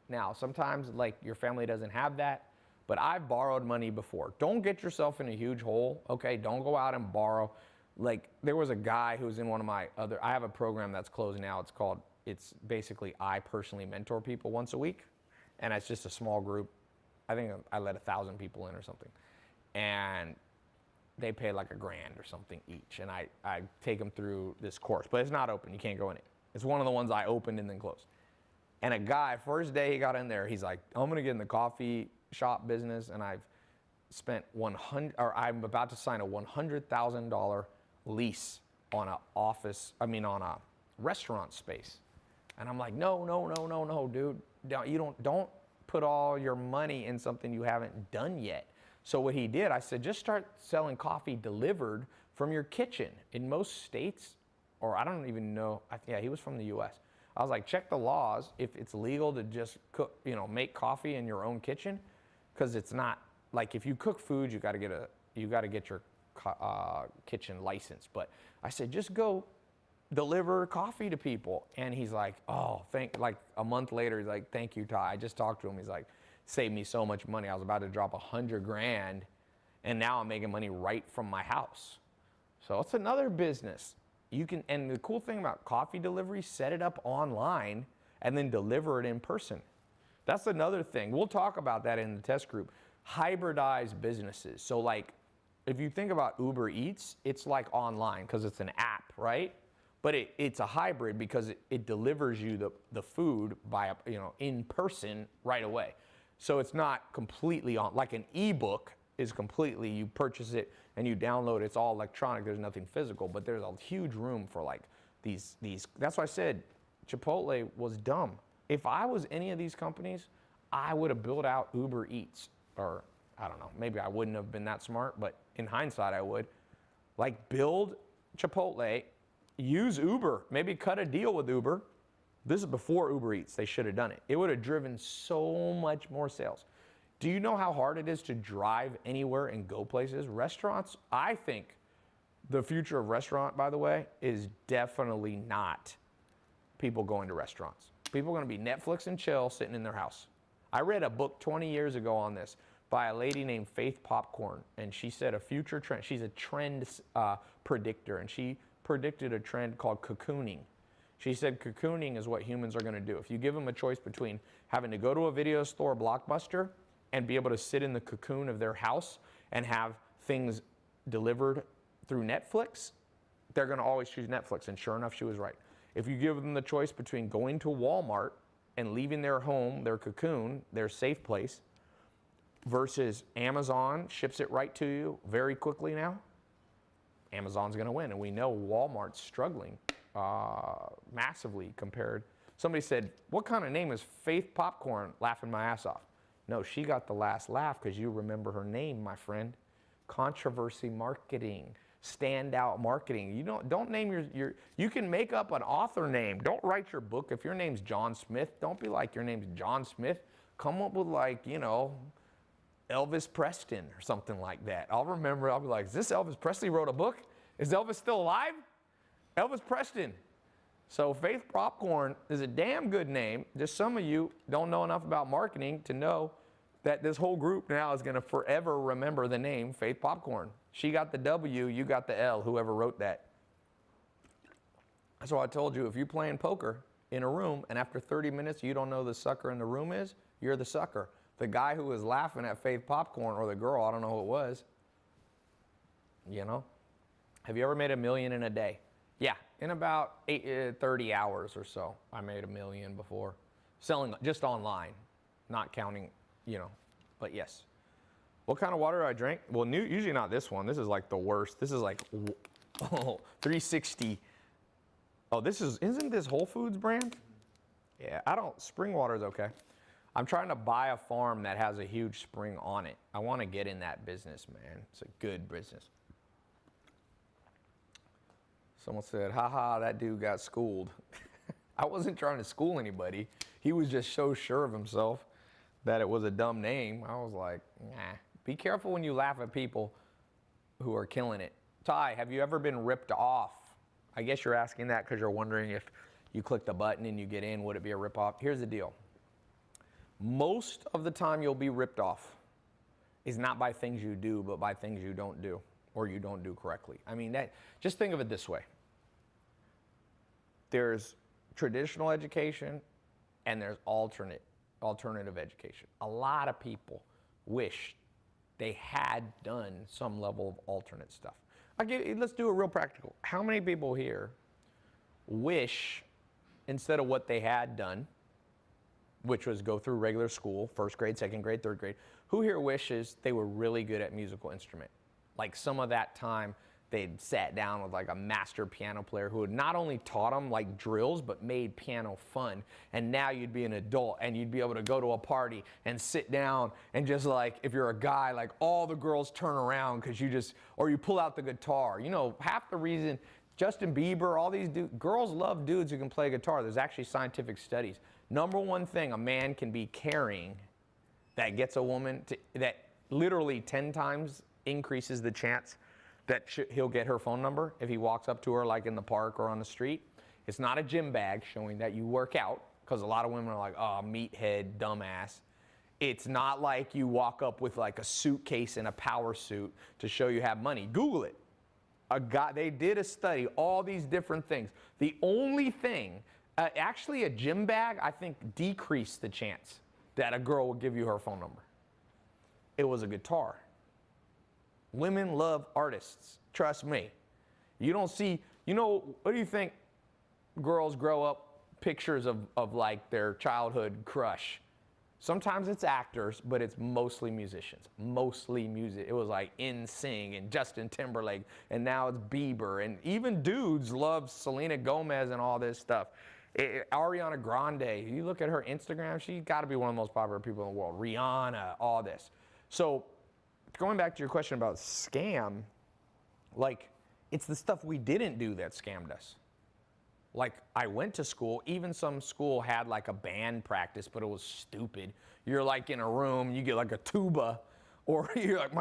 Now, sometimes like your family doesn't have that, but I've borrowed money before. Don't get yourself in a huge hole, okay? Don't go out and borrow. Like there was a guy who was in one of my other, I have a program that's closing now. It's basically I personally mentor people once a week, and it's just a small group. I think I let 1,000 people in or something. And they pay like $1,000 or something each, and I take them through this course, but it's not open. You can't go in it. It's one of the ones I opened and then closed. And a guy, first day he got in there, he's like, I'm gonna get in the coffee shop business, and I'm about to sign a $100,000 lease on a restaurant space. And I'm like, no, dude. Don't put all your money in something you haven't done yet. So what he did, I said, just start selling coffee delivered from your kitchen. In most states, or I don't even know, yeah, he was from the US. I was like, check the laws if it's legal to just cook, make coffee in your own kitchen, because it's not like if you cook food, you got to get your kitchen license. But I said, just go deliver coffee to people. And he's like, oh, like a month later, he's like, thank you, Ty. I just talked to him. He's like, saved me so much money. I was about to drop $100,000, and now I'm making money right from my house. So it's another business. And the cool thing about coffee delivery, set it up online and then deliver it in person. That's another thing. We'll talk about that in the test group. Hybridize businesses. So like, if you think about Uber Eats, it's like online because it's an app, right? But it's a hybrid because it delivers you the food by in person right away. So it's not completely like an ebook is completely, you purchase it and you download it, it's all electronic, there's nothing physical, but there's a huge room for like these. That's why I said Chipotle was dumb. If I was any of these companies, I would have built out Uber Eats, or I don't know, maybe I wouldn't have been that smart, but in hindsight I would. Like build Chipotle, use Uber, maybe cut a deal with Uber. This is before Uber Eats, they should have done it. It would have driven so much more sales. Do you know how hard it is to drive anywhere and go places? Restaurants, I think the future of restaurant, by the way, is definitely not people going to restaurants. People are gonna be Netflix and chill, sitting in their house. I read a book 20 years ago on this by a lady named Faith Popcorn, and she said a future trend, she's a trend predictor, and she predicted a trend called cocooning. She said cocooning is what humans are gonna do. If you give them a choice between having to go to a video store, Blockbuster, and be able to sit in the cocoon of their house and have things delivered through Netflix, they're gonna always choose Netflix, and sure enough, she was right. If you give them the choice between going to Walmart and leaving their home, their cocoon, their safe place, versus Amazon ships it right to you very quickly now, Amazon's gonna win. And we know Walmart's struggling massively compared. Somebody said, what kind of name is Faith Popcorn? Laughing my ass off. No, she got the last laugh because you remember her name, my friend. Controversy marketing. Standout marketing. You don't name you can make up an author name. Don't write your book. If your name's John Smith, don't be like your name's John Smith. Come up with like, you know, Elvis Preston or something like that. I'll be like, is this Elvis Presley wrote a book? Is Elvis still alive? Elvis Preston. So Faith Popcorn is a damn good name. Just some of you don't know enough about marketing to know that this whole group now is gonna forever remember the name Faith Popcorn. She got the W, you got the L, whoever wrote that. That's why I told you, if you're playing poker in a room and after 30 minutes you don't know who the sucker in the room is, you're the sucker. The guy who was laughing at Faith Popcorn, or the girl, I don't know who it was, you know? Have you ever made $1 million in a day? Yeah, in about 30 hours or so, I made $1 million before. Selling just online, not counting, you know, but yes. What kind of water do I drink? Well, usually not this one. This is like the worst. This is like 360. Oh, isn't this Whole Foods brand? Yeah, spring water is okay. I'm trying to buy a farm that has a huge spring on it. I want to get in that business, man. It's a good business. Someone said, haha, that dude got schooled. I wasn't trying to school anybody. He was just so sure of himself that it was a dumb name. I was like, nah. Be careful when you laugh at people who are killing it. Ty, have you ever been ripped off? I guess you're asking that because you're wondering if you click the button and you get in, would it be a rip off? Here's the deal. Most of the time you'll be ripped off is not by things you do, but by things you don't do or you don't do correctly. I mean, just think of it this way. There's traditional education and there's alternative education. A lot of people wish they had done some level of alternate stuff. Let's do it real practical. How many people here wish, instead of what they had done, which was go through regular school, first grade, second grade, third grade, who here wishes they were really good at musical instrument? Like some of that time they'd sat down with like a master piano player who had not only taught them like drills, but made piano fun. And now you'd be an adult and you'd be able to go to a party and sit down and just like, if you're a guy, like all the girls turn around because or you pull out the guitar. You know, half the reason Justin Bieber, all these girls love dudes who can play guitar. There's actually scientific studies. Number one thing a man can be carrying that gets a woman that literally 10 times increases the chance that he'll get her phone number if he walks up to her like in the park or on the street. It's not a gym bag showing that you work out, because a lot of women are like, oh, meathead, dumbass. It's not like you walk up with like a suitcase and a power suit to show you have money. Google it. They did a study, all these different things. The only thing, actually a gym bag, I think decreased the chance that a girl would give you her phone number. It was a guitar. Women love artists, trust me. You don't see, what do you think girls grow up pictures of like their childhood crush? Sometimes it's actors, but it's mostly musicians, mostly music. It was like NSYNC and Justin Timberlake, and now it's Bieber, and even dudes love Selena Gomez and all this stuff. Ariana Grande, you look at her Instagram, she's got to be one of the most popular people in the world. Rihanna, all this. So going back to your question about scam, like, it's the stuff we didn't do that scammed us. Like, I went to school, even some school had like a band practice, but it was stupid. You're like in a room, you get like a tuba, or you're like,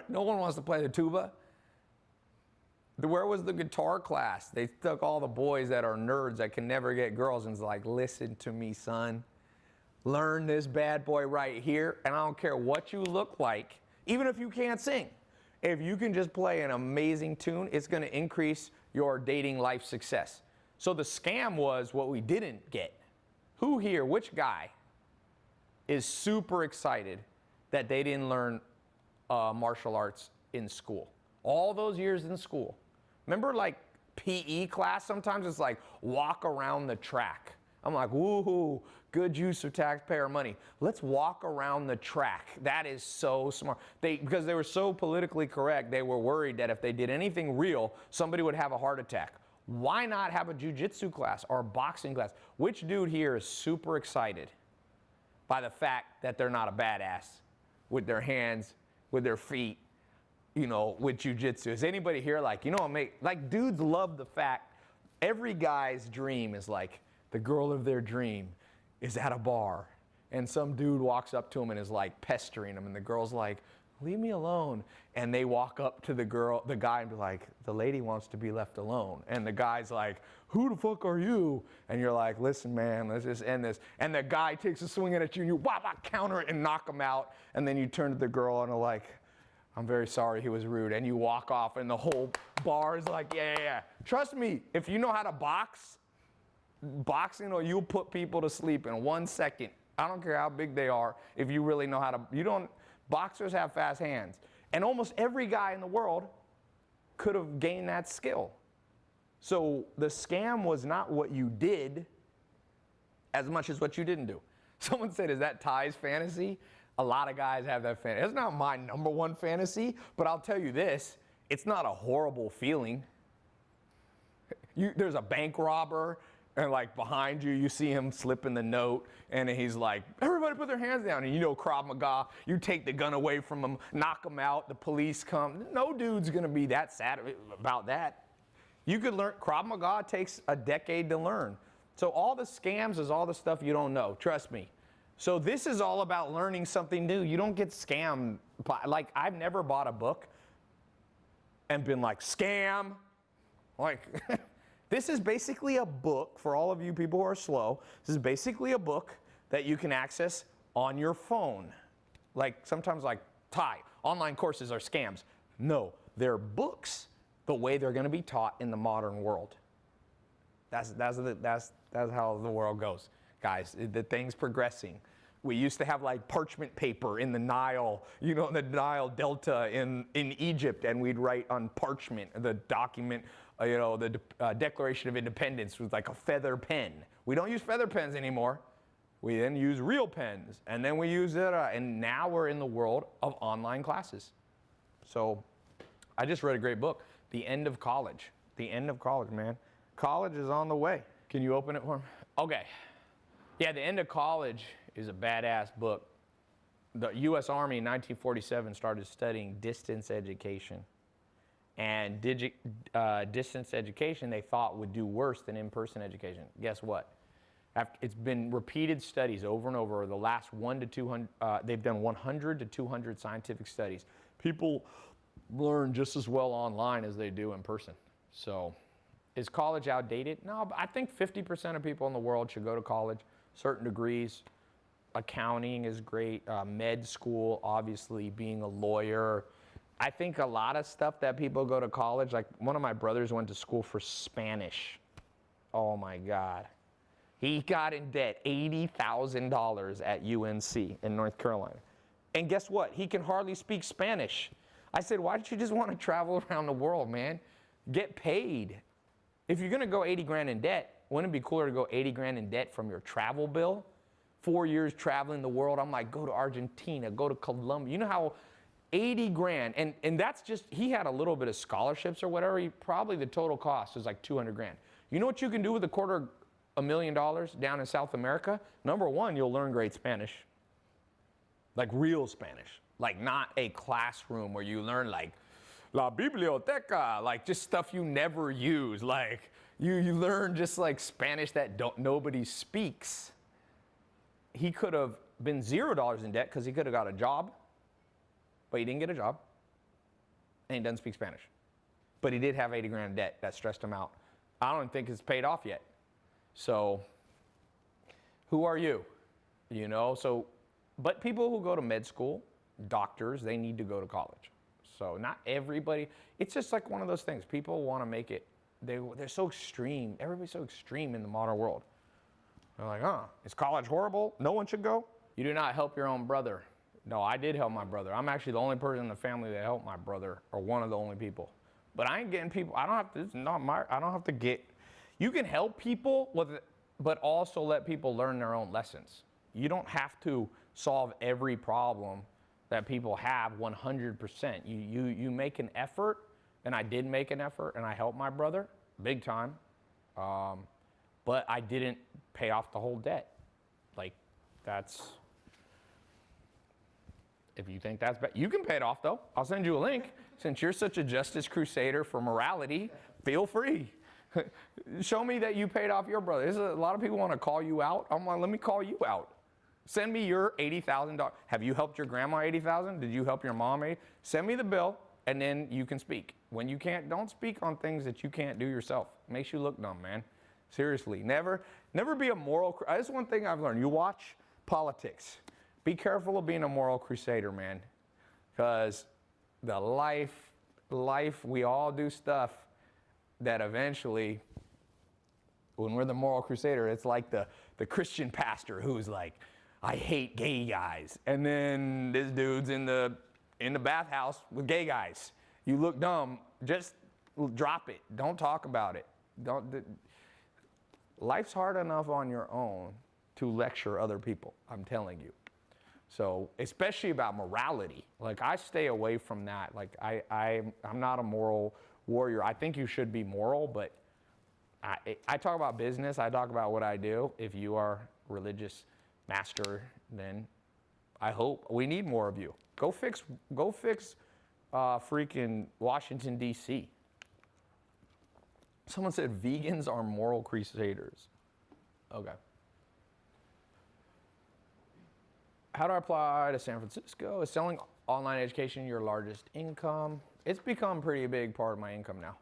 no one wants to play the tuba. Where was the guitar class? They took all the boys that are nerds that can never get girls and was like, listen to me, son. Learn this bad boy right here, and I don't care what you look like, even if you can't sing. If you can just play an amazing tune, it's going to increase your dating life success. So the scam was what we didn't get. Who here, which guy, is super excited that they didn't learn martial arts in school? All those years in school. Remember, like, PE class? Sometimes it's like, walk around the track. I'm like, woohoo, good use of taxpayer money. Let's walk around the track. That is so smart. Because they were so politically correct, they were worried that if they did anything real, somebody would have a heart attack. Why not have a jiu-jitsu class or a boxing class? Which dude here is super excited by the fact that they're not a badass with their hands, with their feet, you know, with jiu-jitsu? Is anybody here like, you know, like, dudes love the fact, every guy's dream is like, the girl of their dream is at a bar, and some dude walks up to him and is like pestering him, and the girl's like, leave me alone. And they walk up to the guy and be like, the lady wants to be left alone. And the guy's like, who the fuck are you? And you're like, listen, man, let's just end this. And the guy takes a swing at you, and you counter it and knock him out. And then you turn to the girl and are like, I'm very sorry, he was rude. And you walk off, and the whole bar is like, yeah. Trust me, if you know how to box, boxing, or you'll put people to sleep in 1 second. I don't care how big they are. If you really know how to, boxers have fast hands. And almost every guy in the world could have gained that skill. So the scam was not what you did as much as what you didn't do. Someone said, is that Ty's fantasy? A lot of guys have that fantasy. It's not my #1 fantasy, but I'll tell you this, it's not a horrible feeling. There's a bank robber, and like behind you see him slipping the note, and he's like, everybody put their hands down. And you know, Krav Maga, you take the gun away from him, knock him out, the police come. No dude's gonna be that sad about that. You could learn, Krav Maga takes a decade to learn. So all the scams is all the stuff you don't know, trust me. So this is all about learning something new. You don't get scammed. Like, I've never bought a book and been like, scam. Like, this is basically a book for all of you people who are slow. This is basically a book that you can access on your phone. Like, sometimes like, Ty, online courses are scams. No, they're books the way they're going to be taught in the modern world. That's how the world goes, guys. The thing's progressing. We used to have like parchment paper in the Nile, you know, in the Nile Delta in Egypt, and we'd write on parchment the document, you know, the Declaration of Independence with like a feather pen. We don't use feather pens anymore. We then use real pens, and then we use it, and now we're in the world of online classes. So I just read a great book, The End of College. The End of College, man. College is on the way. Can you open it for me? Okay. Yeah, The End of College is a badass book. The U.S. Army in 1947 started studying distance education. And distance education they thought would do worse than in-person education. Guess what? It's been repeated studies over and over. The last 1 to 200, they've done 100 to 200 scientific studies. People learn just as well online as they do in person. So is college outdated? No, but I think 50% of people in the world should go to college, certain degrees. Accounting is great, med school, obviously being a lawyer. I think a lot of stuff that people go to college, like one of my brothers went to school for Spanish. Oh my God. He got in debt $80,000 at UNC in North Carolina. And guess what? He can hardly speak Spanish. I said, why don't you just want to travel around the world, man? Get paid. If you're gonna go 80 grand in debt, wouldn't it be cooler to go 80 grand in debt from your travel bill? 4 years traveling the world, I'm like, go to Argentina, go to Colombia. You know how 80 grand, and that's just, he had a little bit of scholarships or whatever, probably the total cost was like 200 grand. You know what you can do with a quarter $1 million down in South America, number one, you'll learn great Spanish. Like real Spanish. Like not a classroom where you learn like La Biblioteca, like just stuff you never use. Like you learn just like Spanish that nobody speaks. He could have been $0 in debt because he could have got a job, but he didn't get a job, and he doesn't speak Spanish. But he did have 80 grand in debt. That stressed him out. I don't think it's paid off yet. So who are you? You know, so, but people who go to med school, doctors, they need to go to college. So not everybody, it's just like one of those things. People want to make it, they're so extreme. Everybody's so extreme in the modern world. They're like, is college horrible? No one should go? You do not help your own brother. No, I did help my brother. I'm actually the only person in the family that helped my brother, or one of the only people. But I ain't getting people, I don't have to, this is not my, I don't have to get, you can help people, but also let people learn their own lessons. You don't have to solve every problem that people have 100%. You make an effort, and I did make an effort, and I helped my brother, big time. But I didn't pay off the whole debt. Like, that's, if you think that's bad, you can pay it off though. I'll send you a link. Since you're such a justice crusader for morality, feel free. Show me that you paid off your brother. A lot of people want to call you out. I'm like, let me call you out. Send me your $80,000. Have you helped your grandma $80,000? Did you help your mom Send me the bill, and then you can speak. When you can't, don't speak on things that you can't do yourself. It makes you look dumb, man. Seriously, never be a moral. That's one thing I've learned. You watch politics. Be careful of being a moral crusader, man, because the life, we all do stuff that eventually, when we're the moral crusader, it's like the Christian pastor who's like, I hate gay guys, and then this dude's in the bathhouse with gay guys. You look dumb. Just drop it. Don't talk about it. Life's hard enough on your own to lecture other people, I'm telling you. So, especially about morality. Like, I stay away from that. Like, I'm not a moral warrior. I think you should be moral, but I talk about business. I talk about what I do. If you are religious master, then I hope we need more of you. Go fix freaking Washington, D.C. Someone said vegans are moral crusaders. Okay. How do I apply to San Francisco? Is selling online education your largest income? It's become a pretty big part of my income now,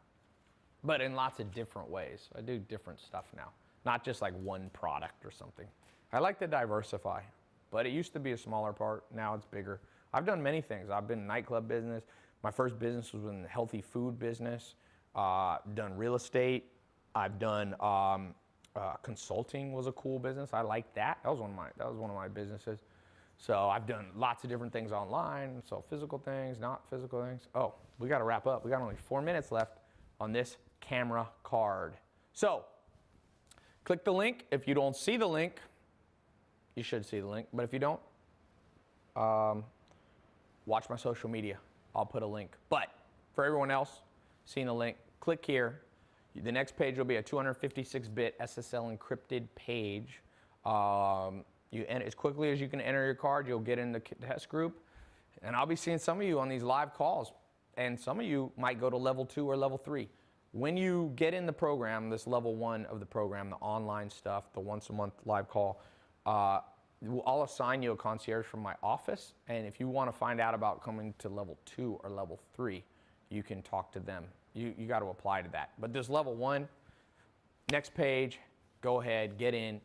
but in lots of different ways. I do different stuff now, not just like one product or something. I like to diversify, but it used to be a smaller part. Now it's bigger. I've done many things. I've been in nightclub business. My first business was in the healthy food business. Done real estate. I've done consulting was a cool business. I liked that. That was one of my businesses. So I've done lots of different things online. So physical things, not physical things. Oh, we got to wrap up. We got only 4 minutes left on this camera card. So click the link. If you don't see the link, you should see the link. But if you don't, watch my social media. I'll put a link. But for everyone else, seeing the link, click here. The next page will be a 256-bit SSL encrypted page. You enter as quickly as you can enter your card, you'll get in the test group. And I'll be seeing some of you on these live calls. And some of you might go to level 2 or level 3. When you get in the program, this level 1 of the program, the online stuff, the once a month live call, I'll assign you a concierge from my office. And if you want to find out about coming to level 2 or level 3, you can talk to them. You got to apply to that. But this level 1, next page, go ahead, get in.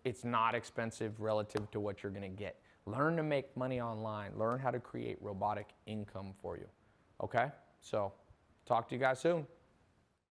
It's not expensive relative to what you're going to get. Learn to make money online. Learn how to create robotic income for you. Okay? So, talk to you guys soon.